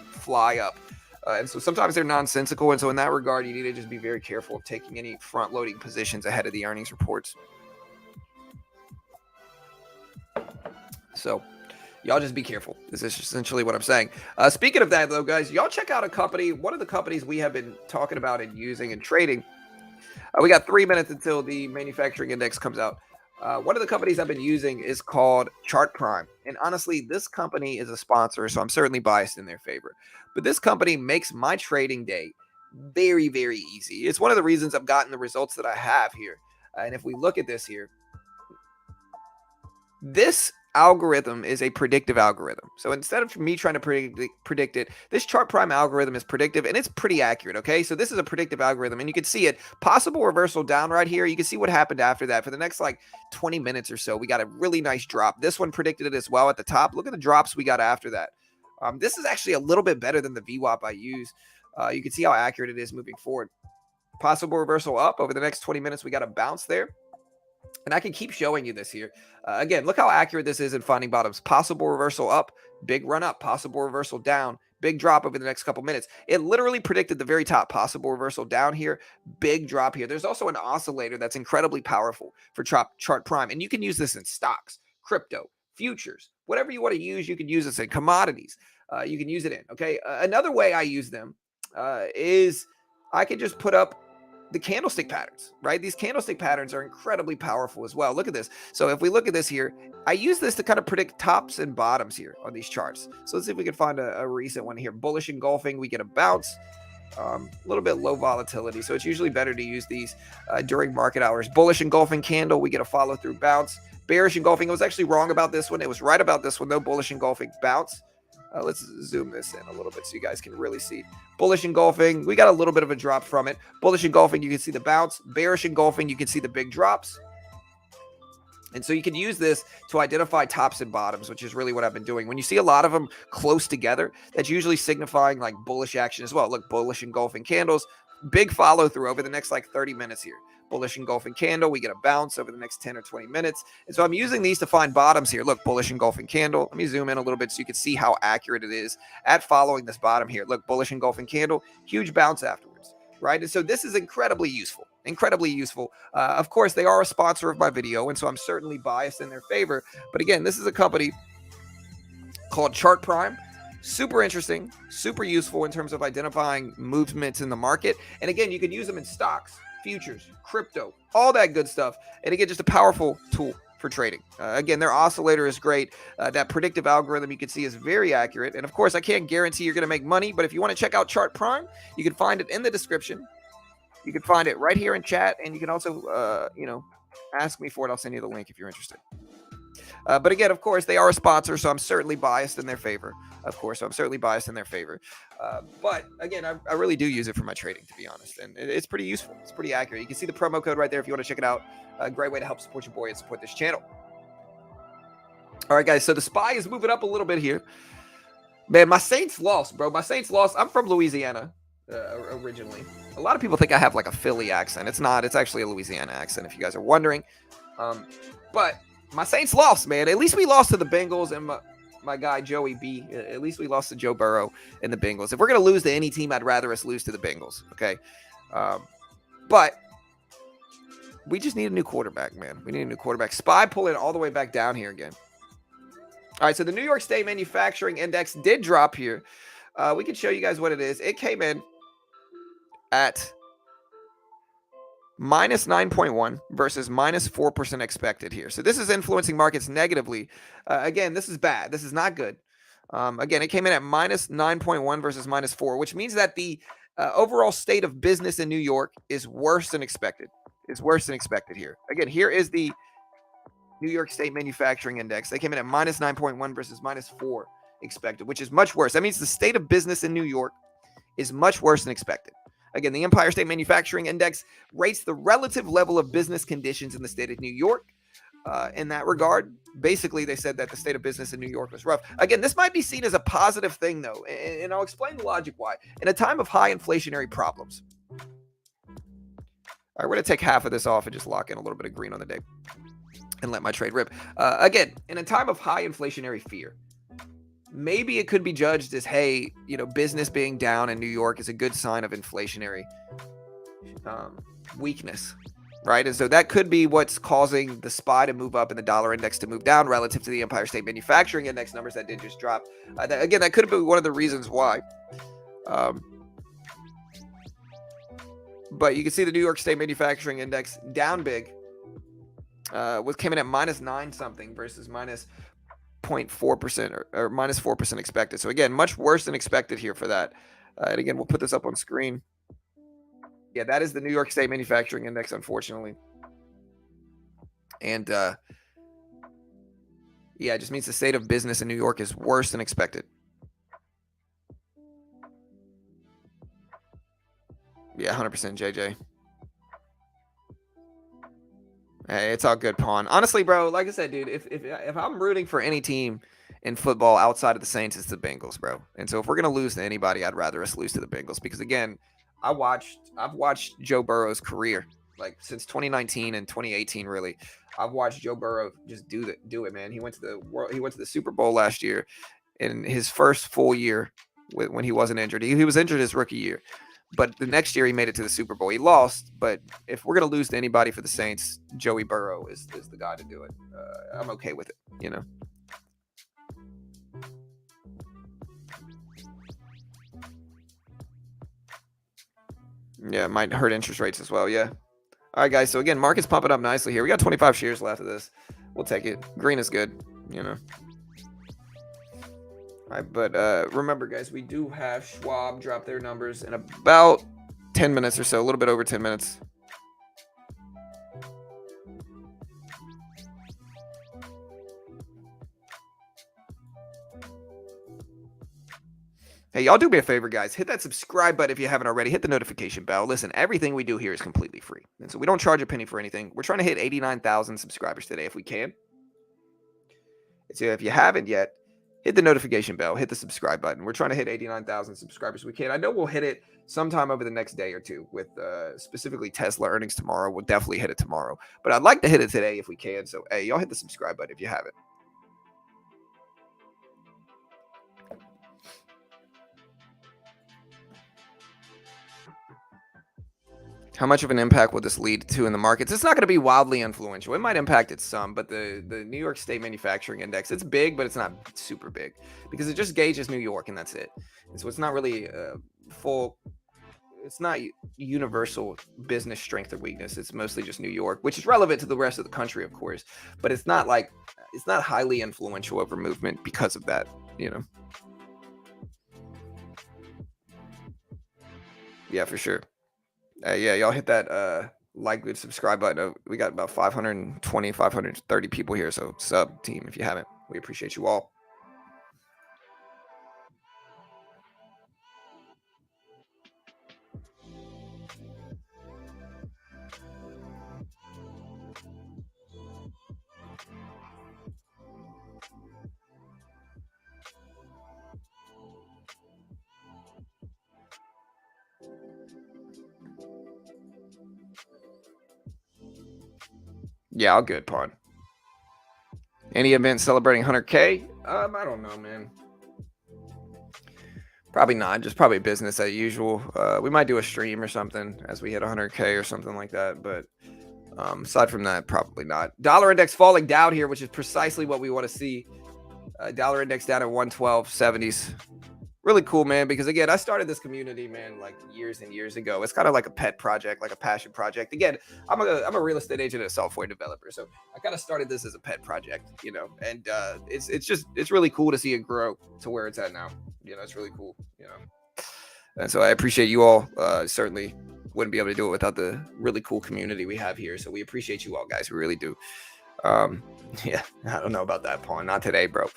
fly up. And so sometimes they're nonsensical. And so in that regard, you need to just be very careful of taking any front-loading positions ahead of the earnings reports. So y'all just be careful. This is essentially what I'm saying. Speaking of that, though, guys, y'all check out a company. One of the companies we have been talking about and using and trading. We got 3 minutes until the manufacturing index comes out. One of the companies I've been using is called Chart Prime. And honestly, this company is a sponsor, so I'm certainly biased in their favor. But this company makes my trading day very, very easy. It's one of the reasons I've gotten the results that I have here. And if we look at this here, this algorithm is a predictive algorithm. So instead of me trying to predict it, this Chart Prime algorithm is predictive, and it's pretty accurate, okay? So this is a predictive algorithm, and you can see it. Possible reversal down right here. You can see what happened after that. For the next, 20 minutes or so, we got a really nice drop. This one predicted it as well at the top. Look at the drops we got after that. This is actually a little bit better than the VWAP I use. You can see how accurate it is moving forward. Possible reversal up over the next 20 minutes. We got a bounce there. And I can keep showing you this here. Again, look how accurate this is in finding bottoms. Possible reversal up, big run up, possible reversal down, big drop over the next couple minutes. It literally predicted the very top, possible reversal down here, big drop here. There's also an oscillator that's incredibly powerful for Chart Prime. And you can use this in stocks, crypto, futures, whatever you want to use. You can use this in commodities. You can use it in, okay? Another way I use them is I can just put up the candlestick patterns, right? These candlestick patterns are incredibly powerful as well. Look at this. So if we look at this here, I use this to kind of predict tops and bottoms here on these charts. So let's see if we can find a recent one here. Bullish engulfing, we get a bounce, a little bit low volatility. So it's usually better to use these during market hours. Bullish engulfing candle, we get a follow through bounce. Bearish engulfing, I was actually wrong about this one. It was right about this one though. Bullish engulfing bounce. Let's zoom this in a little bit so you guys can really see. Bullish engulfing, we got a little bit of a drop from it. Bullish engulfing, you can see the bounce. Bearish engulfing, you can see the big drops. And so you can use this to identify tops and bottoms, which is really what I've been doing. When you see a lot of them close together, that's usually signifying bullish action as well. Look, bullish engulfing candles, big follow through over the next 30 minutes here. Bullish engulfing candle, we get a bounce over the next 10 or 20 minutes. And so I'm using these to find bottoms here. Look, bullish engulfing candle. Let me zoom in a little bit so you can see how accurate it is at following this bottom here. Look, bullish engulfing candle, huge bounce afterwards, right? And so this is incredibly useful, incredibly useful. Of course, they are a sponsor of my video, and so I'm certainly biased in their favor. But again, this is a company called Chart Prime. Super interesting, super useful in terms of identifying movements in the market. And again, you can use them in stocks, futures, crypto, all that good stuff. And again, just a powerful tool for trading. Again, their oscillator is great. That predictive algorithm you can see is very accurate. And of course, I can't guarantee you're going to make money, but if you want to check out Chart Prime, you can find it in the description. You can find it right here in chat. And you can also, ask me for it. I'll send you the link if you're interested. But again, of course, they are a sponsor, so I'm certainly biased in their favor. But again, I really do use it for my trading, to be honest. And it's pretty useful. It's pretty accurate. You can see the promo code right there if you want to check it out. A great way to help support your boy and support this channel. All right, guys. So the SPY is moving up a little bit here. Man, my Saints lost, bro. My Saints lost. I'm from Louisiana originally. A lot of people think I have like a Philly accent. It's not. It's actually a Louisiana accent, if you guys are wondering. But my Saints lost, man. At least we lost to the Bengals and my guy Joey B. At least we lost to Joe Burrow and the Bengals. If we're going to lose to any team, I'd rather us lose to the Bengals, okay? But we just need a new quarterback, man. We need a new quarterback. SPY pulling all the way back down here again. All right, so the New York State Manufacturing Index did drop here. We can show you guys what it is. It came in at minus 9.1 versus minus 4% expected here. So this is influencing markets negatively. Again, this is bad. This is not good. Again, it came in at minus 9.1 versus minus 4, which means that the overall state of business in New York is worse than expected. It's worse than expected here. Again, here is the New York State Manufacturing Index. They came in at minus 9.1 versus minus 4 expected, which is much worse. That means the state of business in New York is much worse than expected. Again, the Empire State Manufacturing Index rates the relative level of business conditions in the state of New York. In that regard, basically, they said that the state of business in New York was rough. Again, this might be seen as a positive thing, though, and I'll explain the logic why. In a time of high inflationary problems. All right, we're going to take half of this off and just lock in a little bit of green on the day and let my trade rip. Again, in a time of high inflationary fear, maybe it could be judged as, hey, business being down in New York is a good sign of inflationary weakness, right? And so that could be what's causing the SPY to move up and the dollar index to move down relative to the Empire State Manufacturing Index numbers that did just drop. Again, that could have been one of the reasons why. But you can see the New York State Manufacturing Index down big. Came in at minus 9 something versus minus 0.4% or minus 4% expected. So again, much worse than expected here for that. And again, we'll put this up on screen. Yeah, that is the New York State Manufacturing Index, unfortunately. And yeah, it just means the state of business in New York is worse than expected. Yeah, 100% JJ. Hey, it's all good, Pawn. Honestly, bro, like I said, dude, if I'm rooting for any team in football outside of the Saints, it's the Bengals, bro. And so if we're gonna lose to anybody, I'd rather us lose to the Bengals because again, I've watched Joe Burrow's career like since 2019 and 2018. Really, I've watched Joe Burrow just do it, man. He went to the Super Bowl last year in his first full year when he wasn't injured. He was injured his rookie year. But the next year he made it to the Super Bowl. He lost, but if we're going to lose to anybody for the Saints, Joey Burrow is the guy to do it. I'm okay with it, Yeah, it might hurt interest rates as well, yeah. All right, guys, so again, market's pumping up nicely here. We got 25 shares left of this. We'll take it. Green is good, All right, but remember, guys, we do have Schwab drop their numbers in about 10 minutes or so, a little bit over 10 minutes. Hey, y'all do me a favor, guys. Hit that subscribe button if you haven't already. Hit the notification bell. Listen, everything we do here is completely free. And so we don't charge a penny for anything. We're trying to hit 89,000 subscribers today if we can. So if you haven't yet, hit the notification bell, hit the subscribe button. We're trying to hit 89,000 subscribers. We can. I know we'll hit it sometime over the next day or two with specifically Tesla earnings tomorrow. We'll definitely hit it tomorrow. But I'd like to hit it today if we can. So, hey, y'all hit the subscribe button if you haven't. How much of an impact will this lead to in the markets? It's not going to be wildly influential. It might impact it some, but the New York State Manufacturing Index, it's big, but it's not super big because it just gauges New York and that's it. And so it's not really it's not universal business strength or weakness. It's mostly just New York, which is relevant to the rest of the country, of course, but it's not highly influential over movement because of that, Yeah, for sure. Yeah, y'all hit that like, good, subscribe button. We got about 520, 530 people here. So sub team if you haven't. We appreciate you all. Yeah, all good, pawn. Any event celebrating 100K? I don't know, man. Probably not. Just probably business as usual. We might do a stream or something as we hit 100K or something like that. But aside from that, probably not. Dollar index falling down here, which is precisely what we want to see. Dollar index down at 112.70s. Really cool, man, because again, I started this community, man, like years and years ago. It's kind of like a pet project, like a passion project. Again, I'm a real estate agent and a software developer, so I kind of started this as a pet project, and it's really cool to see it grow to where it's at now. It's really cool, and so I appreciate you all. Certainly wouldn't be able to do it without the really cool community we have here. So we appreciate you all, guys. We really do. Yeah, I don't know about that, pawn. Not today, bro.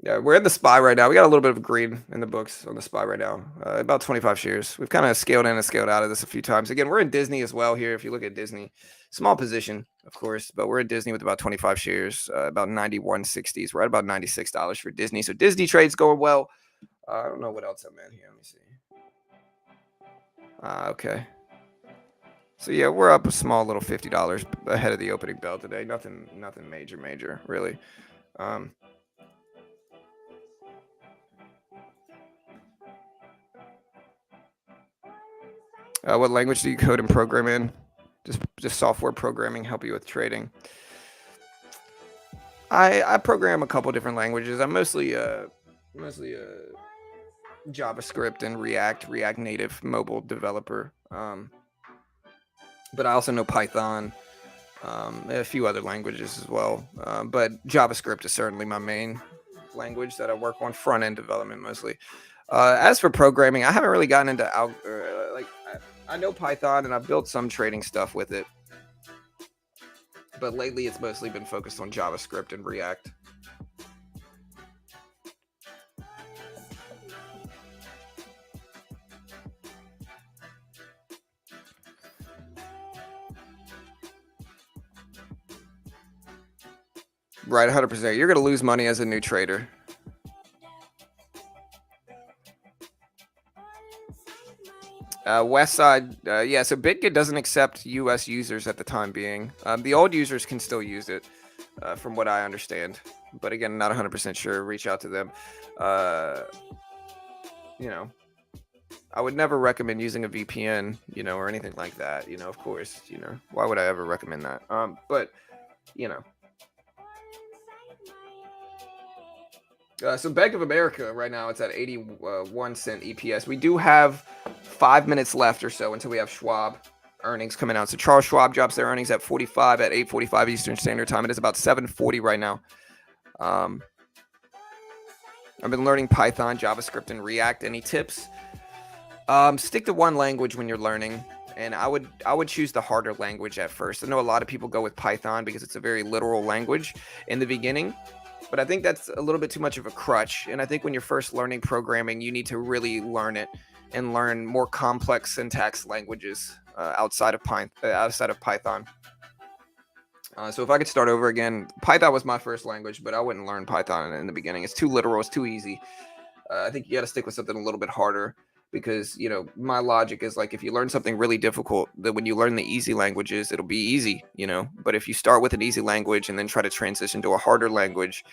Yeah, we're in the SPY right now. We got a little bit of green in the books on the SPY right now. About 25 shares. We've kind of scaled in and scaled out of this a few times. Again, we're in Disney as well here. If you look at Disney, small position, of course, but we're in Disney with about 25 shares, about 91.60s. We're at about $96 for Disney. So Disney trade's going well. I don't know what else I'm in here. Let me see. Okay. So yeah, we're up a small little $50 ahead of the opening bell today. Nothing major, really. What language do you code and program in? Just software programming, help you with trading. I program a couple different languages. I'm mostly JavaScript and React Native mobile developer. But I also know Python, a few other languages as well. But JavaScript is certainly my main language that I work on, front end development mostly. As for programming, I haven't really gotten into I know Python and I've built some trading stuff with it. But lately it's mostly been focused on JavaScript and React. Right, 100%. You're going to lose money as a new trader. West side, yeah, so BitGet doesn't accept US users at the time being. The old users can still use it, from what I understand. But again, not 100% sure. Reach out to them. I would never recommend using a VPN, or anything like that. Of course, why would I ever recommend that? But, so Bank of America right now, it's at 81 cent EPS. We do have 5 minutes left or so until we have Schwab earnings coming out. So Charles Schwab drops their earnings at 8:45 Eastern Standard Time. It is about 7:40 right now. I've been learning Python, JavaScript, and React. Any tips? Stick to one language when you're learning, and I would choose the harder language at first. I know a lot of people go with Python because it's a very literal language in the beginning. But I think that's a little bit too much of a crutch. And I think when you're first learning programming, you need to really learn it and learn more complex syntax languages outside of Python. So if I could start over again, Python was my first language, but I wouldn't learn Python in the beginning. It's too literal. It's too easy. I think you got to stick with something a little bit harder because, my logic is like if you learn something really difficult, then when you learn the easy languages, it'll be easy, But if you start with an easy language and then try to transition to a harder language,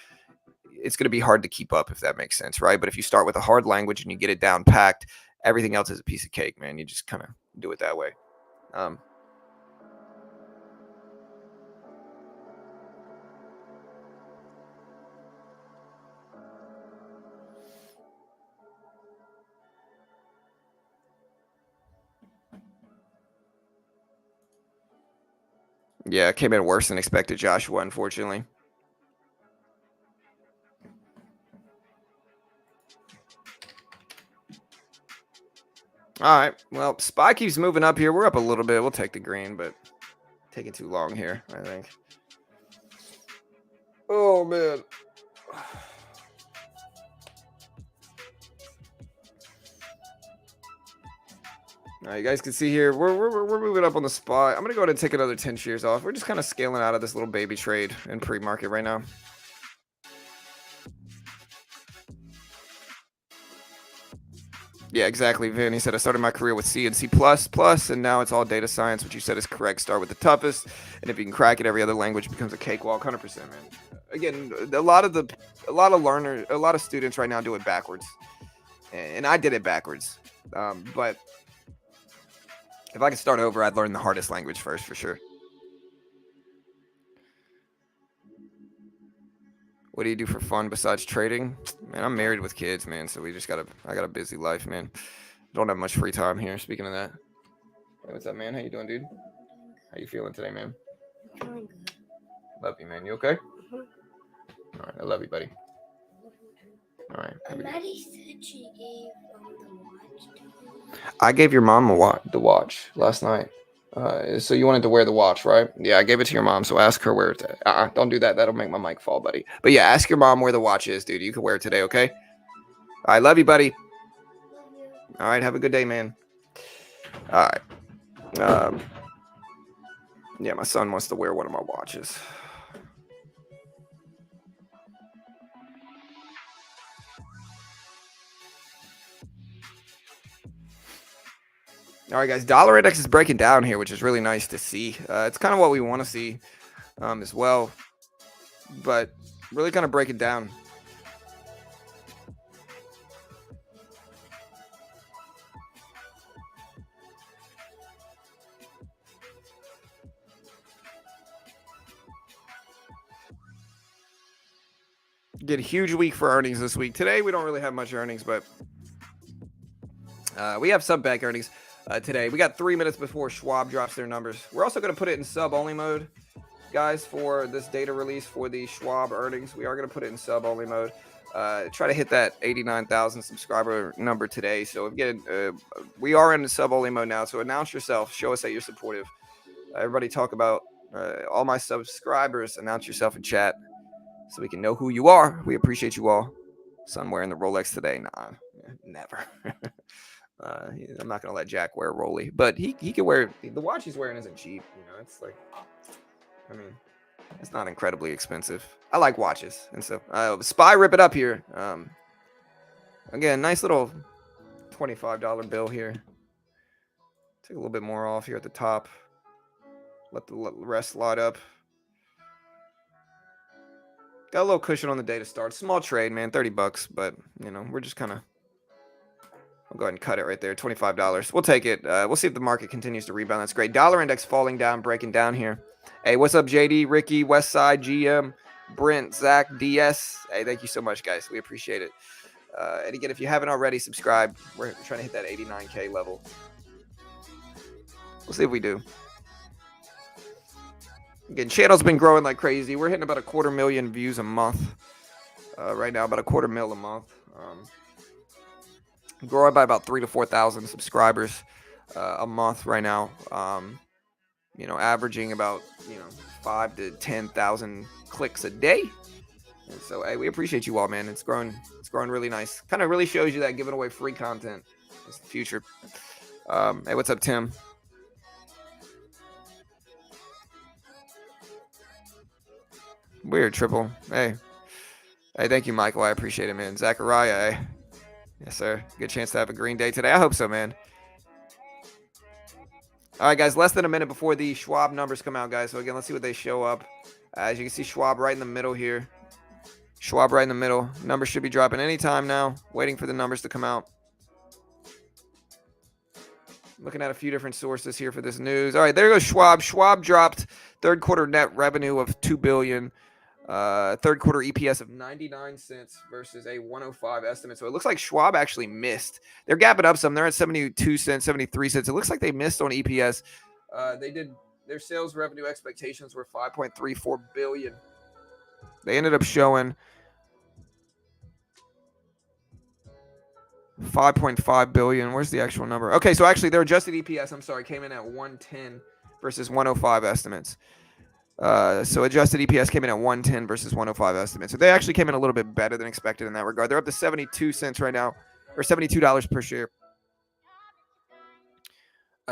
it's going to be hard to keep up, if that makes sense, right? But if you start with a hard language and you get it down packed, everything else is a piece of cake, man. You just kind of do it that way. Yeah, it came in worse than expected, Joshua, unfortunately. All right. Well, SPY keeps moving up here. We're up a little bit. We'll take the green, but taking too long here, I think. Oh, man. You guys can see here, we're moving up on the spot. I'm going to go ahead and take another 10 shares off. We're just kind of scaling out of this little baby trade in pre-market right now. Yeah, exactly, Vin. He said, I started my career with C and C++, and now it's all data science, which you said is correct. Start with the toughest, and if you can crack it, every other language becomes a cakewalk. 100%, man. Again, a lot of students right now do it backwards, and I did it backwards. But if I could start over, I'd learn the hardest language first, for sure. What do you do for fun besides trading? Man, I'm married with kids, man, so I got a busy life, man. Don't have much free time here. Speaking of that, hey, what's up, man? How you doing, dude? How you feeling today, man? Feeling good. Love you, man. You okay? All right, I love you, buddy. All right. Maddie said she gave the watch to you. I gave your mom the watch last night. So you wanted to wear the watch, right? Yeah, I gave it to your mom. So ask her where it's at. Don't do that. That'll make my mic fall, buddy. But yeah, ask your mom where the watch is, dude. You can wear it today, okay? I love you, buddy. Love you. All right, have a good day, man. All right. Yeah, my son wants to wear one of my watches. All right, guys. Dollar index is breaking down here, which is really nice to see. It's kind of what we want to see as well, but really kind of break it down. Get a huge week for earnings this week. Today, we don't really have much earnings, but we have some bank earnings today. We got 3 minutes before Schwab drops their numbers. We're also going to put it in sub-only mode, guys, for this data release for the Schwab earnings. We are going to put it in sub-only mode. Try to hit that 89,000 subscriber number today. So again, we are in the sub-only mode now. So announce yourself. Show us that you're supportive. Everybody talk about all my subscribers. Announce yourself in chat so we can know who you are. We appreciate you all. Son wearing the Rolex today. Nah, never. I'm not going to let Jack wear a Rolly. But he can wear – the watch he's wearing isn't cheap. You know, it's like – I mean – it's not incredibly expensive. I like watches. And so, SPY rip it up here. Again, nice little $25 bill here. Take a little bit more off here at the top. Let the rest slide up. Got a little cushion on the day to start. Small trade, man. $30. But, you know, we're just kind of... I'll go ahead and cut it right there. $25. We'll take it. We'll see if the market continues to rebound. That's great. Dollar index falling down, breaking down here. Hey, what's up, JD, Ricky, Westside, GM, Brent, Zach, DS? Hey, thank you so much, guys. We appreciate it. And again, if you haven't already, subscribe. We're trying to hit that 89K level. We'll see if we do. Again, channel's been growing like crazy. We're hitting about 250,000 views a month. Right now, about 250,000 a month. Growing by about 3,000 to 4,000 subscribers a month right now. You know, averaging about 5,000 to 10,000 clicks a day. And so, hey, we appreciate you all, man. It's growing really nice. Kind of really shows you that giving away free content is the future. Hey, what's up, Tim? Weird triple. Hey, thank you, Michael. I appreciate it, man. Zachariah, hey. Yes, sir. Good chance to have a green day today. I hope so, man. All right, guys, less than a minute before the Schwab numbers come out, guys. So, again, let's see what they show up. As you can see, Schwab right in the middle here. Schwab right in the middle. Numbers should be dropping anytime now. Waiting for the numbers to come out. Looking at a few different sources here for this news. All right, there goes Schwab. Schwab dropped third quarter net revenue of $2 billion. Third quarter EPS of 99 cents versus a 105 estimate. So it looks like Schwab actually missed. They're gapping up some. They're at 72 cents, 73 cents. It looks like they missed on EPS. Their sales revenue expectations were 5.34 billion. They ended up showing 5.5 billion. Where's the actual number? Okay, so actually their adjusted EPS, came in at 110 versus 105 estimates. So adjusted EPS came in at 110 versus 105 estimates. So they actually came in a little bit better than expected in that regard. They're up to 72 cents right now, or $72 per share.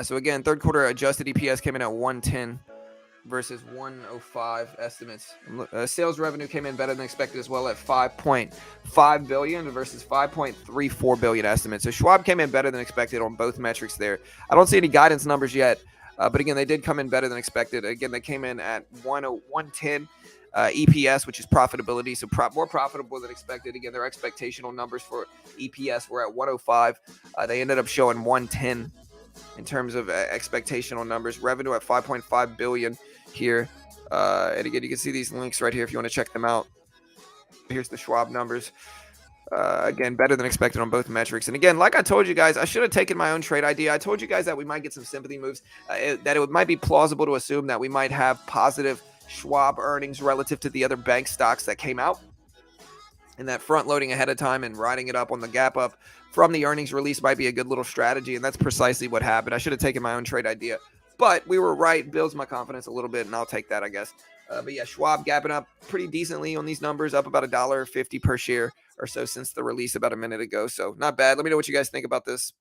So again, third quarter adjusted EPS came in at 110 versus 105 estimates. Sales revenue came in better than expected as well at 5.5 billion versus 5.34 billion estimates. So Schwab came in better than expected on both metrics there. I don't see any guidance numbers yet, but again, they did come in better than expected. Again, they came in at 110 EPS, which is profitability, so more profitable than expected. Again, their expectational numbers for EPS were at 105. They ended up showing 110 in terms of expectational numbers. Revenue at 5.5 billion here. And again, you can see these links right here if you want to check them out. Here's the Schwab numbers. Again, better than expected on both metrics. And again, like I told you guys, I should have taken my own trade idea. I told you guys that we might get some sympathy moves, that it might be plausible to assume that we might have positive Schwab earnings relative to the other bank stocks that came out. And that front loading ahead of time and riding it up on the gap up from the earnings release might be a good little strategy. And that's precisely what happened. I should have taken my own trade idea, but we were right. Builds my confidence a little bit, and I'll take that, I guess. But yeah, Schwab gapping up pretty decently on these numbers, up about $1.50 per share or so since the release about a minute ago. So not bad. Let me know what you guys think about this.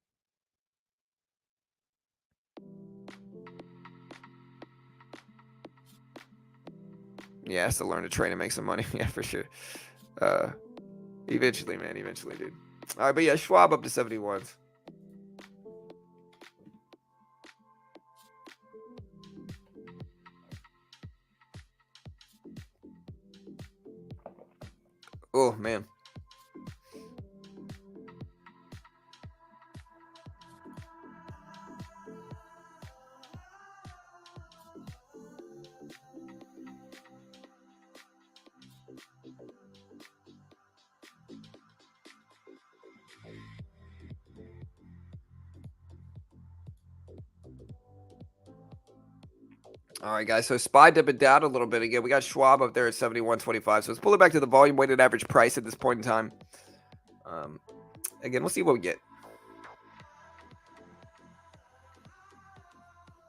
Yeah, I have to learn to trade and make some money. Yeah, for sure. Eventually, man. Eventually, dude. All right, but yeah, Schwab up to 71s. Oh, man. All right, guys. So SPY dipping down a little bit again. We got Schwab up there at 71.25. So let's pull it back to the volume weighted average price at this point in time. Again, we'll see what we get.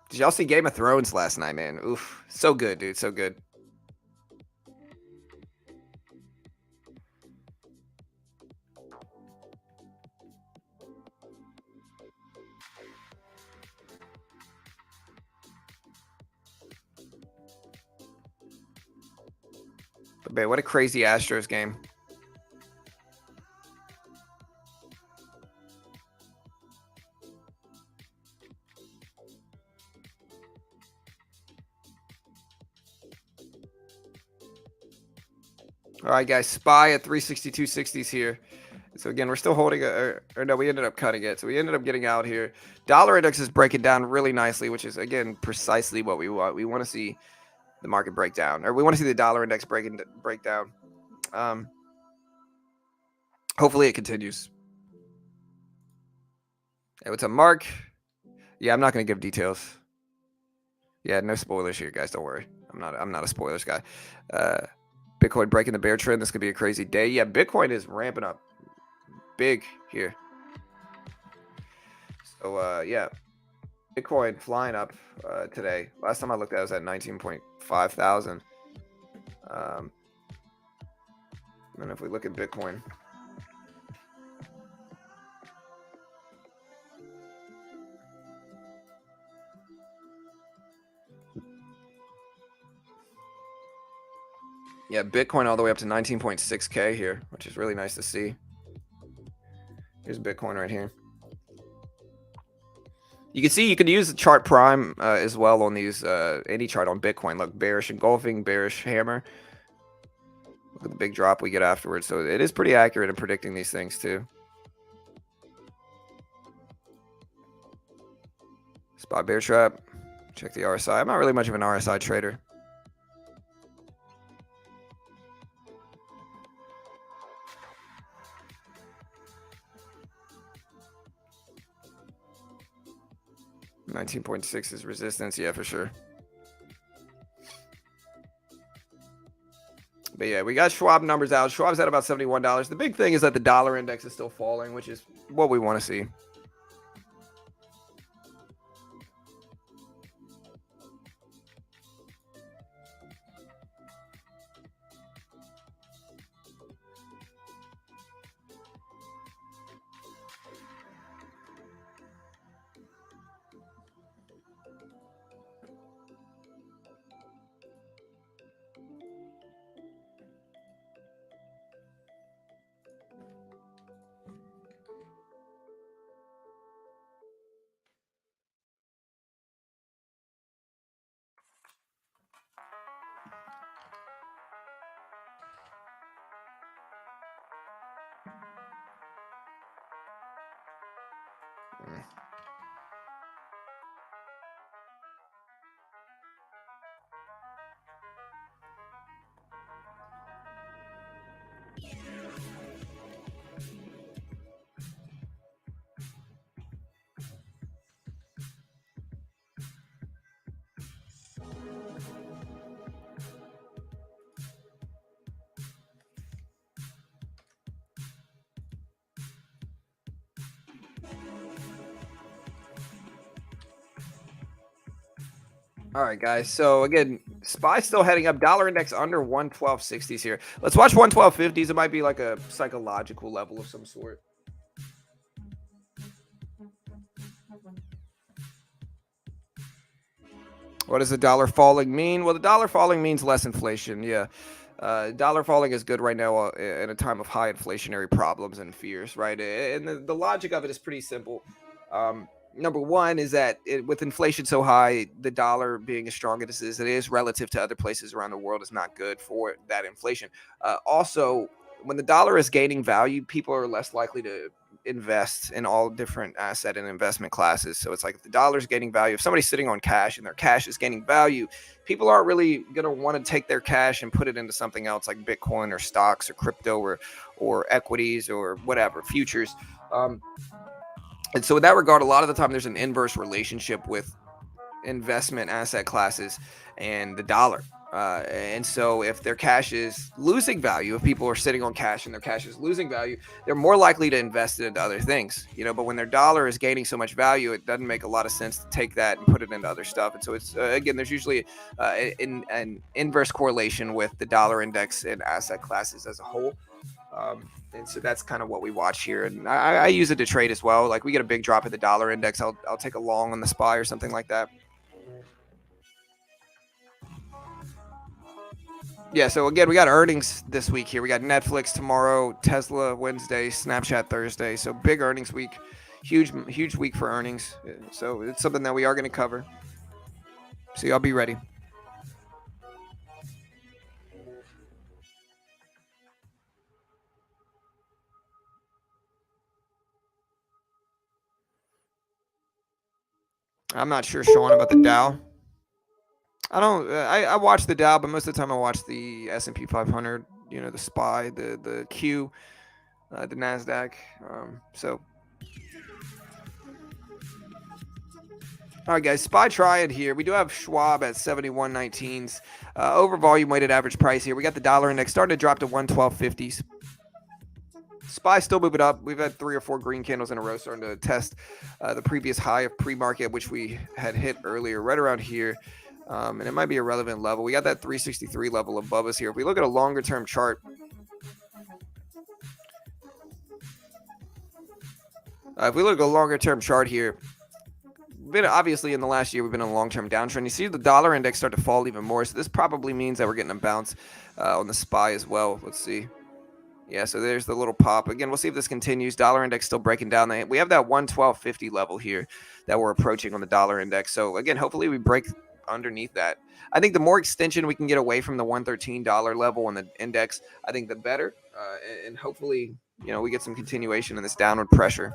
Did y'all see Game of Thrones last night, man? Oof. So good, dude. So good. But man, what a crazy Astros game. All right, guys. SPY at 362.60s here. So again, we're still holding or no, we ended up cutting it. So we ended up getting out here. Dollar index is breaking down really nicely, which is again precisely what we want. We want to see the market break down, or we want to see the dollar index break down. Hopefully it continues. Hey, what's up, Mark? Yeah, I'm not gonna give details. Yeah, no spoilers here, guys. Don't worry. I'm not a spoilers guy. Bitcoin breaking the bear trend. This could be a crazy day. Yeah, Bitcoin is ramping up big here. So yeah, Bitcoin flying up today. Last time I looked at it was at 19.5 thousand. And if we look at Bitcoin, yeah, Bitcoin all the way up to 19.6K here, which is really nice to see. Here's Bitcoin right here. You can see you can use the chart prime as well on these any chart on Bitcoin. Look, bearish engulfing, bearish hammer. Look at the big drop we get afterwards. So it is pretty accurate in predicting these things too. Spot bear trap. Check the RSI. I'm not really much of an RSI trader. $19.6 is resistance. Yeah, for sure. But yeah, we got Schwab numbers out. Schwab's at about $71. The big thing is that the dollar index is still falling, which is what we want to see. All right, guys. So again, SPY still heading up. Dollar index under 112.60s here. Let's watch 112.50s. It might be like a psychological level of some sort. What does the dollar falling mean? Well, the dollar falling means less inflation. Yeah. Dollar falling is good right now in a time of high inflationary problems and fears, right? And the logic of it is pretty simple. Number one is that with inflation so high, the dollar being as strong as it is relative to other places around the world is not good for that inflation. Also, when the dollar is gaining value, people are less likely to invest in all different asset and investment classes. So it's like if the dollar's gaining value, if somebody's sitting on cash and their cash is gaining value, people aren't really going to want to take their cash and put it into something else like Bitcoin or stocks or crypto or equities or whatever, futures. And so in that regard, a lot of the time there's an inverse relationship with investment asset classes and the dollar. And so if their cash is losing value, if people are sitting on cash and their cash is losing value, they're more likely to invest it into other things, but when their dollar is gaining so much value, it doesn't make a lot of sense to take that and put it into other stuff. And so it's, again, there's usually an inverse correlation with the dollar index and asset classes as a whole. And so that's kind of what we watch here. And I use it to trade as well. Like we get a big drop in the dollar index, I'll take a long on the SPY or something like that. Yeah, so again, we got earnings this week here. We got Netflix tomorrow, Tesla Wednesday, Snapchat Thursday. So big earnings week, huge week for earnings. So it's something that we are going to cover. So y'all be ready. I'm not sure, Sean, about the Dow. I don't. I watch the Dow, but most of the time I watch the S&P 500. The SPY, the Q, the Nasdaq. So, all right, guys. SPY triad here. We do have Schwab at 71.19s. Over volume weighted average price here. We got the dollar index starting to drop to 112.50s. SPY still moving up. We've had 3 or 4 green candles in a row starting to test the previous high of pre-market, which we had hit earlier, right around here. And it might be a relevant level. We got that 363 level above us here. If we look at a longer term chart, here, obviously in the last year we've been in a long-term downtrend. You see the dollar index start to fall even more. So this probably means that we're getting a bounce on the SPY as well. Let's see. Yeah, so there's the little pop. Again, we'll see if this continues. Dollar index still breaking down. We have that 112.50 level here that we're approaching on the dollar index. So again, hopefully we break underneath that. I think the more extension we can get away from the $113 level on the index, I think the better. And hopefully, we get some continuation in this downward pressure.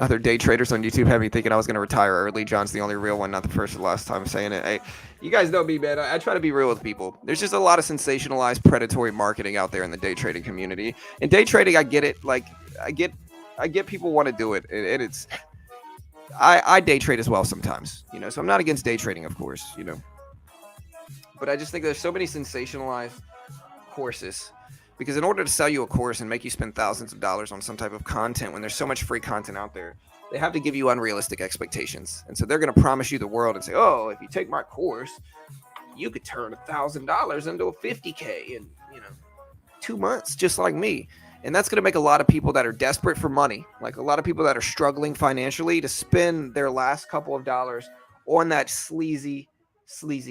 Other day traders on YouTube have me thinking I was going to retire early. John's the only real one, not the first or last time saying it. Hey, you guys know me, man. I try to be real with people. There's just a lot of sensationalized predatory marketing out there in the day trading community. In day trading, I get it. Like, I get people want to do it. And it's, I day trade as well sometimes, so I'm not against day trading, of course, but I just think there's so many sensationalized courses. Because in order to sell you a course and make you spend thousands of dollars on some type of content when there's so much free content out there, they have to give you unrealistic expectations. And so they're going to promise you the world and say, oh, if you take my course, you could turn $1,000 into a 50K in 2 months, just like me. And that's going to make a lot of people that are desperate for money, like a lot of people that are struggling financially, to spend their last couple of dollars on that sleazy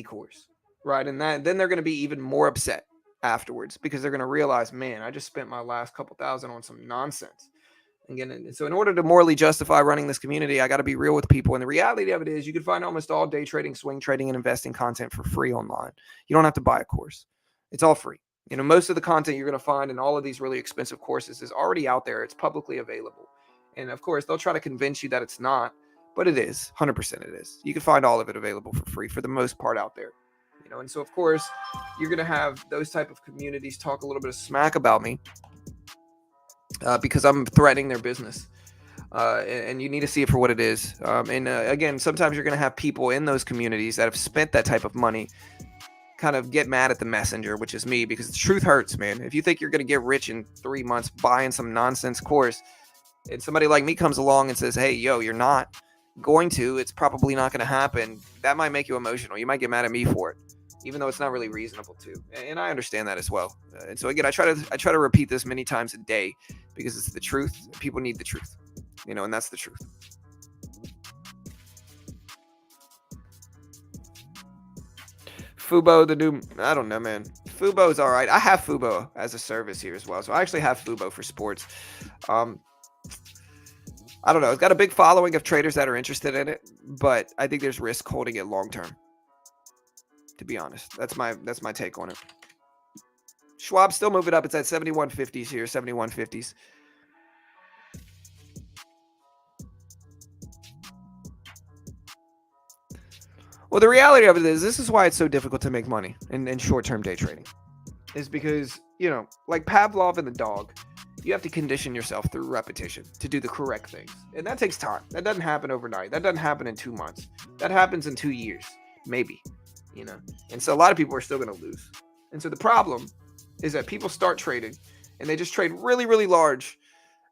course, right? And then they're going to be even more upset afterwards because they're going to realize, man, I just spent my last couple thousand on some nonsense. Again, so in order to morally justify running this community, I got to be real with people. And the reality of it is you can find almost all day trading, swing trading, and investing content for free online. You don't have to buy a course. It's all free. Most of the content you're going to find in all of these really expensive courses is already out there. It's publicly available. And of course, they'll try to convince you that it's not, but it is. 100% it is. You can find all of it available for free for the most part out there. And so, of course, you're going to have those type of communities talk a little bit of smack about me because I'm threatening their business. And you need to see it for what it is. Again, sometimes you're going to have people in those communities that have spent that type of money kind of get mad at the messenger, which is me, because the truth hurts, man. If you think you're going to get rich in 3 months buying some nonsense course, and somebody like me comes along and says, hey, yo, you're not going to, it's probably not going to happen, that might make you emotional. You might get mad at me for it, even though it's not really reasonable to. And I understand that as well. And so again, I try to repeat this many times a day because it's the truth. People need the truth, and that's the truth. Fubo, the new, I don't know, man. Fubo is all right. I have Fubo as a service here as well. So I actually have Fubo for sports. I don't know. It's got a big following of traders that are interested in it, but I think there's risk holding it long term. To be honest, that's my take on it. Schwab still moving up. It's at 7150s here, 7150s. Well, the reality of it is this is why it's so difficult to make money in short-term day trading. Is because, like Pavlov and the dog, you have to condition yourself through repetition to do the correct things. And that takes time. That doesn't happen overnight. That doesn't happen in 2 months. That happens in 2 years, maybe, And so a lot of people are still going to lose. And so the problem is that people start trading and they just trade really, really large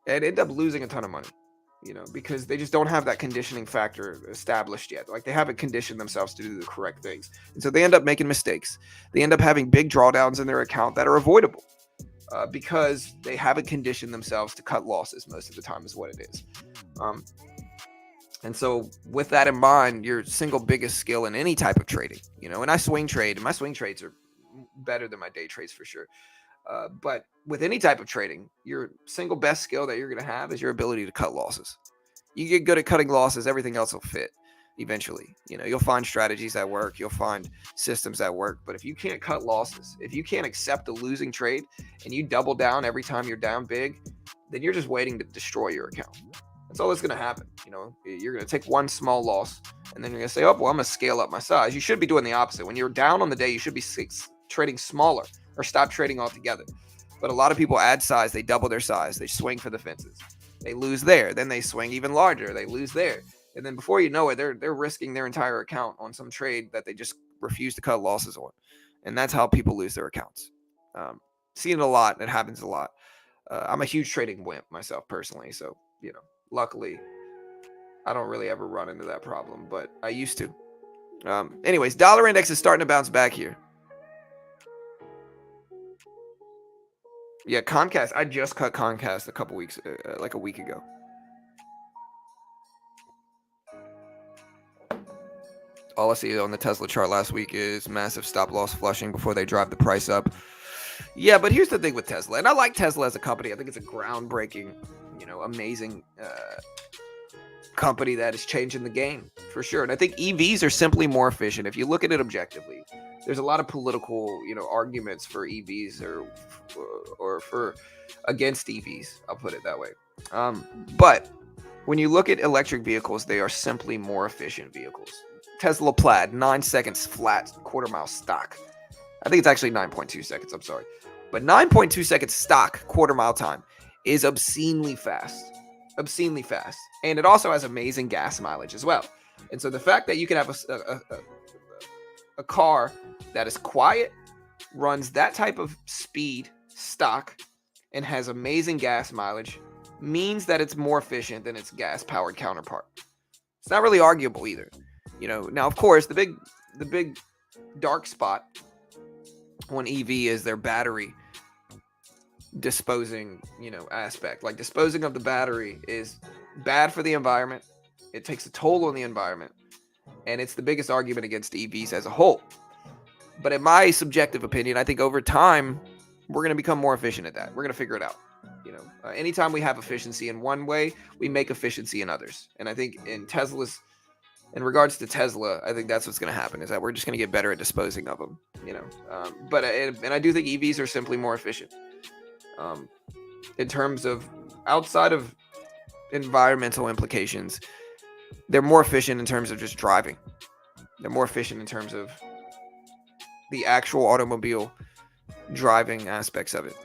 and end up losing a ton of money, because they just don't have that conditioning factor established yet. Like they haven't conditioned themselves to do the correct things. And so they end up making mistakes. They end up having big drawdowns in their account that are avoidable. Because they haven't conditioned themselves to cut losses most of the time is what it is. And so with that in mind, your single biggest skill in any type of trading, and I swing trade, and my swing trades are better than my day trades for sure. But with any type of trading, your single best skill that you're going to have is your ability to cut losses. You get good at cutting losses, everything else will fit. Eventually, you'll find strategies that work, you'll find systems that work, but if you can't cut losses, if you can't accept a losing trade and you double down every time you're down big, then you're just waiting to destroy your account. That's all that's going to happen. You're going to take one small loss and then you're going to say, oh, well, I'm going to scale up my size. You should be doing the opposite. When you're down on the day, you should be trading smaller or stop trading altogether. But a lot of people add size, they double their size, they swing for the fences. They lose there, then they swing even larger, they lose there. And then before you know it, they're risking their entire account on some trade that they just refuse to cut losses on. And that's how people lose their accounts. Seen it a lot. It happens a lot. I'm a huge trading wimp myself personally. So, luckily, I don't really ever run into that problem, but I used to. Anyways, dollar index is starting to bounce back here. Yeah, Comcast. I just cut Comcast a couple weeks, like a week ago. All I see on the Tesla chart last week is massive stop loss flushing before they drive the price up. Yeah, but here's the thing with Tesla, and I like Tesla as a company. I think it's a groundbreaking, amazing company that is changing the game for sure. And I think EVs are simply more efficient. If you look at it objectively, there's a lot of political, arguments for EVs or for against EVs. I'll put it that way. But when you look at electric vehicles, they are simply more efficient vehicles. Tesla Plaid, 9 seconds flat, quarter mile stock. I think it's actually 9.2 seconds. I'm sorry. But 9.2 seconds stock quarter mile time is obscenely fast. Obscenely fast. And it also has amazing gas mileage as well. And so the fact that you can have a car that is quiet, runs that type of speed, stock, and has amazing gas mileage means that it's more efficient than its gas-powered counterpart. It's not really arguable either. Now, of course, the big dark spot on EV is their battery disposing, aspect. Like disposing of the battery is bad for the environment. It takes a toll on the environment. And it's the biggest argument against EVs as a whole. But in my subjective opinion, I think over time, we're going to become more efficient at that. We're going to figure it out. Anytime we have efficiency in one way, we make efficiency in others. And I think in Tesla's in regards to Tesla, I think that's what's going to happen, is that we're just going to get better at disposing of them, but I do think EVs are simply more efficient, in terms of, outside of environmental implications. They're more efficient in terms of just driving. They're more efficient in terms of the actual automobile driving aspects of it.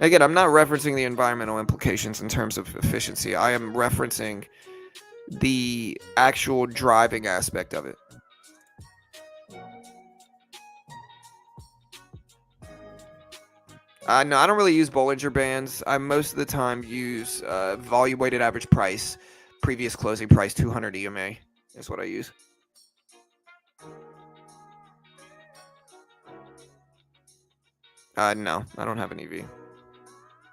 Again, I'm not referencing the environmental implications in terms of efficiency. I am referencing the actual driving aspect of it. No, I don't really use Bollinger Bands. I most of the time use volume weighted average price, previous closing price, 200 EMA is what I use. No, I don't have an EV.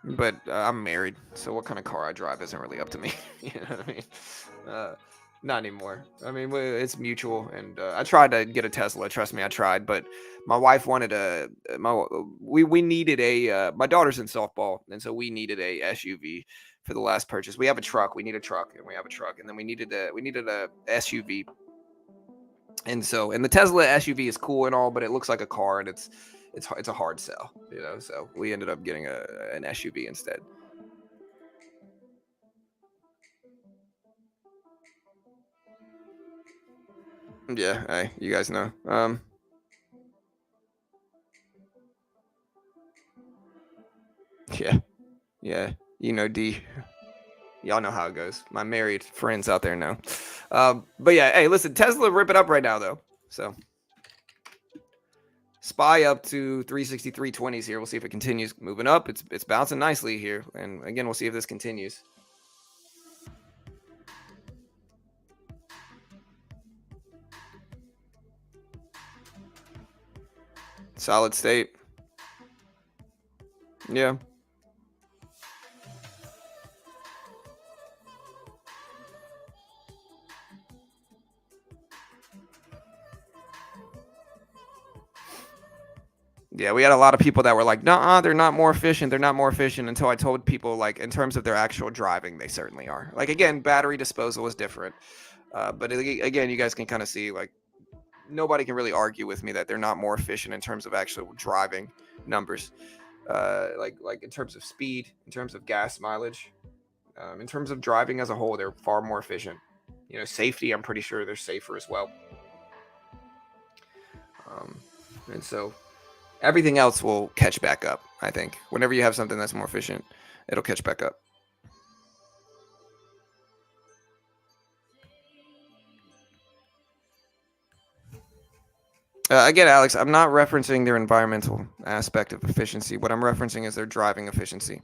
But I'm married, so what kind of car I drive isn't really up to me. You know what I mean? Not anymore. I mean, it's mutual, and I tried to get a Tesla. Trust me, I tried, but my wife wanted we needed a. My daughter's in softball, and so we needed a SUV for the last purchase. We have a truck. We need a truck, and we have a truck, and then we needed a SUV. And the Tesla SUV is cool and all, but it looks like a car, and it's a hard sell, So we ended up getting an SUV instead. Yeah, hey, you guys know. Yeah, D. Y'all know how it goes. My married friends out there know. But yeah, hey, listen, Tesla rip it up right now though. So SPY up to 363.20s here. We'll see if it continues moving up. It's bouncing nicely here, and again, we'll see if this continues. Solid state. Yeah. Yeah, we had a lot of people that were like, "Nah, they're not more efficient. They're not more efficient." Until I told people, like, in terms of their actual driving, they certainly are. Like, again, battery disposal is different, but again, you guys can kind of see, like, nobody can really argue with me that they're not more efficient in terms of actual driving numbers. Like in terms of speed, in terms of gas mileage, in terms of driving as a whole, they're far more efficient. Safety, I'm pretty sure they're safer as well. And so everything else will catch back up. I think whenever you have something that's more efficient, it'll catch back up. Again, Alex, I'm not referencing their environmental aspect of efficiency. What I'm referencing is their driving efficiency.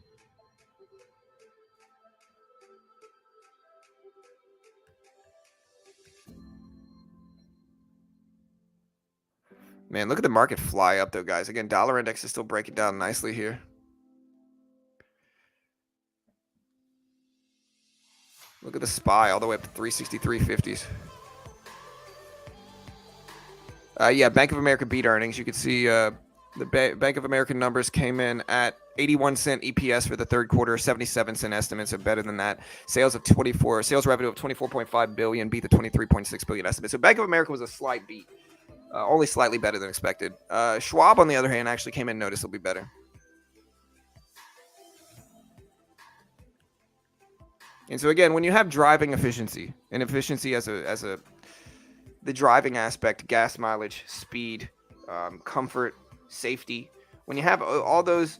Man, look at the market fly up, though, guys. Again, dollar index is still breaking down nicely here. Look at the SPY all the way up to 363.50s. Yeah, Bank of America beat earnings. You could see the Bank of America numbers came in at 81-cent EPS for the third quarter. 77-cent estimates are better than that. Sales revenue of 24.5 billion beat the 23.6 billion estimate. So Bank of America was a slight beat, only slightly better than expected. Schwab, on the other hand, actually came in noticeably better. And so again, when you have driving efficiency, and efficiency as the driving aspect, gas mileage, speed, comfort, safety, when you have all those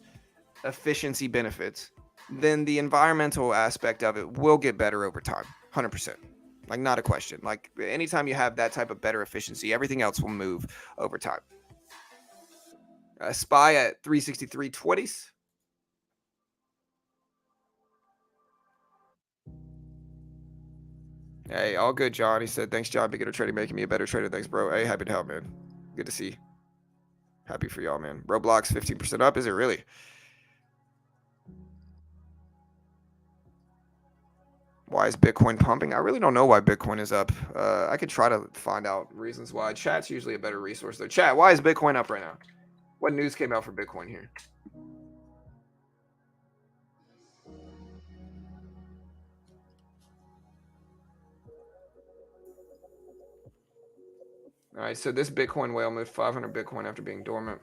efficiency benefits, then the environmental aspect of it will get better over time. 100%. Like, not a question. Like, anytime you have that type of better efficiency, everything else will move over time. SPY at 363.20s. Hey, all good, John. He said, "Thanks, John. Beginner trading, making me a better trader. Thanks, bro." Hey, happy to help, man. Good to see. Happy for y'all, man. Roblox 15% up. Is it really? Why is Bitcoin pumping? I really don't know why Bitcoin is up. I could try to find out reasons why. Chat's usually a better resource, though. Chat, why is Bitcoin up right now? What news came out for Bitcoin here? All right, so this Bitcoin whale moved 500 Bitcoin after being dormant.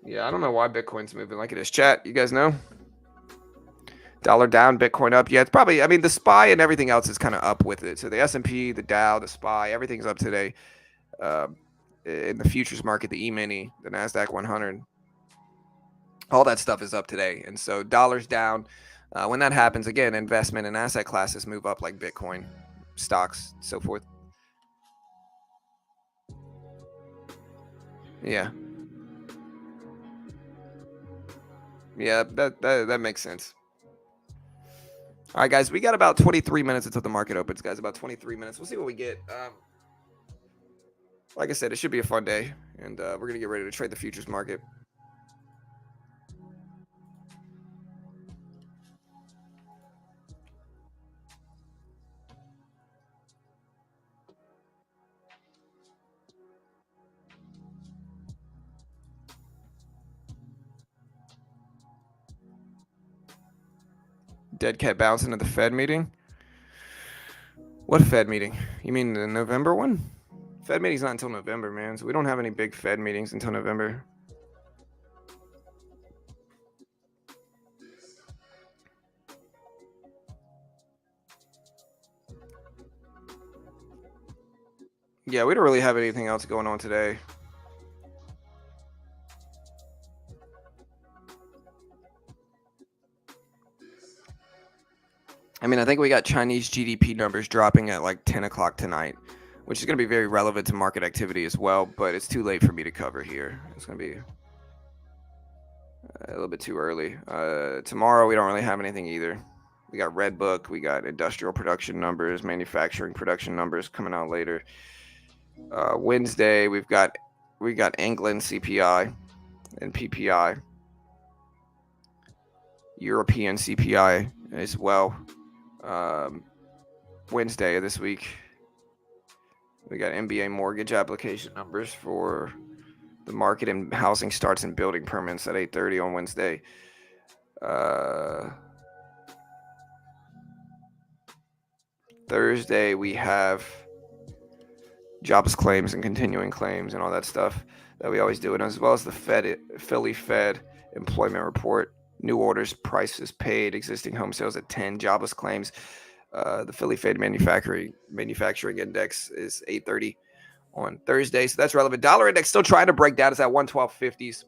Yeah, I don't know why Bitcoin's moving like it is. Chat, you guys know? Dollar down, Bitcoin up. Yeah, it's probably, I mean, the SPY and everything else is kind of up with it. So the S&P, the Dow, the SPY, everything's up today. In the futures market, the E-mini, the NASDAQ 100, all that stuff is up today. And so dollars down. When that happens, again, investment and asset classes move up like Bitcoin, stocks, so forth. Yeah. Yeah, that makes sense. All right, guys, we got about 23 minutes until the market opens, guys. About 23 minutes. We'll see what we get. Like I said, it should be a fun day, and we're going to get ready to trade the futures market. Dead cat bouncing at the Fed meeting. What Fed meeting? You mean the November one? Fed meeting's not until November, man. So we don't have any big Fed meetings until November. Yeah, we don't really have anything else going on today. I mean, I think we got Chinese GDP numbers dropping at like 10 o'clock tonight, which is going to be very relevant to market activity as well, but it's too late for me to cover here. It's going to be a little bit too early. Tomorrow, we don't really have anything either. We got Red Book, we got industrial production numbers, manufacturing production numbers coming out later. Wednesday, we got England CPI and PPI, European CPI as well. Wednesday of this week, we got MBA mortgage application numbers for the market and housing starts and building permits at 8:30 on Wednesday. Thursday, we have jobless claims and continuing claims and all that stuff that we always do, and as well as the Philly Fed employment report, new orders, prices paid, existing home sales at 10, jobless claims. The Philly Fed manufacturing index is 8:30 on Thursday, so that's relevant. Dollar index still trying to break down. It's at 112.50s.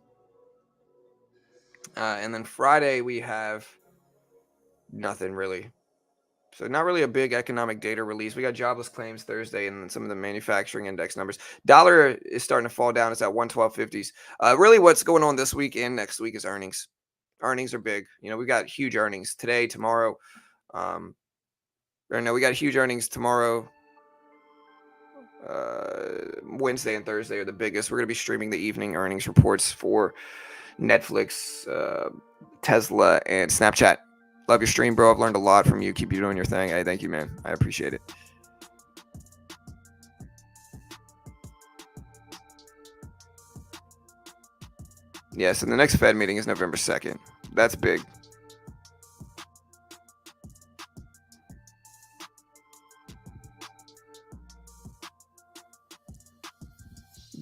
And then Friday we have nothing really. So not really a big economic data release. We got jobless claims Thursday and then some of the manufacturing index numbers. Dollar is starting to fall down. It's at 112.50s. Really what's going on this week and next week is earnings. Earnings are big. You know, we got huge earnings today, tomorrow. We got huge earnings tomorrow. Wednesday and Thursday are the biggest. We're going to be streaming the evening earnings reports for Netflix, Tesla, and Snapchat. Love your stream, bro. I've learned a lot from you. Keep you doing your thing. Hey, thank you, man. I appreciate it. Yes, and the next Fed meeting is November 2nd. That's big.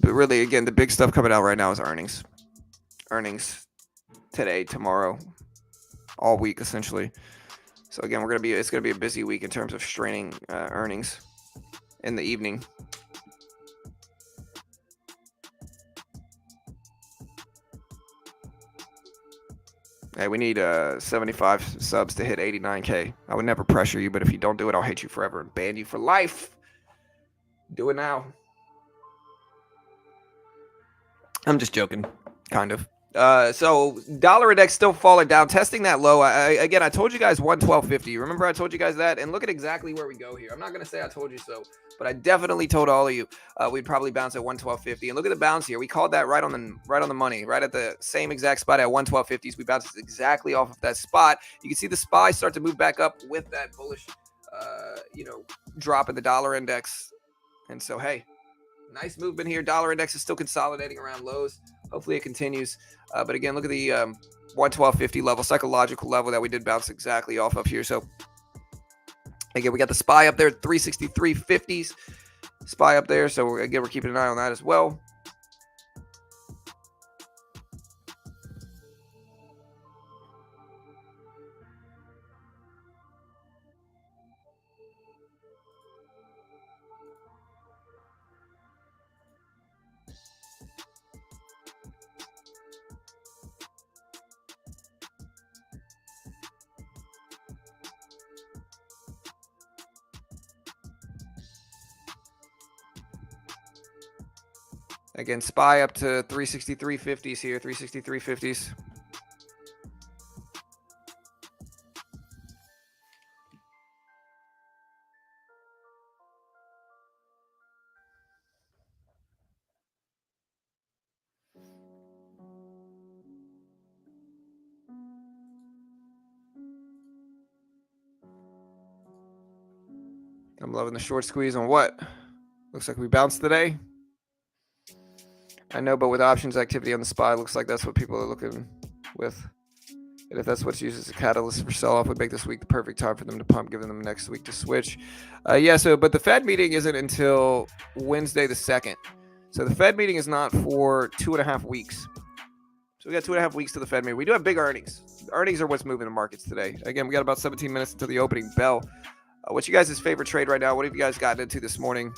But really, again, the big stuff coming out right now is earnings. Earnings today, tomorrow, all week essentially. So again, it's gonna be a busy week in terms of straining earnings in the evening. Hey, we need 75 subs to hit 89K. I would never pressure you, but if you don't do it, I'll hate you forever and ban you for life. Do it now. I'm just joking, kind of. So dollar index still falling down, testing that low. I told you guys 112.50. Remember I told you guys that? And look at exactly where we go here. I'm not going to say I told you so, but I definitely told all of you we'd probably bounce at 112.50. And look at the bounce here. We called that right on the money, right at the same exact spot at 112.50s. We bounced exactly off of that spot. You can see the SPY start to move back up with that bullish, drop in the dollar index. And so, hey, Nice movement here. Dollar index is still consolidating around lows. Hopefully it continues. But again, look at the 112.50 level, psychological level that we did bounce exactly off of here. So again, we got the SPY up there, 363.50s. SPY up there. So again, we're keeping an eye on that as well. Again, SPY up to 363.50s here, 363.50s. I'm loving the short squeeze on what? Looks like we bounced today. I know, but with options activity on the SPY, looks like that's what people are looking with. And if that's what's used as a catalyst for sell-off, would make this week the perfect time for them to pump, giving them next week to switch. But the Fed meeting isn't until Wednesday the 2nd. So the Fed meeting is not for 2.5 weeks. So we got 2.5 weeks to the Fed meeting. We do have big earnings. Earnings are what's moving the markets today. Again, we got about 17 minutes until the opening bell. What's you guys' favorite trade right now? What have you guys gotten into this morning?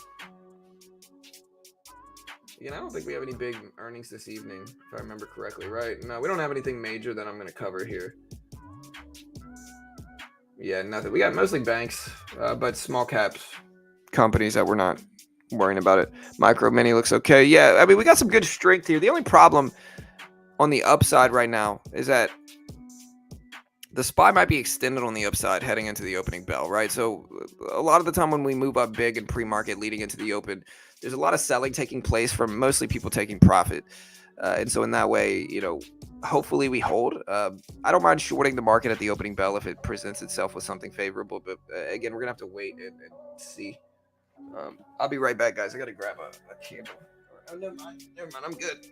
I don't think we have any big earnings this evening, if I remember correctly, right? No, we don't have anything major that I'm going to cover here. Yeah, nothing. We got mostly banks, but small caps companies that we're not worrying about it. Micro Mini looks okay. Yeah, I mean, we got some good strength here. The only problem on the upside right now is that the SPY might be extended on the upside heading into the opening bell, right? So a lot of the time when we move up big in pre-market leading into the open, there's a lot of selling taking place from mostly people taking profit. And so in that way, hopefully we hold. I don't mind shorting the market at the opening bell if it presents itself with something favorable. But again, we're going to have to wait and see. I'll be right back, guys. I got to grab a candle. Oh, never mind. I'm good.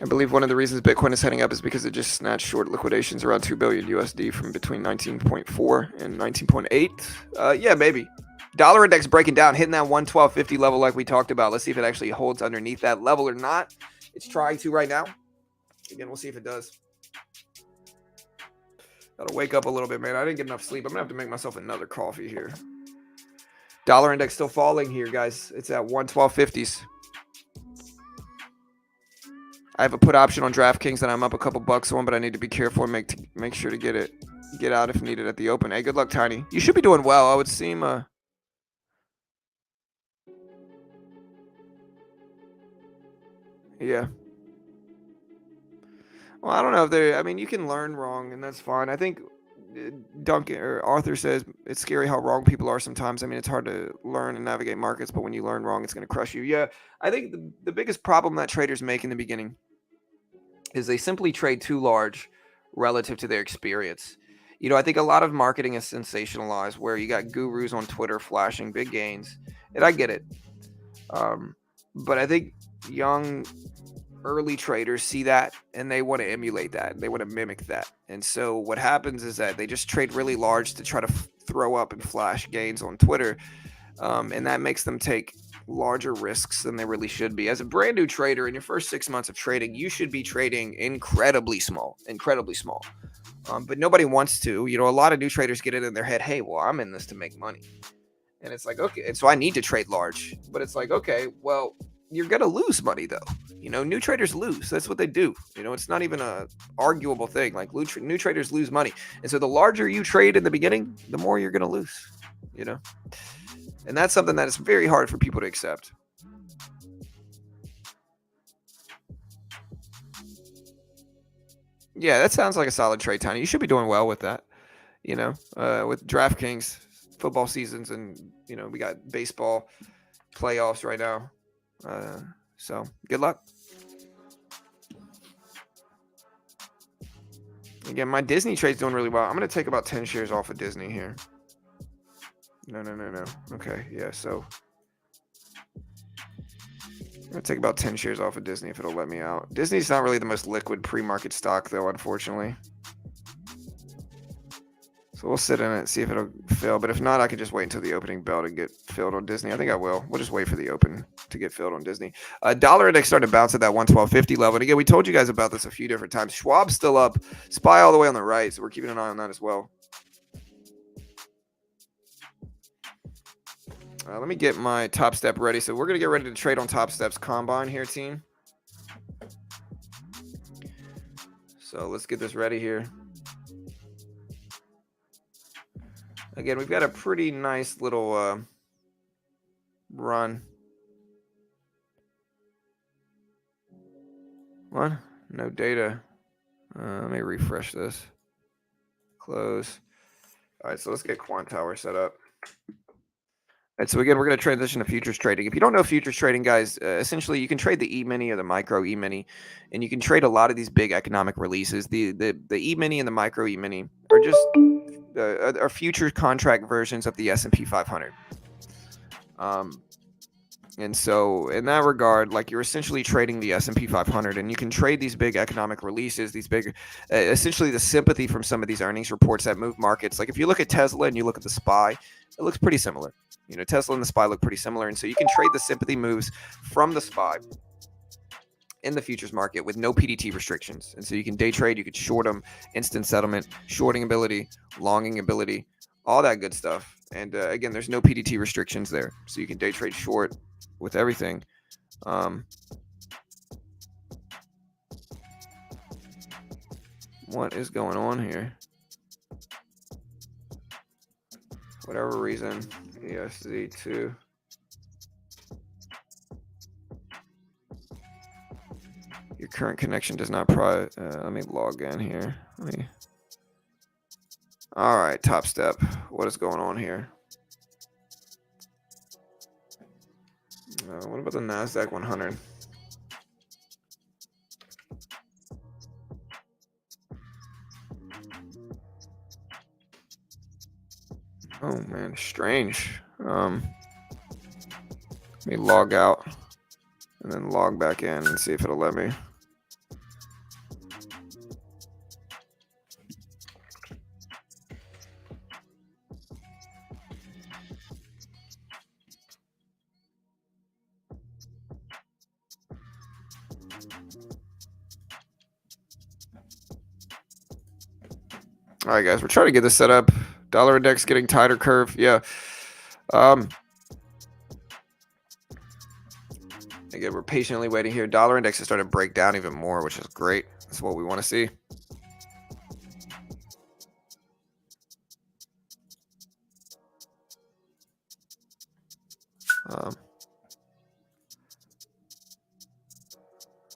I believe one of the reasons Bitcoin is heading up is because it just snatched short liquidations around 2 billion USD from between 19.4 and 19.8. Yeah, maybe. Dollar index breaking down, hitting that 112.50 level like we talked about. Let's see if it actually holds underneath that level or not. It's trying to right now. Again, we'll see if it does. Gotta wake up a little bit, man. I didn't get enough sleep. I'm gonna have to make myself another coffee here. Dollar index still falling here, guys. It's at 112.50s. I have a put option on DraftKings that I'm up a couple bucks on, but I need to be careful and make sure to get out if needed at the open. Hey, good luck, Tiny. You should be doing well. I would seem yeah. Well, I don't know if you can learn wrong, and that's fine. I think Duncan or Arthur says it's scary how wrong people are sometimes. I mean, it's hard to learn and navigate markets, but when you learn wrong, it's going to crush you. Yeah, I think the biggest problem that traders make in the beginning is they simply trade too large relative to their experience. I think a lot of marketing is sensationalized, where you got gurus on Twitter flashing big gains, and I get it. But I think young early traders see that and they want to emulate that. They want to mimic that. And so what happens is that they just trade really large to try to throw up and flash gains on Twitter. And that makes them take larger risks than they really should be. As a brand new trader in your first 6 months of trading, you should be trading incredibly small. But nobody wants to. A lot of new traders get it in their head, hey, well, I'm in this to make money. And it's like, okay, and so I need to trade large. But it's like, okay, well, you're going to lose money, though. New traders lose. That's what they do. It's not even a arguable thing. Like new traders lose money. And so the larger you trade in the beginning, the more you're going to lose, And that's something that is very hard for people to accept. Yeah, that sounds like a solid trade, Tiny. You should be doing well with that. With DraftKings, football seasons, and we got baseball playoffs right now. So good luck. Again, my Disney trade's doing really well. I'm going to take about 10 shares off of Disney here. No. Okay, yeah, so I'm going to take about 10 shares off of Disney if it'll let me out. Disney's not really the most liquid pre-market stock, though, unfortunately. So we'll sit in it and see if it'll fill. But if not, I could just wait until the opening bell to get filled on Disney. I think I will. We'll just wait for the open to get filled on Disney. Dollar index started to bounce at that 112.50 level. And again, we told you guys about this a few different times. Schwab's still up. SPY all the way on the right. So we're keeping an eye on that as well. Let me get my Topstep ready. So we're going to get ready to trade on Topstep's Combine here, team. So let's get this ready here. Again, we've got a pretty nice little run. What? No data. Let me refresh this. Close. All right, so let's get Quant Tower set up. All right, so again, we're going to transition to futures trading. If you don't know futures trading, guys, essentially you can trade the E-mini or the micro E-mini, and you can trade a lot of these big economic releases. The E-mini and the micro E-mini are just are future contract versions of the S&P 500. And so in that regard, like, you're essentially trading the S&P 500, and you can trade these big economic releases, these big, essentially the sympathy from some of these earnings reports that move markets. Like if you look at Tesla and you look at the SPY, it looks pretty similar. Tesla and the SPY look pretty similar. And so you can trade the sympathy moves from the SPY in the futures market with no PDT restrictions. And so you can day trade, you could short them, instant settlement, shorting ability, longing ability, all that good stuff. And again, there's no PDT restrictions there. So you can day trade short with everything. What is going on here? Whatever reason, ESZ2. Your current connection does not let me log in here. All right, Topstep. What is going on here? What about the NASDAQ 100? Oh man, strange. Let me log out and then log back in and see if it'll let me. All right, guys, we're trying to get this set up. Dollar index getting tighter curve. Yeah. Again, we're patiently waiting here. Dollar index has started to break down even more, which is great. That's what we want to see.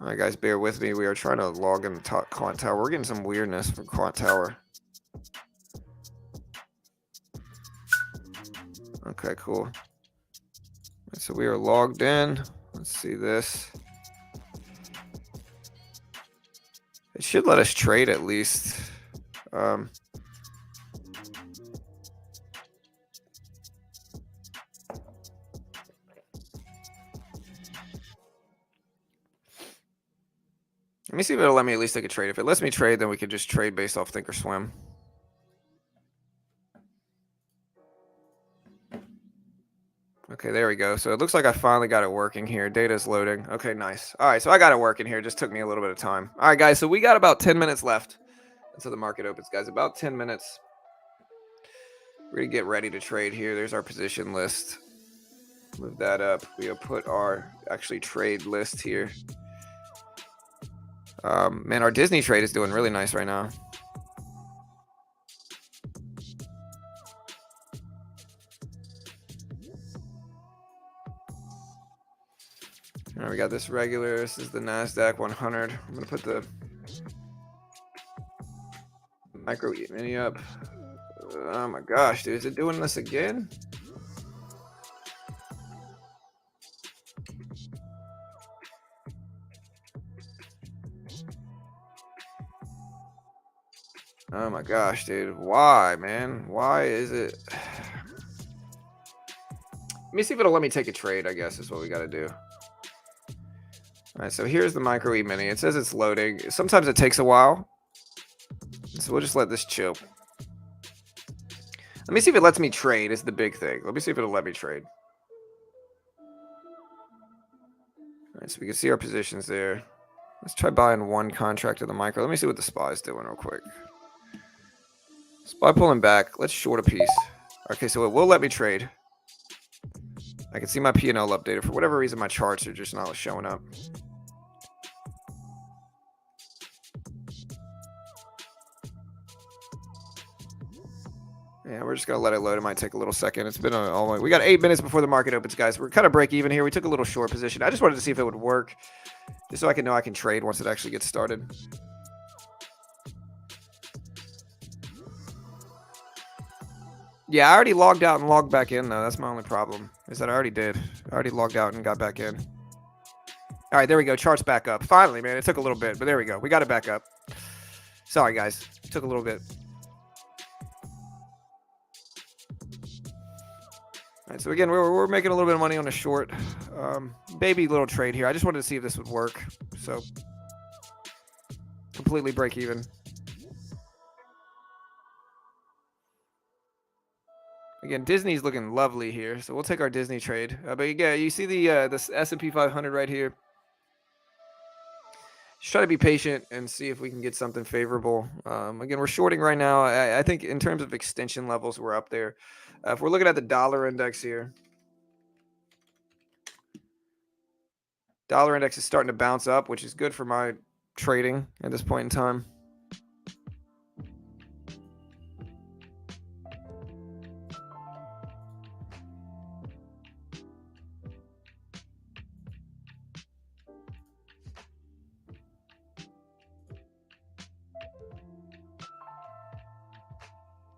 All right, guys, bear with me. We are trying to log in the Quant Tower. We're getting some weirdness from Quant Tower. Okay, cool. So we are logged in. Let's see this. It should let us trade at least. Let me see if it'll let me at least take a trade. If it lets me trade, then we can just trade based off Thinkorswim. Okay, there we go. So it looks like I finally got it working here. Data's loading. Okay, nice. All right, so I got it working here. It just took me a little bit of time. All right, guys, so we got about 10 minutes left until the market opens, guys. About 10 minutes. We're going to get ready to trade here. There's our position list. Move that up. We'll put our actually trade list here. Man, our Disney trade is doing really nice right now. All right, we got this regular. This is the NASDAQ 100. I'm going to put the micro E-mini up. Oh my gosh, dude, is it doing this again? Oh my gosh, dude. Why, man? Why is it? Let me see if it'll let me take a trade, I guess is what we got to do. All right, so here's the micro E-mini. It says it's loading. Sometimes it takes a while. So we'll just let this chill. Let me see if it lets me trade is the big thing. Let me see if it'll let me trade. All right, so we can see our positions there. Let's try buying one contract of the micro. Let me see what the SPY is doing real quick. SPY pulling back. Let's short a piece. Okay, so it will let me trade. I can see my P&L updated. For whatever reason, my charts are just not showing up. Yeah, we're just going to let it load. It might take a little second. It's been all we got 8 minutes before the market opens, guys. We're kind of break even here. We took a little short position. I just wanted to see if it would work, just so I can know I can trade once it actually gets started. Yeah, I already logged out and logged back in, though. That's my only problem, is that I already did. I already logged out and got back in. All right, there we go. Chart's back up. Finally, man. It took a little bit, but there we go. We got it back up. Sorry, guys. It took a little bit. All right, so again, we're making a little bit of money on a short. Baby little trade here. I just wanted to see if this would work. So, completely break even. Again, Disney's looking lovely here, so we'll take our Disney trade. But again, you see the this S&P 500 right here. Just try to be patient and see if we can get something favorable. Again, we're shorting right now. I think in terms of extension levels, we're up there. If we're looking at the dollar index here, dollar index is starting to bounce up, which is good for my trading at this point in time.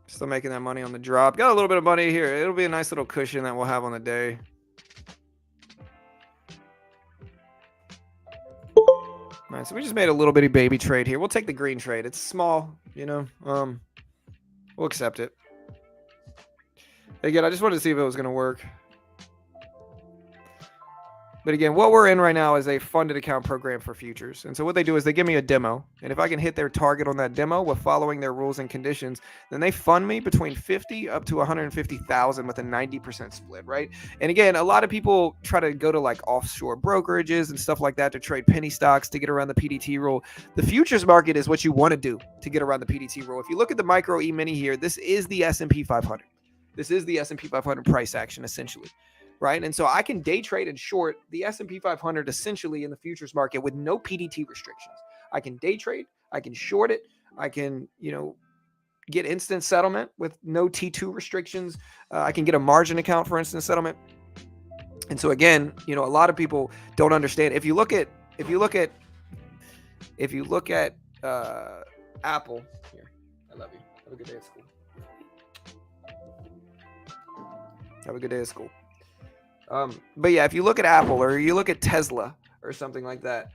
Still making that money on the drop. Got a little bit of money here. It'll be a nice little cushion that we'll have on the day. All right, so we just made a little bitty baby trade here. We'll take the green trade. It's small, you know. We'll accept it. Again, I just wanted to see if it was going to work. But again, what we're in right now is a funded account program for futures. And so what they do is they give me a demo. And if I can hit their target on that demo with following their rules and conditions, then they fund me between 50 up to 150,000 with a 90% split, right? And again, a lot of people try to go to like offshore brokerages and stuff like that to trade penny stocks to get around the PDT rule. The futures market is what you want to do to get around the PDT rule. If you look at the micro E-mini here, this is the S&P 500. This is the S&P 500 price action essentially. Right. And so I can day trade and short the S&P 500 essentially in the futures market with no PDT restrictions. I can day trade. I can short it. I can, get instant settlement with no T2 restrictions. I can get a margin account for instant settlement. And so again, a lot of people don't understand. If you look at Apple here, I love you. Have a good day at school. Have a good day at school. But yeah, if you look at Apple or you look at Tesla or something like that,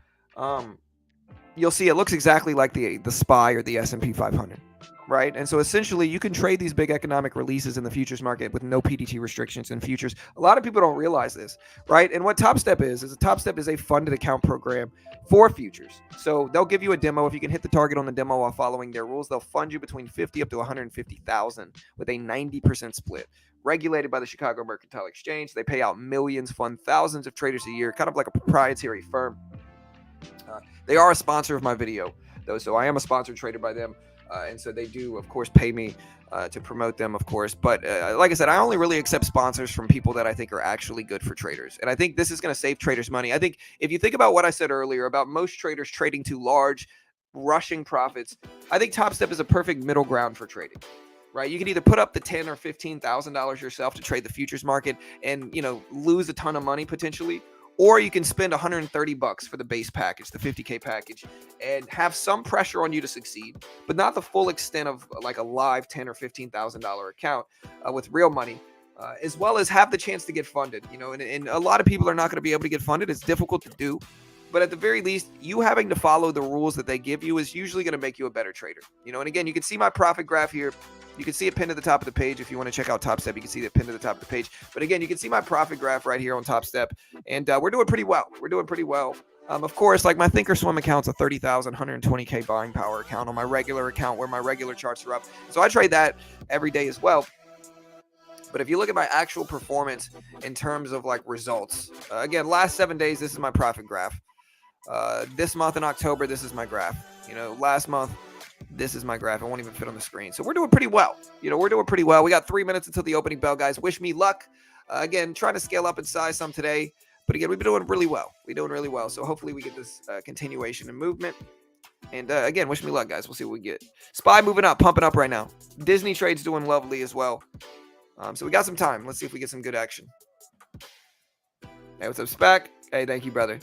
you'll see it looks exactly like the SPY or the S&P 500, right? And so essentially you can trade these big economic releases in the futures market with no PDT restrictions in futures. A lot of people don't realize this, right? And what Topstep is a Topstep is a funded account program for futures. So they'll give you a demo. If you can hit the target on the demo while following their rules, they'll fund you between 50 up to 150,000 with a 90% split. Regulated by the Chicago Mercantile Exchange. They pay out millions, fund thousands of traders a year, kind of like a proprietary firm. They are a sponsor of my video, though, so I am a sponsored trader by them. And so they do, of course, pay me to promote them, of course. But like I said, I only really accept sponsors from people that I think are actually good for traders. And I think this is going to save traders money. I think if you think about what I said earlier about most traders trading too large, rushing profits, I think Topstep is a perfect middle ground for trading. Right, you can either put up the $10,000 or $15,000 yourself to trade the futures market and lose a ton of money potentially, or you can spend $130 for the base package, the 50K package, and have some pressure on you to succeed, but not the full extent of like a live $10,000 or $15,000 account with real money. As well as have the chance to get funded, and a lot of people are not going to be able to get funded. It's difficult to do, but at the very least, you having to follow the rules that they give you is usually going to make you a better trader. And again, you can see my profit graph here. You can see it pinned to the top of the page. If you want to check out Topstep, you can see it pinned to the top of the page. But again, you can see my profit graph right here on Topstep, and we're doing pretty well. Of course, like my Thinkorswim account's a 30,000, 120K buying power account on my regular account where my regular charts are up. So I trade that every day as well. But if you look at my actual performance in terms of like results, again, last 7 days, this is my profit graph. This month in October, this is my graph. Last month, this is my graph. It won't even fit on the screen. So we're doing pretty well. We got 3 minutes until the opening bell, guys. Wish me luck. Again, trying to scale up in size some today. But again, we've been doing really well. So hopefully we get this continuation and movement. And again, wish me luck, guys. We'll see what we get. SPY moving up, pumping up right now. Disney trade's doing lovely as well. So we got some time. Let's see if we get some good action. Hey, what's up, Spec? Hey, thank you, brother.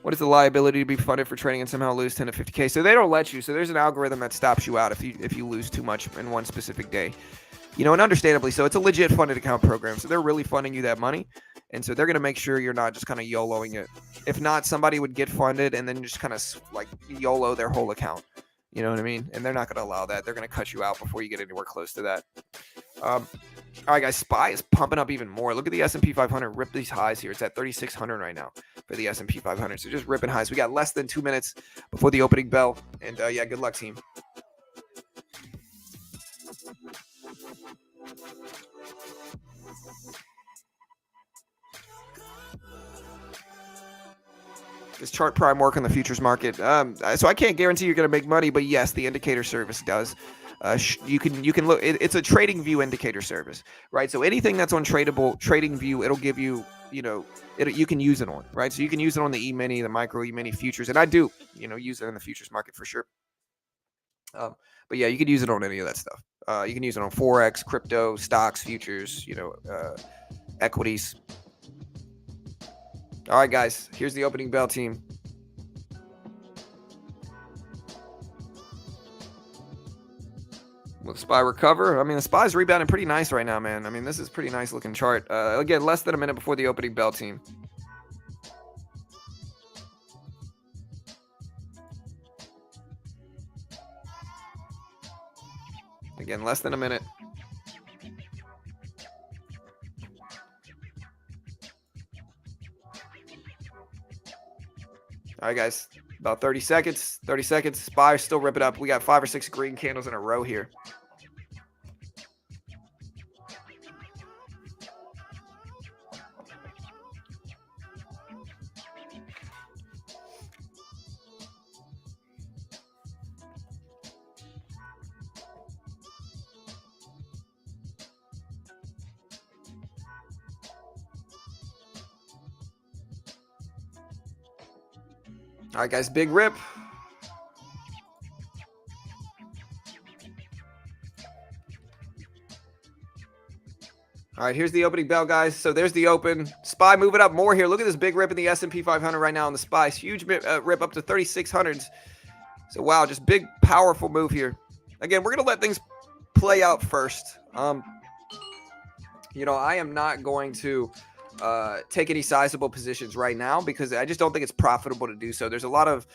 What is the liability to be funded for trading and somehow lose 10 to 50K? So they don't let you. So there's an algorithm that stops you out if you lose too much in one specific day. And understandably, so it's a legit funded account program. So they're really funding you that money. And so they're going to make sure you're not just kind of YOLOing it. If not, somebody would get funded and then just kind of like YOLO their whole account. You know what I mean? And they're not going to allow that. They're going to cut you out before you get anywhere close to that. All right, guys, SPY is pumping up even more. Look at the S&P 500 rip these highs here. It's at 3,600 right now for the S&P 500. So just ripping highs. We got less than 2 minutes before the opening bell. And yeah, good luck, team. Does chart prime work on the futures market? So I can't guarantee you're going to make money, but yes, the indicator service does. You can look. It's a trading view indicator service, right? So anything that's on trading view, it'll give you, you can use it on, right? So you can use it on the E-mini, the micro E-mini futures, and I do, use it in the futures market for sure. But yeah, you can use it on any of that stuff. You can use it on Forex, crypto, stocks, futures, equities. All right, guys, here's the opening bell, team. Will the SPY recover? I mean, the SPY's rebounding pretty nice right now, man. I mean, this is pretty nice looking chart. Again, less than a minute before the opening bell, team. Again, less than a minute. All right, guys, about 30 seconds. 30 seconds. SPY still ripping up. We got 5 or 6 green candles in a row here. All right, guys, big rip. All right, here's the opening bell, guys. So there's the open. SPY moving up more here. Look at this big rip in the S&P 500 right now on the SPY. Huge rip up to 3,600s. So, wow, just big, powerful move here. Again, we're going to let things play out first. I am not going to take any sizable positions right now because I just don't think it's profitable to do so. There's a lot of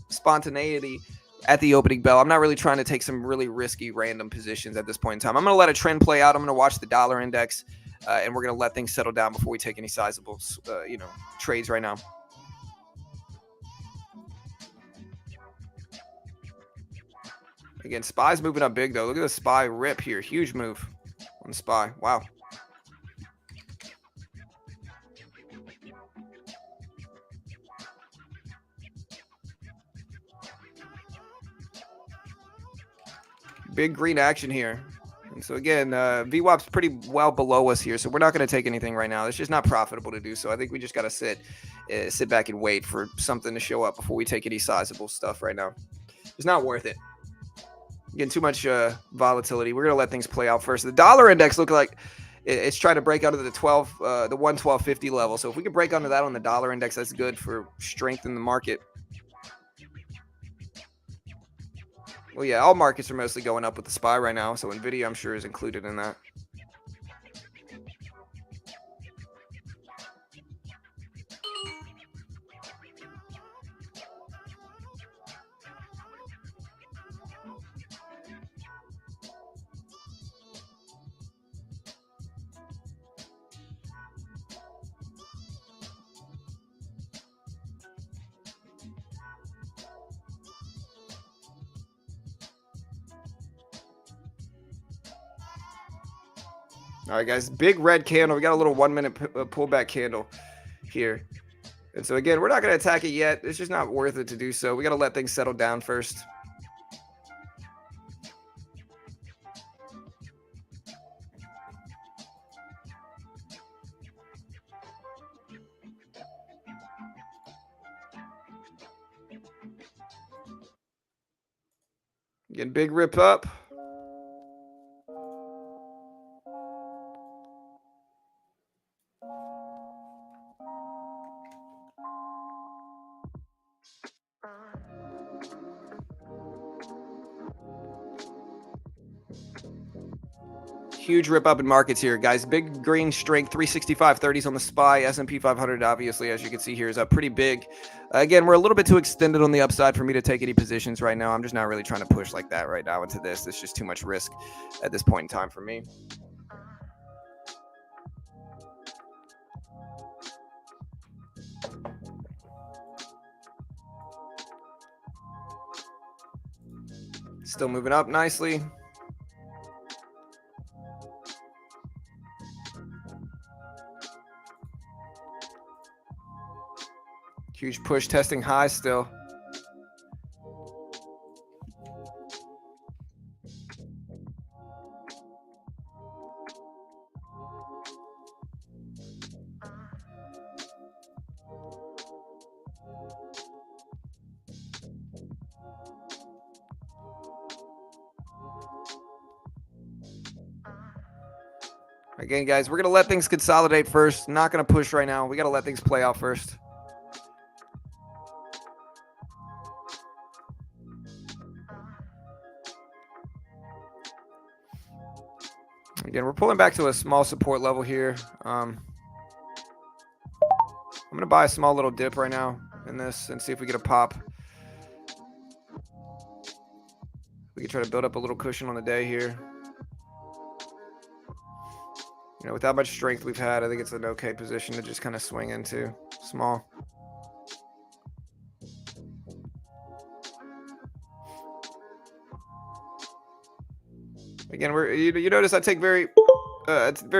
spontaneity at the opening bell. I'm not really trying to take some really risky random positions at this point in time. I'm going to let a trend play out. I'm going to watch the dollar index and we're going to let things settle down before we take any sizable trades right now. Again, SPY's moving up big though. Look at the SPY rip here. Huge move on SPY. Wow. Big green action here. And so again, VWAP's pretty well below us here, so we're not going to take anything right now. It's just not profitable to do so. I think we just got to sit back and wait for something to show up before we take any sizable stuff right now. It's not worth it. Again, too much volatility. We're gonna let things play out first. The dollar index look like it's trying to break out of the 112.50 level. So if we can break under that on the dollar index, that's good for strength in the market. Well, yeah, all markets are mostly going up with the SPY right now. So Nvidia, I'm sure, is included in that. All right, guys, big red candle. We got a little 1 minute pullback candle here. And so again, we're not going to attack it yet. It's just not worth it to do so. We got to let things settle down first. Again, big rip up. Huge rip up in markets here, guys. Big green strength, 365.30s on the SPY. S&P 500, obviously, as you can see here, is up pretty big. Again, we're a little bit too extended on the upside for me to take any positions right now. I'm just not really trying to push like that right now into this. It's just too much risk at this point in time for me. Still moving up nicely. Huge push, testing high still. Again, guys, we're going to let things consolidate first. Not going to push right now. We got to let things play out first. Again, we're pulling back to a small support level here. I'm going to buy a small little dip right now in this and see if we get a pop. We can try to build up a little cushion on the day here. You know, with how much strength we've had, I think it's an okay position to just kind of swing into small. Again, you notice I take very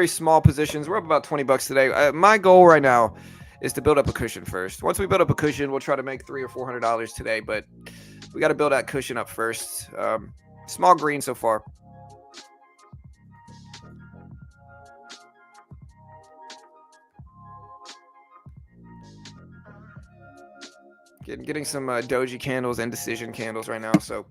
small positions. We're up about 20 bucks today. My goal right now is to build up a cushion first. Once we build up a cushion, we'll try to make $300 or $400 today, but we got to build that cushion up first. Small green so far. Getting some doji candles and decision candles right now, so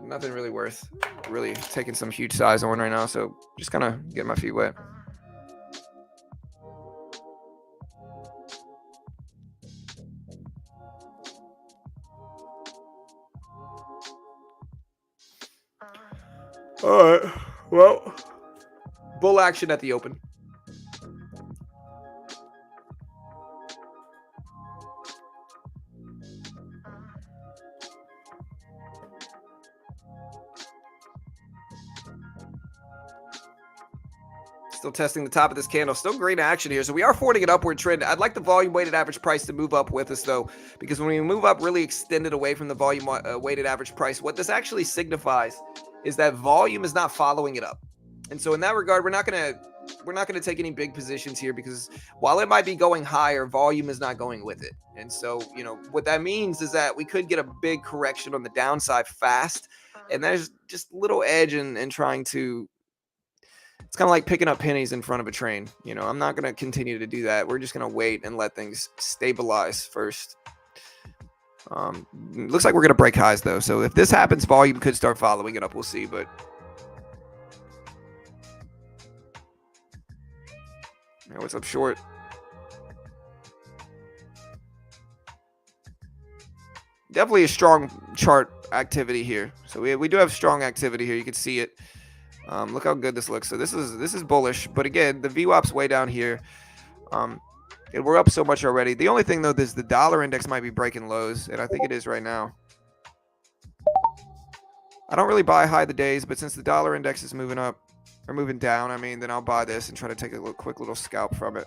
nothing really worth really taking some huge size on right now, so just kind of getting my feet wet. All right, well, bull action at the open. Still testing the top of this candle. Still great action here. So we are forming an upward trend. I'd like the volume weighted average price to move up with us, though, because when we move up really extended away from the volume weighted average price, what this actually signifies is that volume is not following it up. And so in that regard, we're not gonna take any big positions here, because while it might be going higher, volume is not going with it. And so, you know, what that means is that we could get a big correction on the downside fast. And there's just little edge in trying to. It's kind of like picking up pennies in front of a train. You know, I'm not going to continue to do that. We're just going to wait and let things stabilize first. Looks like we're going to break highs, though. So if this happens, volume could start following it up. We'll see. But yeah, what's up short? Definitely a strong chart activity here. So we do have strong activity here. You can see it. Look how good this looks. So this is bullish. But again, the VWAP's way down here. And we're up so much already. The only thing, though, is the dollar index might be breaking lows, and I think it is right now. I don't really buy high the days, but since the dollar index is moving up, or moving down, I mean, then I'll buy this and try to take a quick little scalp from it.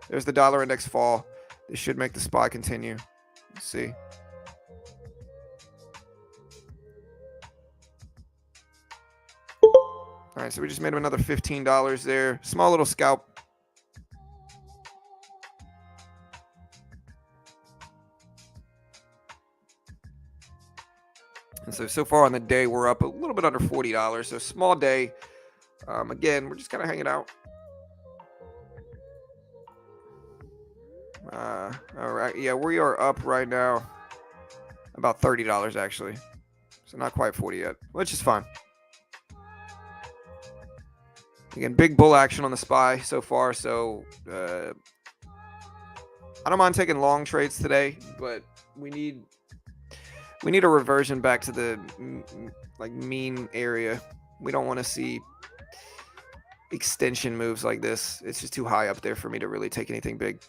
There's the dollar index fall. This should make the SPY continue. Let's see. All right, so we just made him another $15 there. Small little scalp. And so far on the day, we're up a little bit under $40. So small day. Again, we're just kind of hanging out. All right. Yeah, we are up right now about $30 actually. So not quite 40 yet, which is fine. Again, big bull action on the SPY so far. So I don't mind taking long trades today, but we need a reversion back to the mean area. We don't want to see extension moves like this. It's just too high up there for me to really take anything big.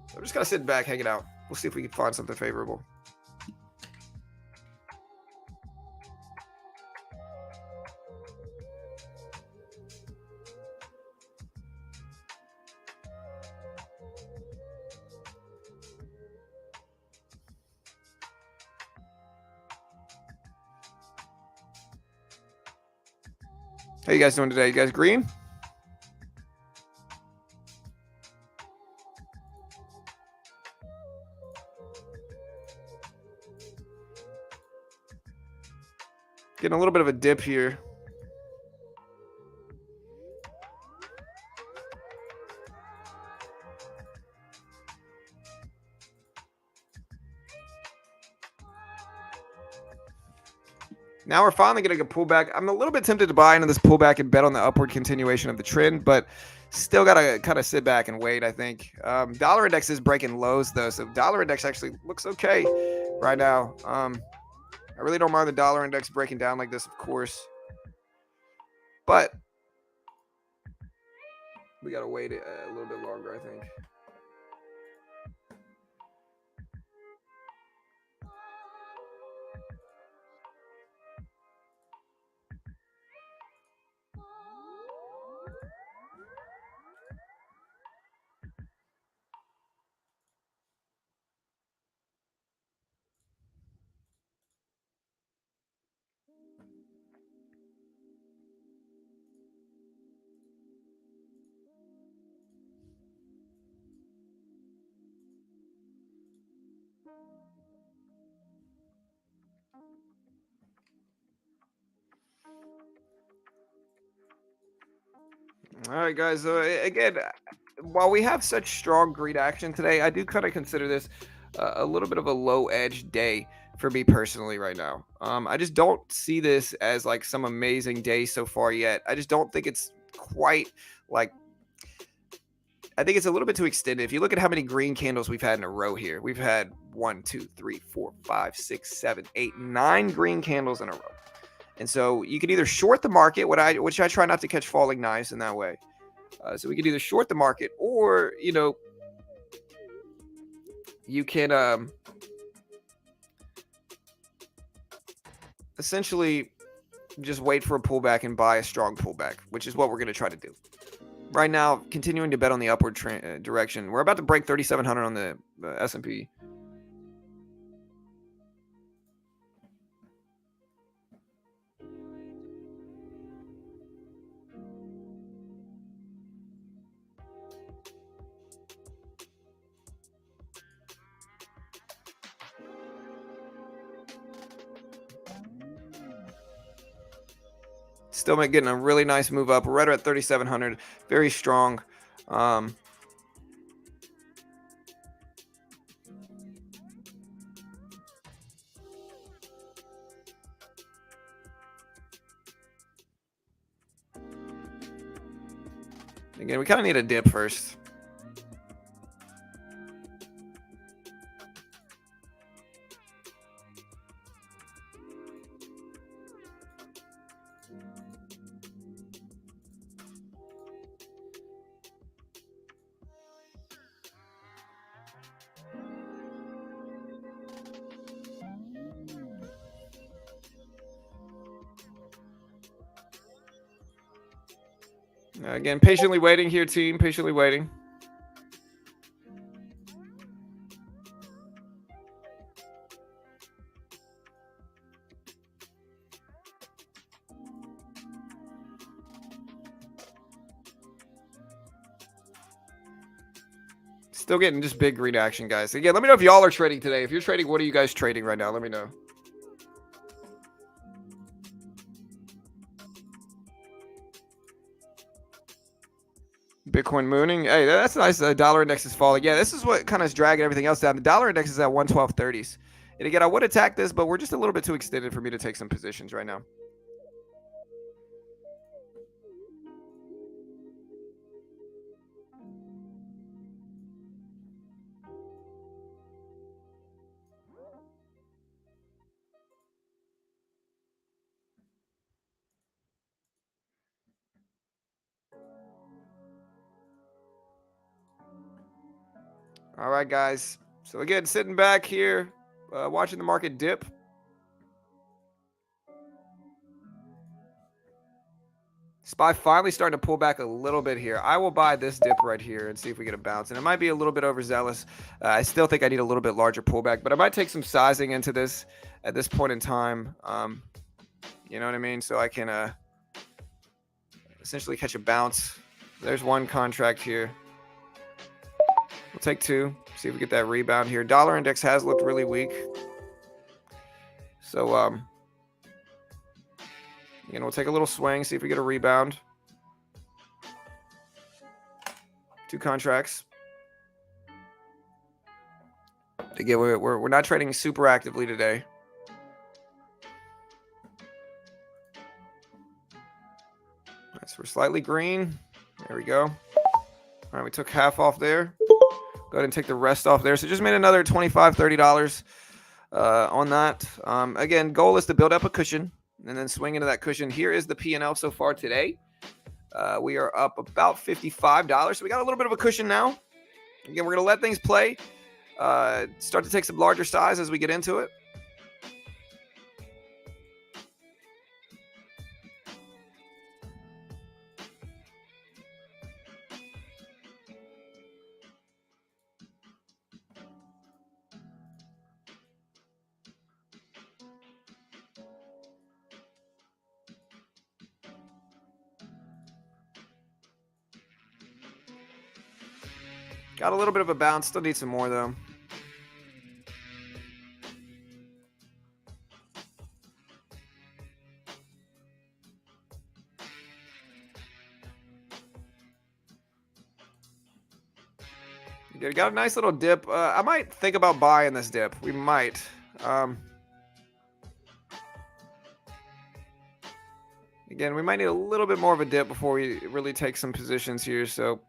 So I'm just gonna sit back, hanging out. We'll see if we can find something favorable. How you guys doing today? You guys green? Getting a little bit of a dip here. Now we're finally getting a pullback. I'm a little bit tempted to buy into this pullback and bet on the upward continuation of the trend, but still got to kind of sit back and wait, I think. Dollar index is breaking lows, though, so dollar index actually looks okay right now. I really don't mind the dollar index breaking down like this, of course. But we got to wait a little bit longer, I think. All right, guys. Again, while we have such strong greed action today, I do kind of consider this a little bit of a low edge day for me personally right now. I just don't see this as like some amazing day so far yet. I just don't think it's quite like. I think it's a little bit too extended. If you look at how many green candles we've had in a row here, we've had 1, 2, 3, 4, 5, 6, 7, 8, 9 green candles in a row. And so you can either short the market, which I try not to catch falling knives in that way. So we can either short the market, or you can essentially just wait for a pullback and buy a strong pullback, which is what we're going to try to do. Right now, continuing to bet on the upward direction. We're about to break 3,700 on the S&P. Still getting a really nice move up. We're right at 3,700. Very strong. Again, we kind of need a dip first. Again, patiently waiting here, team. Patiently waiting. Still getting just big green action, guys. Again, let me know if y'all are trading today. If you're trading, what are you guys trading right now? Let me know. Bitcoin mooning. Hey, that's nice. The dollar index is falling. Yeah, this is what kind of is dragging everything else down. The dollar index is at 112.30s. And again, I would attack this, but we're just a little bit too extended for me to take some positions right now. All right, guys. So again, sitting back here, watching the market dip. SPY finally starting to pull back a little bit here. I will buy this dip right here and see if we get a bounce. And it might be a little bit overzealous. I still think I need a little bit larger pullback, but I might take some sizing into this at this point in time. You know what I mean? So I can essentially catch a bounce. There's one contract here. We'll take two. See if we get that rebound here. Dollar index has looked really weak. So again, we'll take a little swing, see if we get a rebound. Two contracts. Again, we're not trading super actively today. All right, so we're slightly green. There we go. All right, we took half off there. Go ahead and take the rest off there. So just made another $25, $30 on that. Again, goal is to build up a cushion and then swing into that cushion. Here is the P&L so far today. We are up about $55. So we got a little bit of a cushion now. Again, we're going to let things play. Start to take some larger size as we get into it. Got a little bit of a bounce. Still need some more, though. We got a nice little dip. I might think about buying this dip. We might. Again, we might need a little bit more of a dip before we really take some positions here. So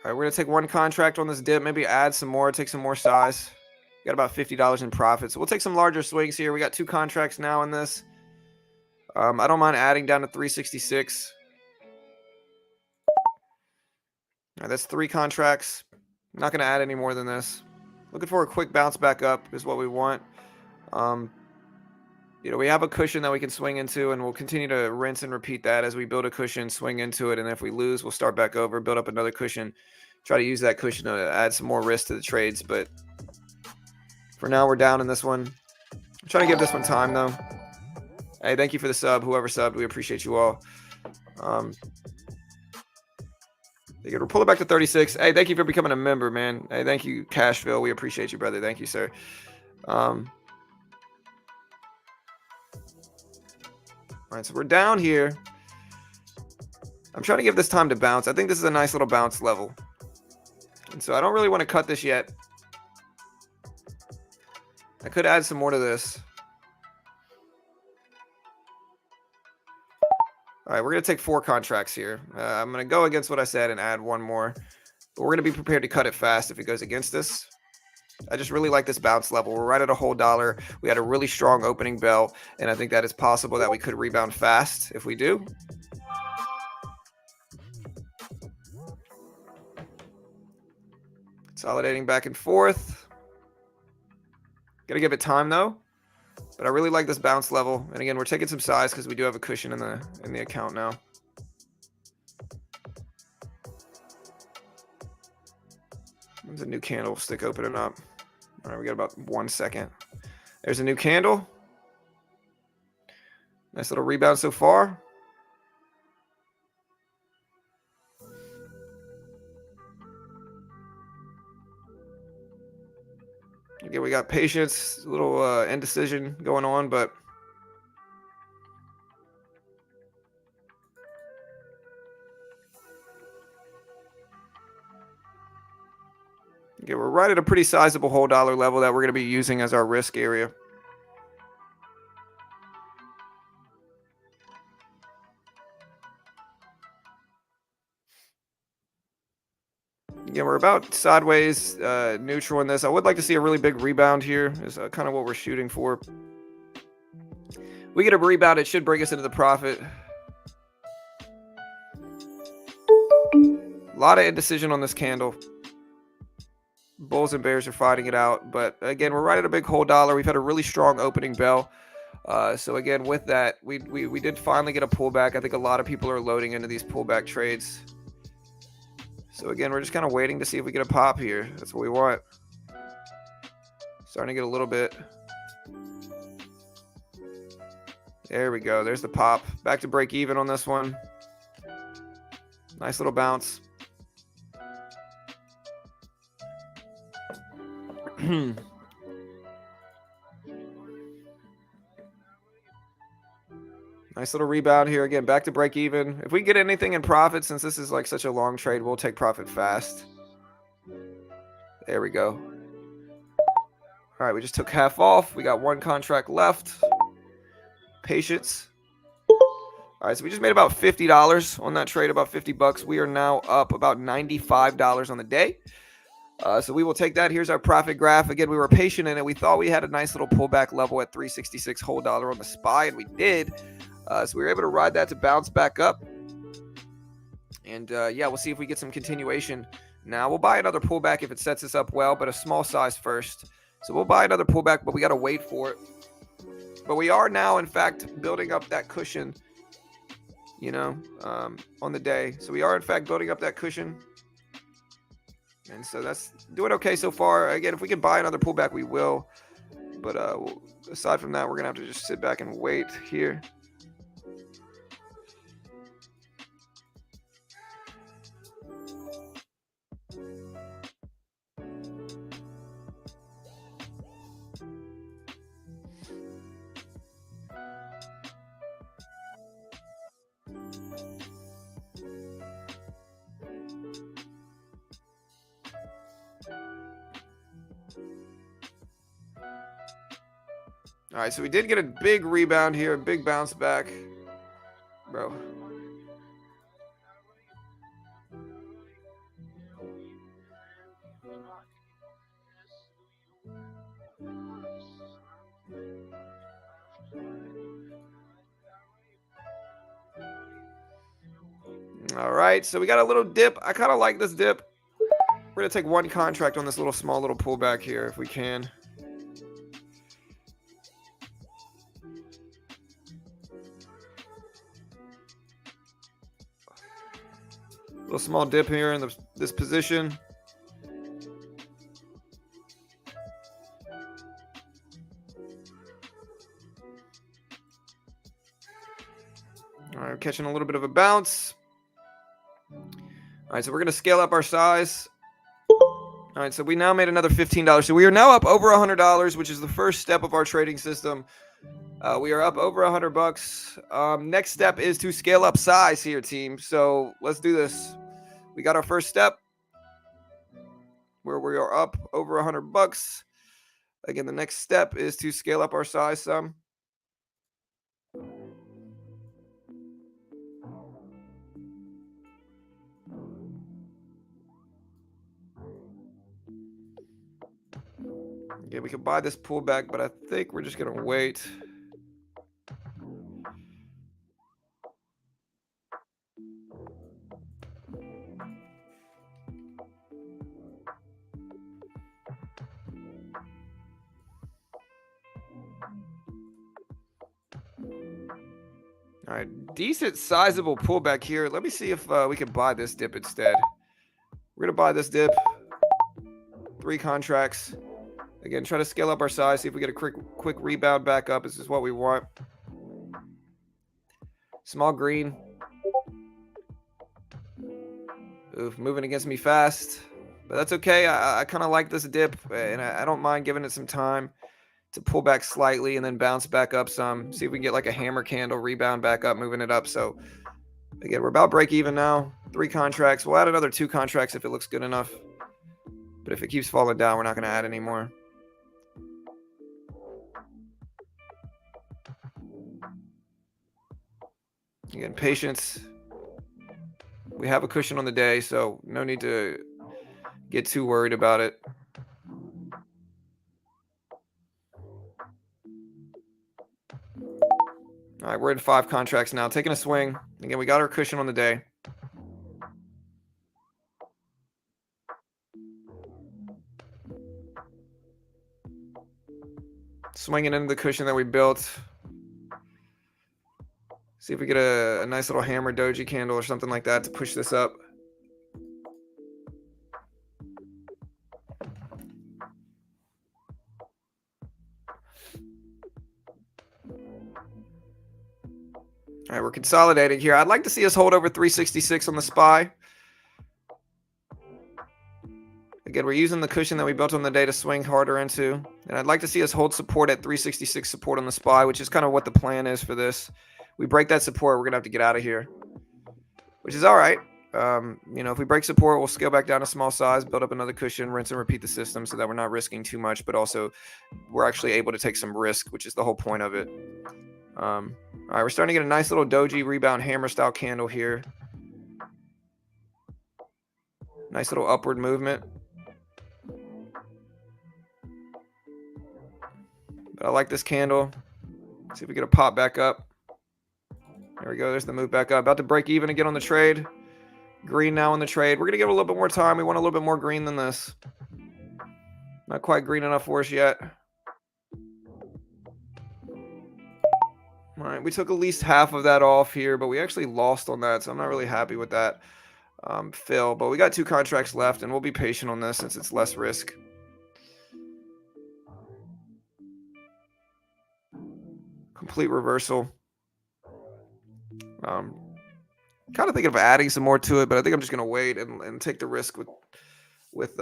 all right, we're going to take one contract on this dip, maybe add some more, take some more size. Got about $50 in profit. So we'll take some larger swings here. We got two contracts now in this. I don't mind adding down to 366. All right, that's three contracts. I'm not going to add any more than this. Looking for a quick bounce back up is what we want. You know, we have a cushion that we can swing into, and we'll continue to rinse and repeat that as we build a cushion, swing into it, and if we lose, we'll start back over, build up another cushion, try to use that cushion to add some more risk to the trades. But for now, we're down in this one. I'm trying to give this one time, though. Hey, thank you for the sub. Whoever subbed, we appreciate you all. We're pulling back to 36. Hey, thank you for becoming a member, man. Hey, thank you, Cashville. We appreciate you, brother. Thank you, sir. All right, so we're down here. I'm trying to give this time to bounce. I think this is a nice little bounce level. And so I don't really want to cut this yet. I could add some more to this. All right, we're going to take 4 contracts here. I'm going to go against what I said and add 1 more. But we're going to be prepared to cut it fast if it goes against us. I just really like this bounce level. We're right at a whole dollar. We had a really strong opening bell, and I think that it's possible that we could rebound fast if we do. Consolidating back and forth. Gotta give it time though. But I really like this bounce level. And again, we're taking some size because we do have a cushion in the account now. There's a new candlestick opening up. All right, we got about 1 second. There's a new candle. Nice little rebound so far. Again, we got patience, a little indecision going on, but okay, we're right at a pretty sizable whole dollar level that we're going to be using as our risk area. Yeah, we're about sideways, neutral in this. I would like to see a really big rebound here. Is kind of what we're shooting for. We get a rebound, it should bring us into the profit. A lot of indecision on this candle. Bulls and bears are fighting it out, but again, we're right at a big whole dollar. We've had a really strong opening bell. So again, with that, we did finally get a pullback. I think a lot of people are loading into these pullback trades. So again, we're just kind of waiting to see if we get a pop here. That's what we want. Starting to get a little bit. There we go. There's the pop. Back to break even on this one. Nice little bounce. Nice little rebound here. Again, back to break even. If we get anything in profit, since this is like such a long trade, we'll take profit fast. There we go. All right, we just took half off. We got 1 contract left. Patience. All right, so we just made about $50 on that trade, about 50 bucks. We are now up about $95 on the day. So we will take that. Here's our profit graph. Again, we were patient in it. We thought we had a nice little pullback level at 366 whole dollar on the SPY, and we did. So we were able to ride that to bounce back up. And yeah, we'll see if we get some continuation. Now we'll buy another pullback if it sets us up well, but a small size first. So we'll buy another pullback, but we got to wait for it. But we are now, in fact, building up that cushion, you know, on the day. So we are, in fact, building up that cushion. And so that's doing okay so far. Again, if we can buy another pullback, we will. But aside from that, we're going to have to just sit back and wait here. All right, so we did get a big rebound here, a big bounce back. Bro. All right, so we got a little dip. I kind of like this dip. We're going to take 1 contract on this small little pullback here if we can. Little small dip here in this position. All right, catching a little bit of a bounce. All right, so we're going to scale up our size. All right, so we now made another $15. So we are now up over $100, which is the first step of our trading system. We are up over $100. Next step is to scale up size here, team. So let's do this. We got our first step where we are up over $100. Again, the next step is to scale up our size some. Yeah, we could buy this pullback, but I think we're just gonna wait. All right, decent sizable pullback here. Let me see if we can buy this dip instead. We're gonna buy this dip. 3 contracts. Again, try to scale up our size. See if we get a quick rebound back up. This is what we want. Small green. Oof, moving against me fast. But that's okay. I kind of like this dip, and I don't mind giving it some time to pull back slightly and then bounce back up some. See if we can get like a hammer candle, rebound back up, moving it up. So again, we're about break even now. 3 contracts. We'll add another 2 contracts if it looks good enough. But if it keeps falling down, we're not going to add any more. Again, patience. We have a cushion on the day, so no need to get too worried about it. All right, we're in 5 contracts now. Taking a swing. Again, we got our cushion on the day. Swinging into the cushion that we built. See if we get a nice little hammer doji candle or something like that to push this up. All right, we're consolidating here. I'd like to see us hold over 366 on the SPY. Again, we're using the cushion that we built on the day to swing harder into. And I'd like to see us hold support at 366 support on the SPY, which is kind of what the plan is for this. We break that support, we're going to have to get out of here, which is all right. You know, if we break support, we'll scale back down to small size, build up another cushion, rinse and repeat the system so that we're not risking too much, but also we're actually able to take some risk, which is the whole point of it. All right, we're starting to get a nice little doji rebound hammer style candle here. Nice little upward movement. But I like this candle. See if we get a pop back up. There we go. There's the move back up. About to break even again on the trade. Green now on the trade. We're going to give it a little bit more time. We want a little bit more green than this. Not quite green enough for us yet. All right, we took at least half of that off here, but we actually lost on that, so I'm not really happy with that fill. But we got 2 contracts left, and we'll be patient on this since it's less risk. Complete reversal. Kind of thinking of adding some more to it, but I think I'm just going to wait and take the risk with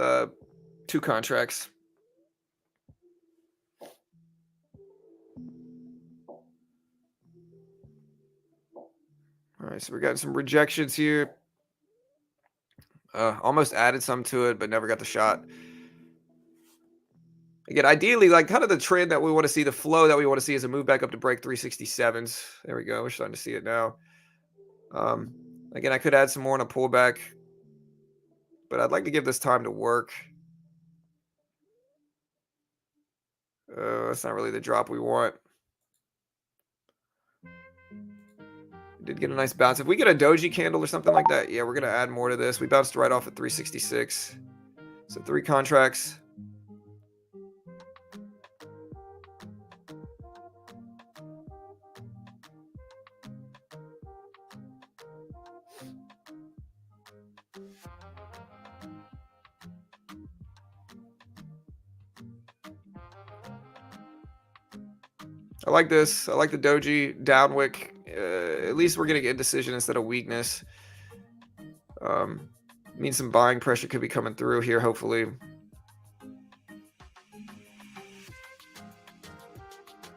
2 contracts. All right, so we're getting some rejections here. Almost added some to it, but never got the shot. Again, ideally, like kind of the trend that we want to see, the flow that we want to see is a move back up to break 367s. There we go. We're starting to see it now. Again, I could add some more on a pullback, but I'd like to give this time to work. That's not really the drop we want. Did get a nice bounce. If we get a doji candle or something like that, yeah, we're going to add more to this. We bounced right off at 366. So 3 contracts. I like this. I like the doji downwick. At least we're going to get indecision instead of weakness. Means some buying pressure could be coming through here, hopefully.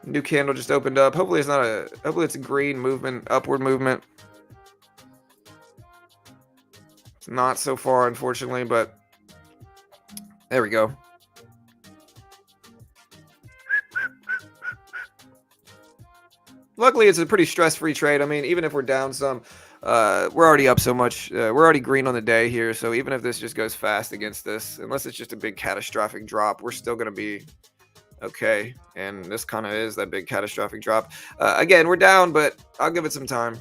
New candle just opened up. Hopefully it's a green movement, upward movement. It's not so far, unfortunately, but there we go. Luckily, it's a pretty stress-free trade. I mean, even if we're down some, We're already up so much. We're already green on the day here. So even if this just goes fast against this, unless it's just a big catastrophic drop, we're still going to be okay. And this kind of is that big catastrophic drop. Again, we're down, but I'll give it some time.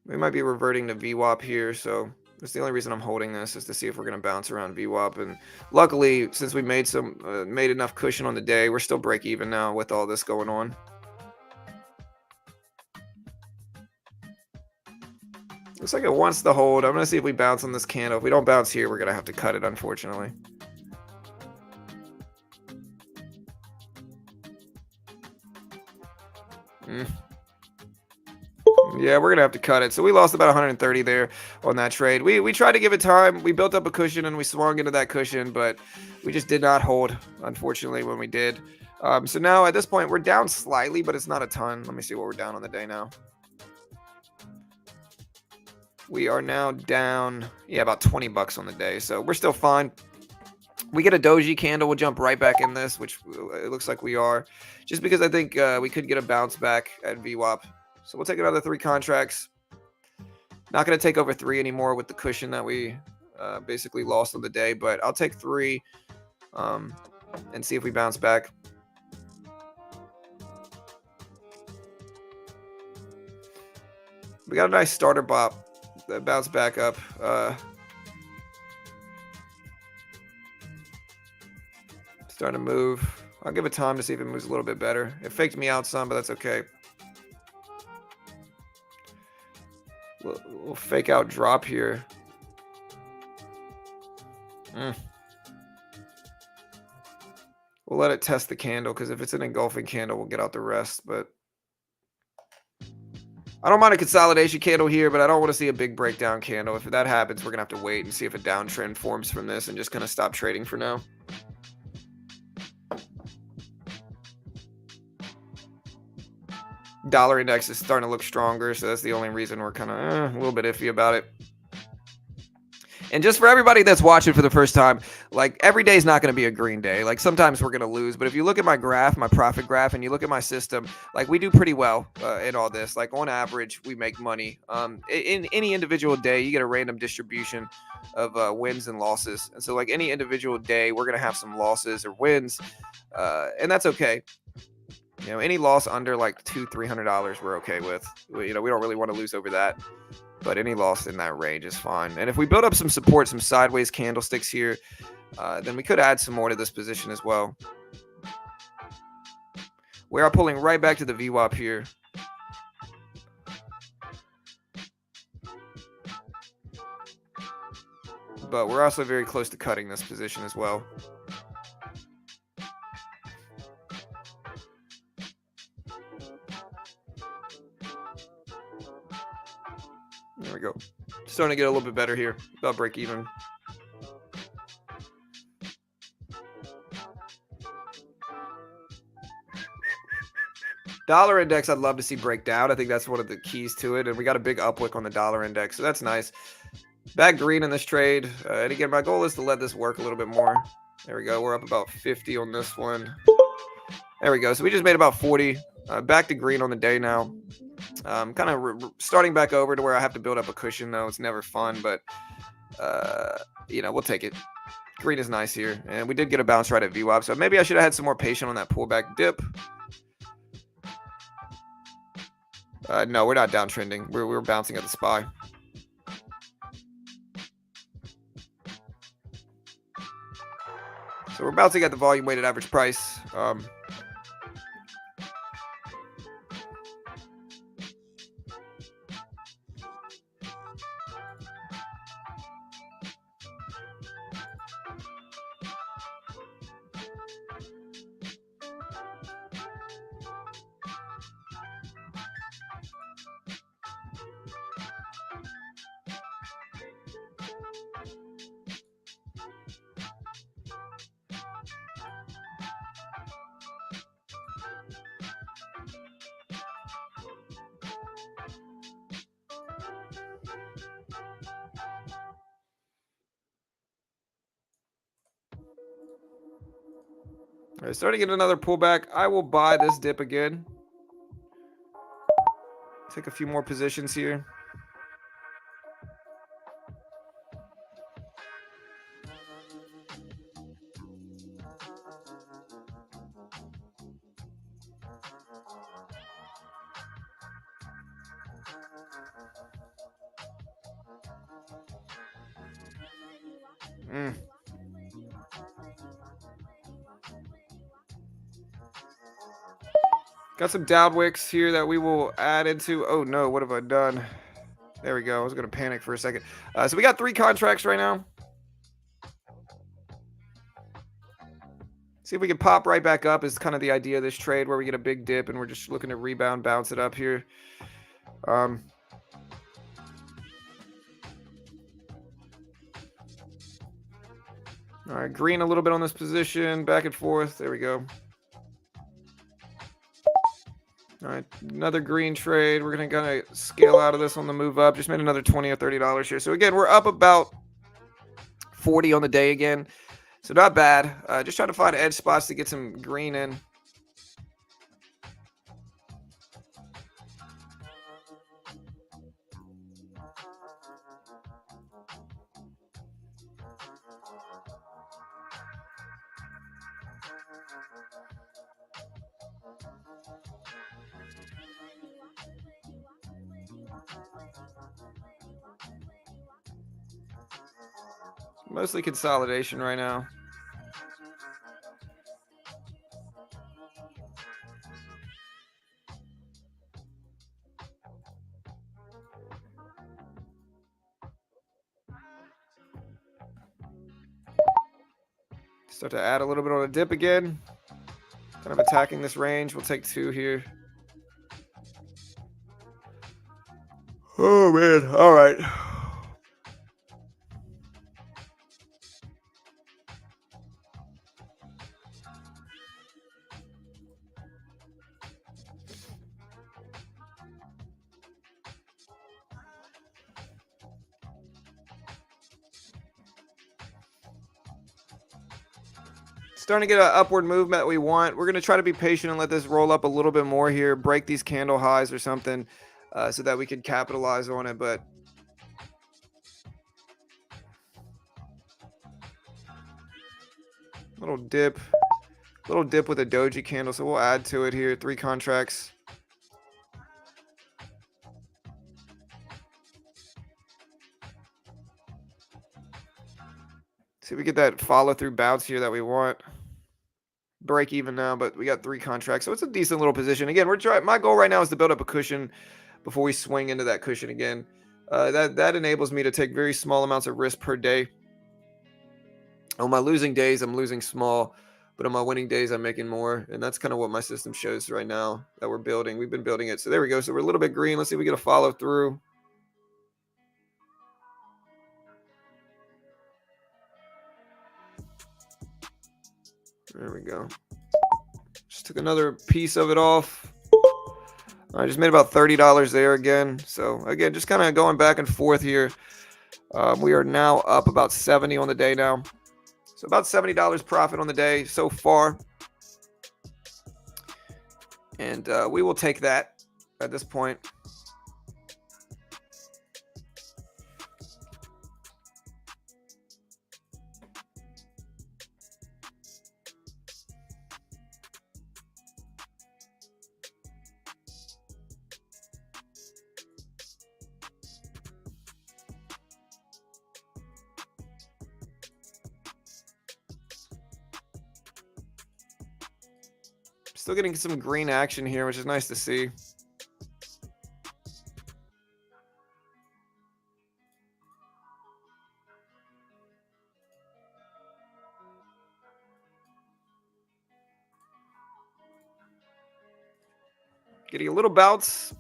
We might be reverting to VWAP here, so that's the only reason I'm holding this, is to see if we're going to bounce around VWAP. And luckily, since we made enough cushion on the day, we're still break even now with all this going on. Looks like it wants to hold. I'm going to see if we bounce on this candle. If we don't bounce here, we're going to have to cut it, unfortunately. Yeah, we're gonna have to cut it. So we lost about 130 there on that trade. We tried to give it time. We built up a cushion and we swung into that cushion, but we just did not hold, unfortunately, when we did. So now at this point we're down slightly, but it's not a ton. Let me see what we're down on the day now. We are now down, yeah, about 20 bucks on the day. So we're still fine. We get a doji candle, we'll jump right back in this, which it looks like we are, just because I think we could get a bounce back at VWAP. So we'll take another 3 contracts. Not going to take over 3 anymore with the cushion that we basically lost on the day, but I'll take 3 and see if we bounce back. We got a nice starter bop that bounced back up. Starting to move. I'll give it time to see if it moves a little bit better. It faked me out some, but that's okay. We'll fake out drop here. We'll let it test the candle, because if it's an engulfing candle, we'll get out the rest. But I don't mind a consolidation candle here, but I don't want to see a big breakdown candle. If that happens, we're going to have to wait and see if a downtrend forms from this and just kind of stop trading for now. Dollar index is starting to look stronger, so that's the only reason we're kind of a little bit iffy about it. And just for everybody that's watching for the first time, like, every day is not going to be a green day. Like, sometimes we're going to lose, but if you look at my graph, my profit graph, and you look at my system, like, we do pretty well in all this. Like, on average, we make money. In any individual day, you get a random distribution of wins and losses. And so, like, any individual day, we're going to have some losses or wins, and that's okay. You know, any loss under like $200-300 we're okay with. You know, we don't really want to lose over that, but any loss in that range is fine. And if we build up some support, some sideways candlesticks here, then we could add some more to this position as well. We are pulling right back to the VWAP here. But we're also very close to cutting this position as well. There we go. Starting to get a little bit better here. About break even. Dollar index, I'd love to see break down. I think that's one of the keys to it. And we got a big upwick on the dollar index, so that's nice. Back green in this trade. And again, my goal is to let this work a little bit more. There we go. We're up about 50 on this one. There we go. So we just made about 40. Back to green on the day now. Kind of starting back over to where I have to build up a cushion, though. It's never fun, but, you know, we'll take it. Green is nice here. And we did get a bounce right at VWAP, so maybe I should have had some more patience on that pullback dip. No, we're not downtrending. We're bouncing at the SPY. So we're bouncing at the volume weighted average price. All right, starting to get another pullback. I will buy this dip again. Take a few more positions here. Got some down wicks here that we will add into. Oh no, what have I done? There we go. I was going to panic for a second. So we got 3 contracts right now. See if we can pop right back up is kind of the idea of this trade, where we get a big dip and we're just looking to rebound, bounce it up here. All right, green a little bit on this position, back and forth. There we go. All right, another green trade. We're going to kind of scale out of this on the move up. Just made another $20 or $30 here. So again, we're up about 40 on the day again. So not bad. Just trying to find edge spots to get some green in. Mostly consolidation right now. Start to add a little bit on a dip again. Kind of attacking this range. We'll take 2 here. Oh, man. All right. Starting to get an upward movement that we want. We're going to try to be patient and let this roll up a little bit more here. Break these candle highs or something so that we can capitalize on it. But little dip with a doji candle. So we'll add to it here. 3 contracts. See if we get that follow through bounce here that we want. Break even now, but we got 3 contracts, so it's a decent little position. Again, we're trying. My goal right now is to build up a cushion before we swing into that cushion again. That enables me to take very small amounts of risk per day. On my losing days, I'm losing small, but on my winning days, I'm making more, and that's kind of what my system shows right now that we're building. We've been building it, so there we go. So we're a little bit green. Let's see if we get a follow through. There we go. Just took another piece of it off. I just made about $30 there again. So again, just kind of going back and forth here. We are now up about 70 on the day now. So about $70 profit on the day so far. And we will take that at this point. Still getting some green action here, which is nice to see. Getting a little bounce.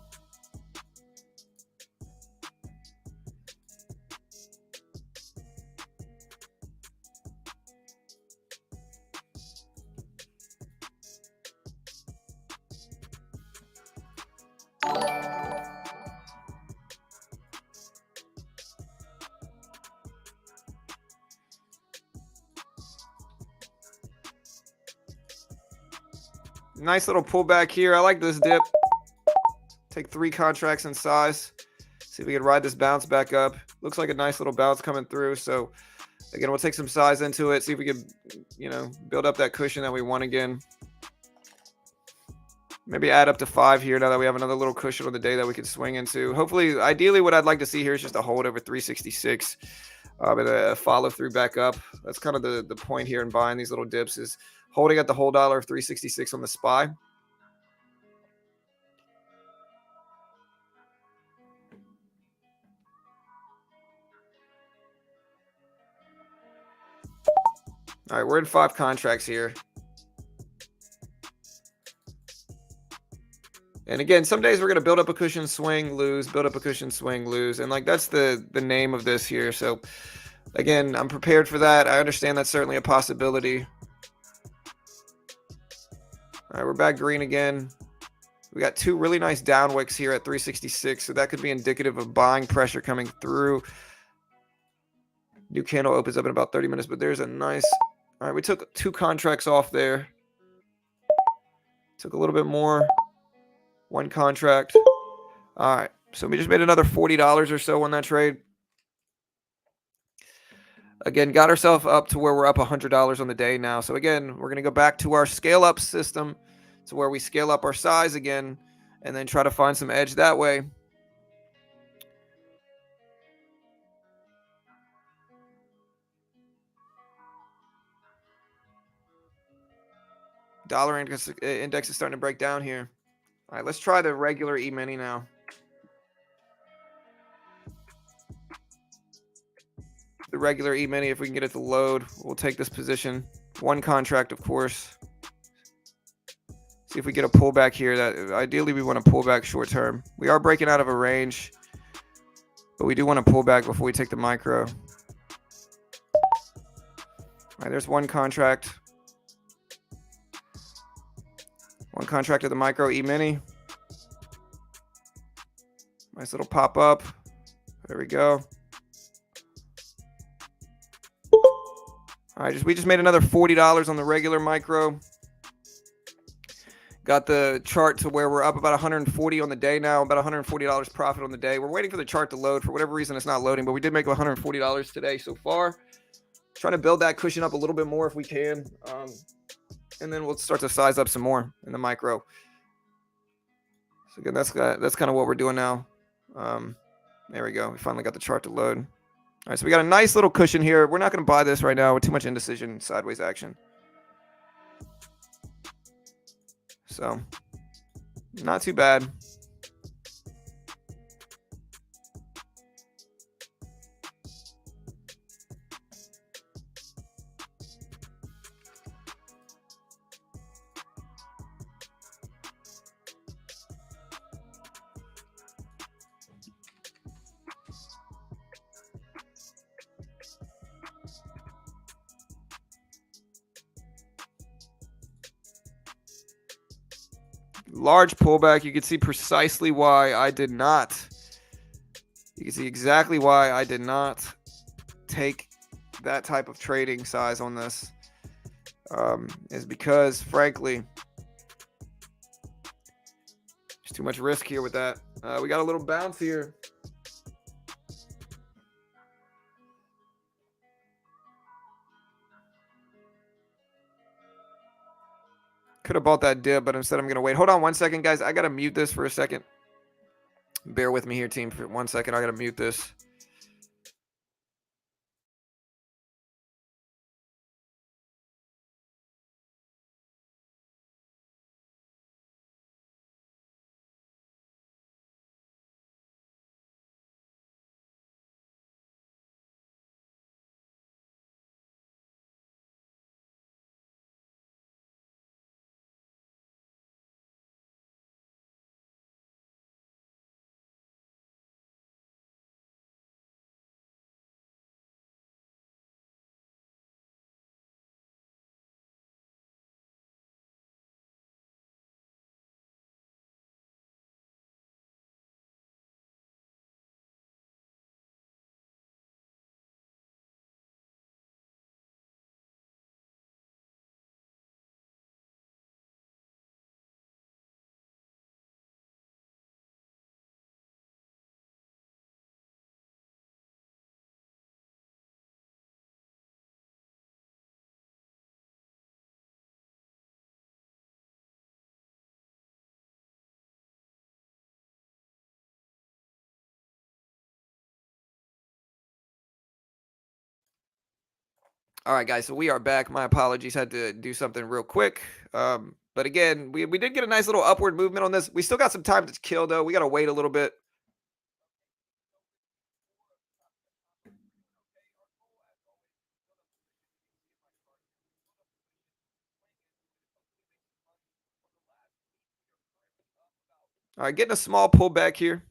Nice little pullback here. I like this dip. Take 3 contracts in size. See if we can ride this bounce back up. Looks like a nice little bounce coming through. So again, we'll take some size into it. See if we can, build up that cushion that we want again. Maybe add up to 5 here now that we have another little cushion on the day that we can swing into. Hopefully, ideally, what I'd like to see here is just a hold over 366 and a follow through back up. That's kind of the point here in buying these little dips is holding at the whole dollar of 366 on the SPY. All right, we're in 5 contracts here. And again, some days we're going to build up a cushion, swing, lose, build up a cushion, swing, lose. And like that's the name of this here. So again, I'm prepared for that. I understand that's certainly a possibility. All right, we're back green again. We got 2 really nice down wicks here at 366. So that could be indicative of buying pressure coming through. New candle opens up in about 30 minutes, but there's a nice... All right, we took 2 contracts off there. Took a little bit more. 1 contract. All right, so we just made another $40 or so on that trade. Again, got ourselves up to where we're up $100 on the day now. So again, we're going to go back to our scale up system to where we scale up our size again and then try to find some edge that way. Dollar index is starting to break down here. All right, let's try the regular E-mini now. The regular E-mini, if we can get it to load, we'll take this position. 1 contract, of course. See if we get a pullback here. That ideally we want to pull back short term. We are breaking out of a range, but we do want to pull back before we take the micro. All right, there's 1 contract. 1 contract of the micro E-mini. Nice little pop up. There we go. All right, we just made another $40 on the regular micro. Got the chart to where we're up about 140 on the day now, about $140 profit on the day. We're waiting for the chart to load. For whatever reason, it's not loading, but we did make $140 today so far. Trying to build that cushion up a little bit more if we can. And then we'll start to size up some more in the micro. So again, that's kind of what we're doing now. There we go. We finally got the chart to load. All right, so we got a nice little cushion here. We're not going to buy this right now with too much indecision, sideways action. So, not too bad. Large pullback. You can see precisely why I did not. You can see exactly why I did not take that type of trading size on this. Is because, frankly, there's too much risk here with that. We got a little bounce here. Could have bought that dip, but instead I'm going to wait. Hold on 1 second, guys. I got to mute this for a second. Bear with me here, team, for 1 second. I got to mute this. All right, guys. So we are back. My apologies. Had to do something real quick. But again, we did get a nice little upward movement on this. We still got some time to kill, though. We got to wait a little bit. All right, getting a small pullback here.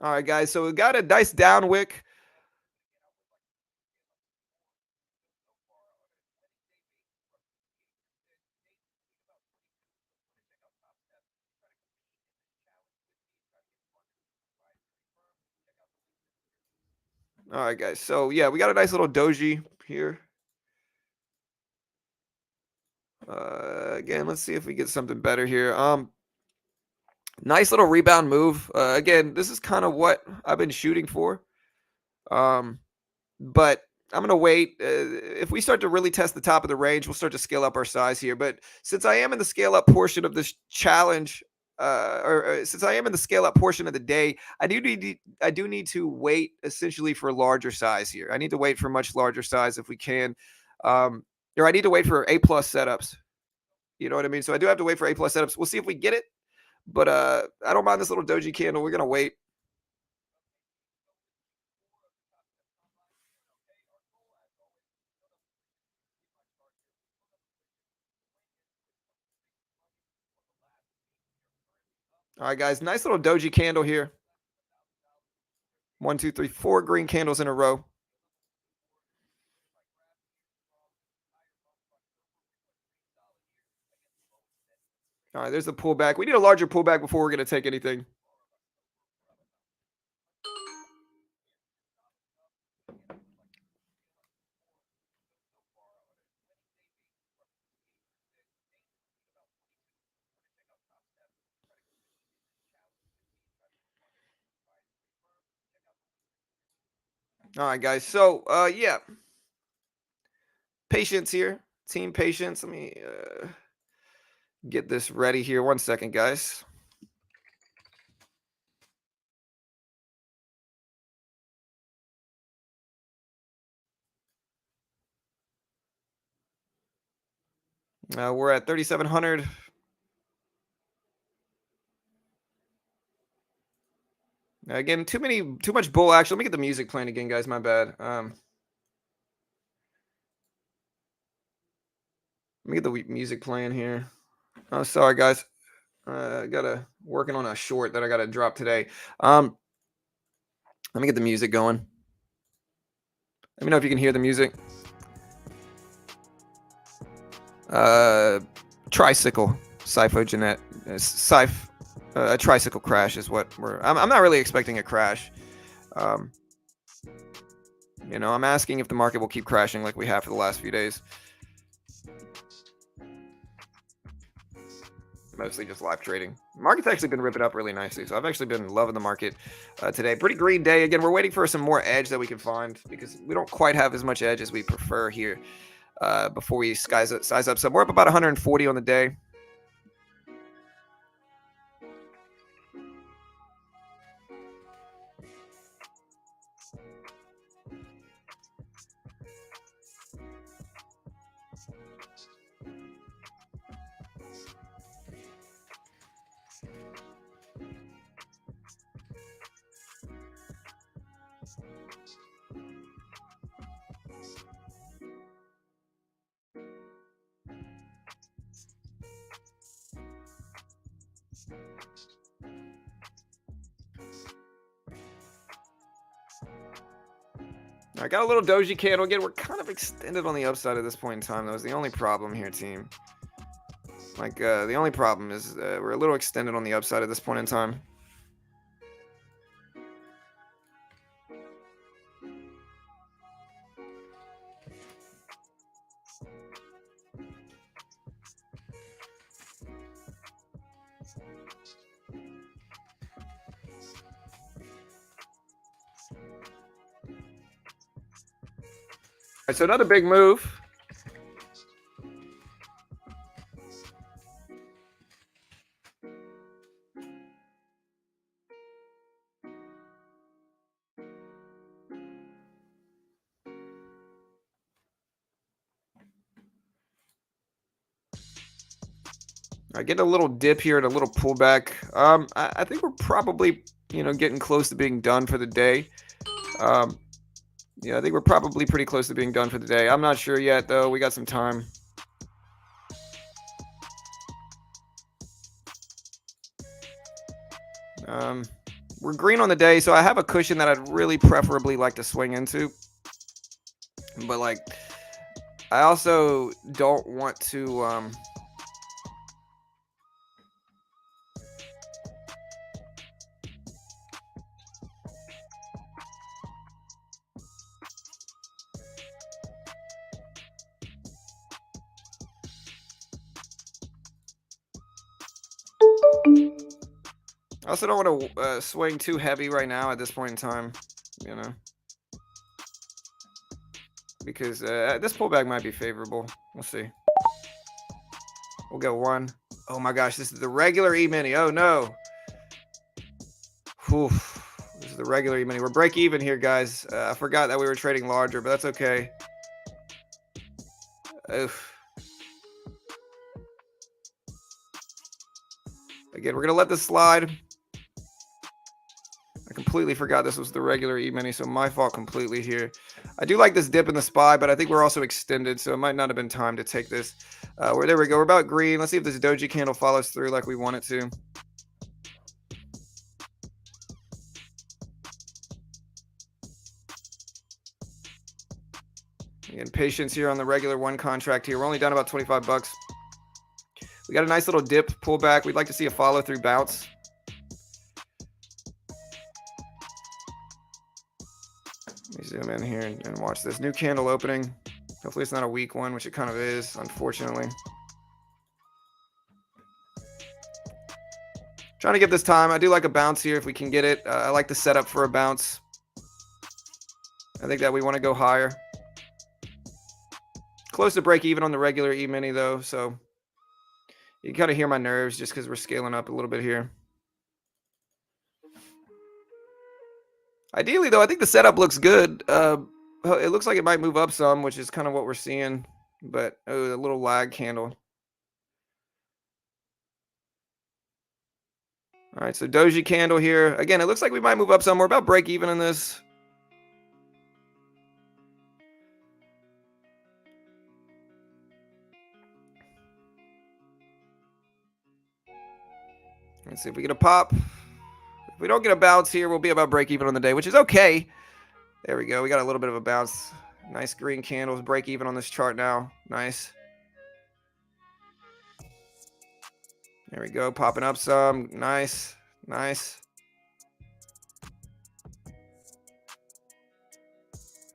All right, guys. So we got a nice down wick. All right, guys. So yeah, we got a nice little doji here. Again, let's see if we get something better here. Nice little rebound move. Again, this is kind of what I've been shooting for. But I'm gonna wait. If we start to really test the top of the range, we'll start to scale up our size here. But since I am in the scale up portion of this challenge, since I am in the scale up portion of the day, I do need to wait essentially for larger size here. I need to wait for much larger size if we can, or I need to wait for A plus setups. You know what I mean? So I do have to wait for A plus setups. We'll see if we get it. But I don't mind this little doji candle. We're gonna wait. All right, guys. Nice little doji candle here. 1, 2, 3, 4 green candles in a row. All right, there's the pullback. We need a larger pullback before we're going to take anything. All right, guys. So, yeah, patience here. Team patience. Let me get this ready here. 1 second, guys. We're at 3,700. Again, too much bull action. Let me get the music playing again, guys. My bad. Let me get the music playing here. Oh, sorry, guys. Gotta working on a short that I gotta drop today. Let me get the music going. Let me know if you can hear the music. Tricycle, Syphogenet, a tricycle crash is what I'm not really expecting a crash. I'm asking if the market will keep crashing like we have for the last few days. Mostly just live trading. The market's actually been ripping up really nicely, so I've actually been loving the market today. Pretty green day. Again, we're waiting for some more edge that we can find because we don't quite have as much edge as we prefer here before we size up some. We're up about 140 on the day. I got a little doji candle. Again, we're kind of extended on the upside at this point in time. That was the only problem here, team. The only problem is we're a little extended on the upside at this point in time. All right, so another big move. I get a little dip here and a little pullback. I think we're probably, getting close to being done for the day. Yeah, I think we're probably pretty close to being done for the day. I'm not sure yet, though. We got some time. We're green on the day, so I have a cushion that I'd really preferably like to swing into. But, like, I also don't want to... I also don't want to swing too heavy right now at this point in time, because this pullback might be favorable. We'll see. We'll go one. Oh my gosh, this is the regular E-mini. Oh no. Whew. This is the regular E-mini. We're break even here, guys. I forgot that we were trading larger, but that's okay. Oof. Again, we're going to let this slide. I completely forgot this was the regular E-mini, so my fault completely here. I do like this dip in the SPY, but I think we're also extended, so it might not have been time to take this. There we go. We're about green. Let's see if this doji candle follows through like we want it to. Again, patience here on the regular one contract here. We're only down about 25 bucks. We got a nice little dip pullback. We'd like to see a follow through bounce. Let me zoom in here and watch this new candle opening. Hopefully it's not a weak one, which it kind of is, unfortunately. Trying to give this time. I do like a bounce here if we can get it. I like the setup for a bounce. I think that we want to go higher. Close to break even on the regular E-mini though, so you kind of hear my nerves just because we're scaling up a little bit here. Ideally though, I think the setup looks good. It looks like it might move up some, which is kind of what we're seeing, but a little lag candle. All right, so doji candle here. Again, it looks like we might move up some. We're about break even in this. Let's see if we get a pop. If we don't get a bounce here, we'll be about break even on the day, which is okay. There we go. We got a little bit of a bounce. Nice green candles. Break even on this chart now. Nice. There we go. Popping up some. Nice. Nice.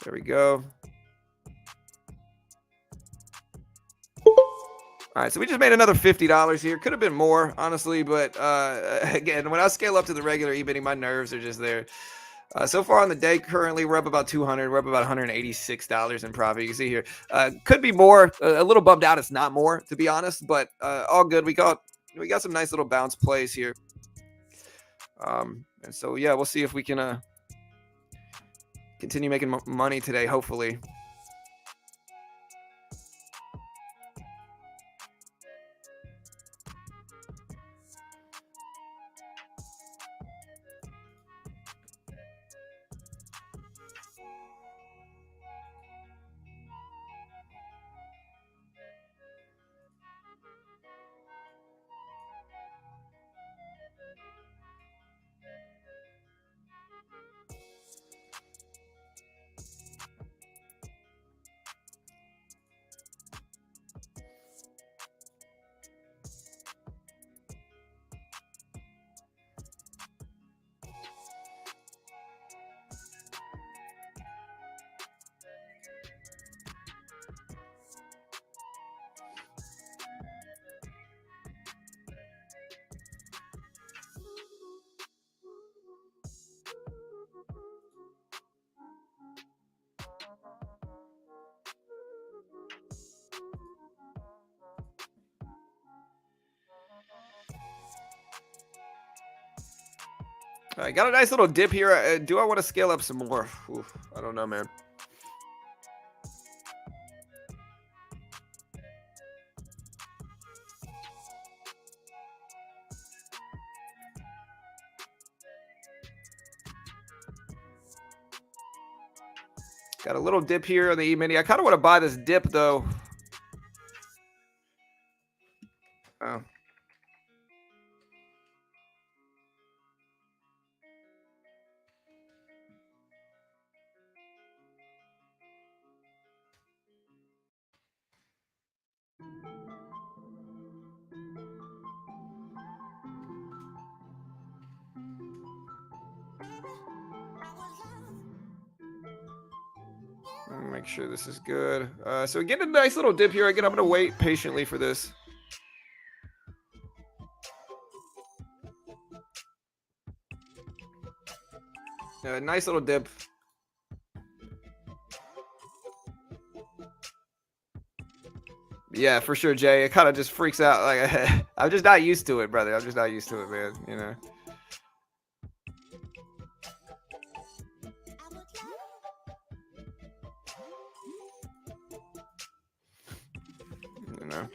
There we go. All right, so we just made another $50 here. Could have been more, honestly, but again, when I scale up to the regular E-mini, my nerves are just there. So far on the day, currently we're up about 200. We're up about $186 in profit. You can see here, could be more. A little bummed out. It's not more, to be honest, but all good. We got some nice little bounce plays here. And so yeah, we'll see if we can continue making money today. Hopefully. All right, got a nice little dip here. Do I want to scale up some more? Oof, I don't know, man. Got a little dip here on the E-mini. I kind of want to buy this dip, though. Oh. Make sure this is good. So we get a nice little dip here. Again, I'm going to wait patiently for this. Nice little dip. Yeah, for sure, Jay. It kind of just freaks out. Like I'm just not used to it, brother. I'm just not used to it, man. You know. You know.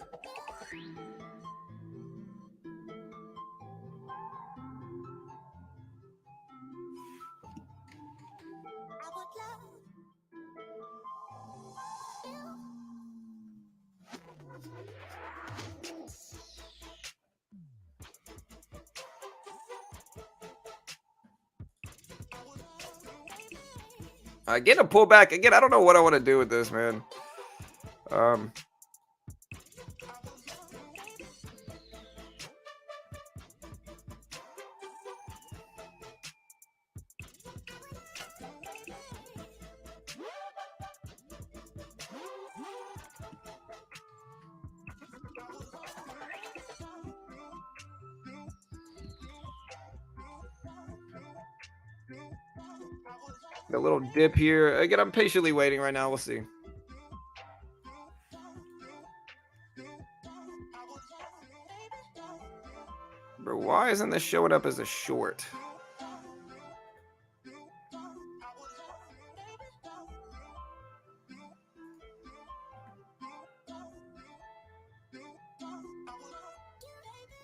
Getting a pullback again. I don't know what I want to do with this, man. A little dip here. Again, I'm patiently waiting right now. We'll see. Bro, why isn't this showing up as a short?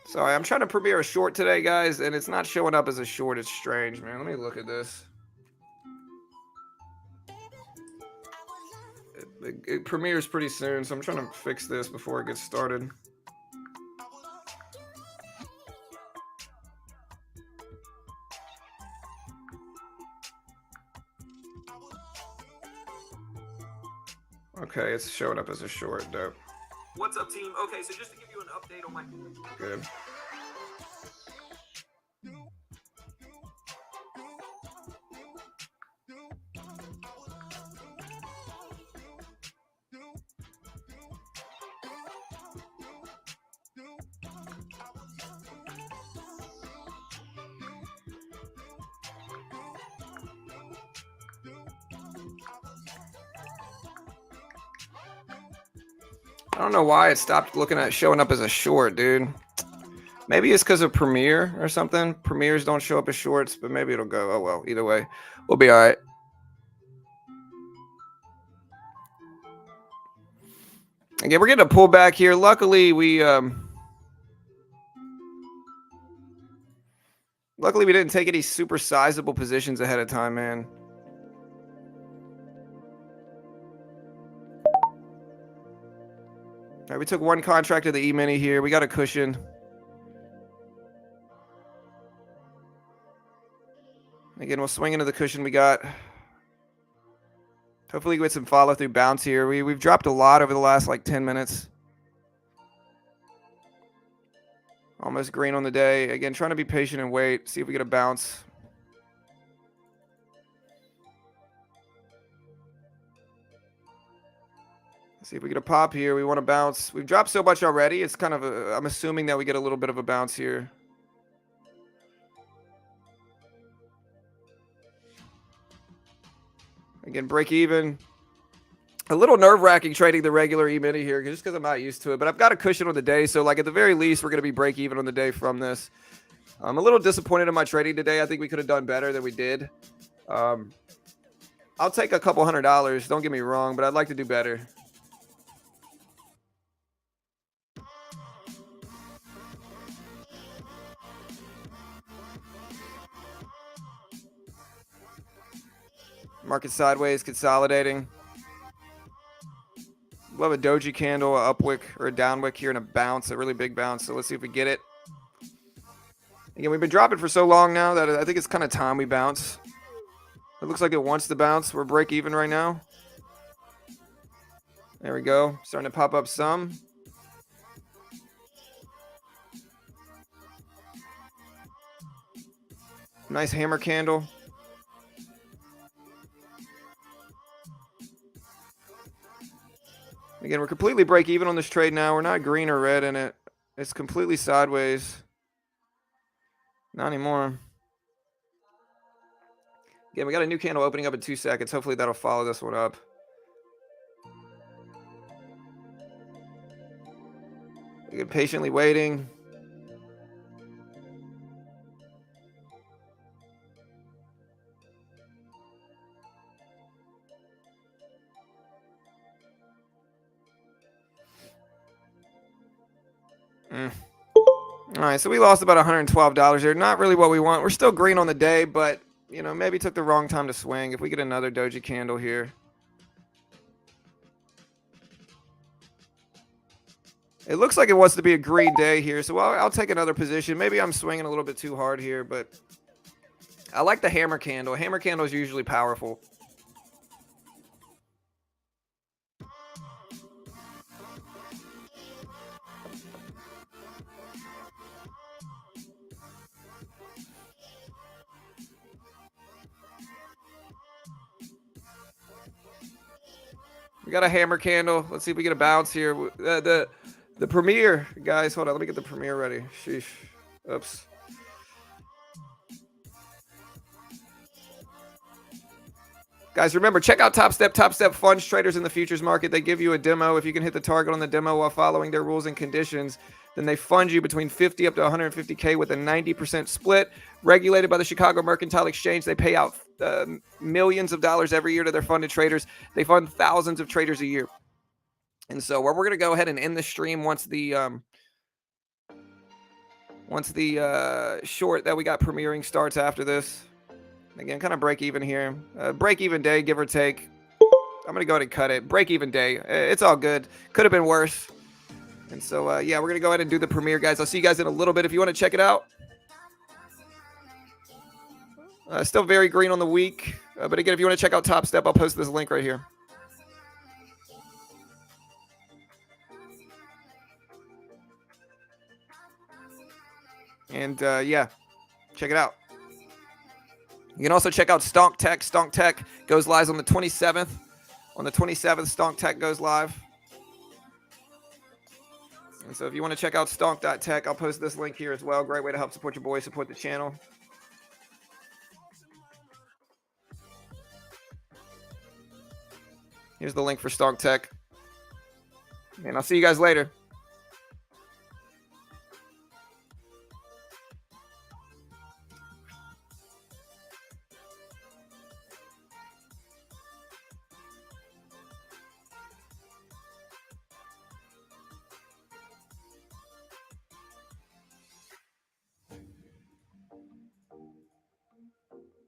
Sorry, I'm trying to premiere a short today, guys, and it's not showing up as a short. It's strange, man. Let me look at this. It premieres pretty soon, so I'm trying to fix this before it gets started. Okay, it's showing up as a short, dope. What's up, team? Okay, so just to give you an update on my... Good. I don't know why it stopped showing up as a short, dude. Maybe it's because of Premiere or something. Premieres don't show up as shorts, but maybe it'll go. Oh, well, either way, we'll be all right. Again, we're getting a pullback here. Luckily, we didn't take any super sizable positions ahead of time, man. All right, we took one contract of the E-mini here. We got a cushion. Again, we'll swing into the cushion we got. Hopefully, we get some follow through bounce here. We've dropped a lot over the last like 10 minutes. Almost green on the day. Again, trying to be patient and wait. See if we get a bounce. See if we get a pop here. We want to bounce. We've dropped so much already. It's kind of I'm assuming that we get a little bit of a bounce here. Again, break even. A little nerve-wracking trading the regular E-mini here just because I'm not used to it. But I've got a cushion on the day. So, like, at the very least, we're going to be break even on the day from this. I'm a little disappointed in my trading today. I think we could have done better than we did. I'll take a couple $100. Don't get me wrong, but I'd like to do better. Market sideways, consolidating. Love a doji candle, a up wick or a down wick here, and a bounce, a really big bounce. So let's see if we get it. Again, we've been dropping for so long now that I think it's kind of time we bounce. It looks like it wants to bounce. We're break even right now. There we go. Starting to pop up some. Nice hammer candle. Again, we're completely break even on this trade now. We're not green or red in it. It's completely sideways. Not anymore. Again, we got a new candle opening up in 2 seconds. Hopefully that'll follow this one up. Again, patiently waiting. All right, so we lost about $112 there. Not really what we want. We're still green on the day, but, you know, maybe took the wrong time to swing. If we get another doji candle here. It looks like it wants to be a green day here, so I'll take another position. Maybe I'm swinging a little bit too hard here, but I like the hammer candle. Hammer candle is usually powerful. We got a hammer candle. Let's see if we get a bounce here. The premiere, guys. Hold on. Let me get the premiere ready. Sheesh. Oops. Guys, remember, check out Topstep. Topstep funds traders in the futures market. They give you a demo. If you can hit the target on the demo while following their rules and conditions, then they fund you between 50 up to 150K with a 90% split. Regulated by the Chicago Mercantile Exchange. They pay out millions of dollars every year to their funded traders. They fund thousands of traders a year. And so we're going to go ahead and end the stream once the short that we got premiering starts after this. Again, kind of break even here. Break even day, give or take. I'm going to go ahead and cut it. Break even day. It's all good. Could have been worse. And so, yeah, we're going to go ahead and do the premiere, guys. I'll see you guys in a little bit if you want to check it out. Still very green on the week. But again, if you want to check out Topstep, I'll post this link right here. And, yeah, check it out. You can also check out Stonk Tech. Stonk Tech goes live on the 27th. On the 27th, Stonk Tech goes live. And so if you want to check out stonk.tech, I'll post this link here as well. Great way to help support your boy, support the channel. Here's the link for Stonk Tech. And I'll see you guys later.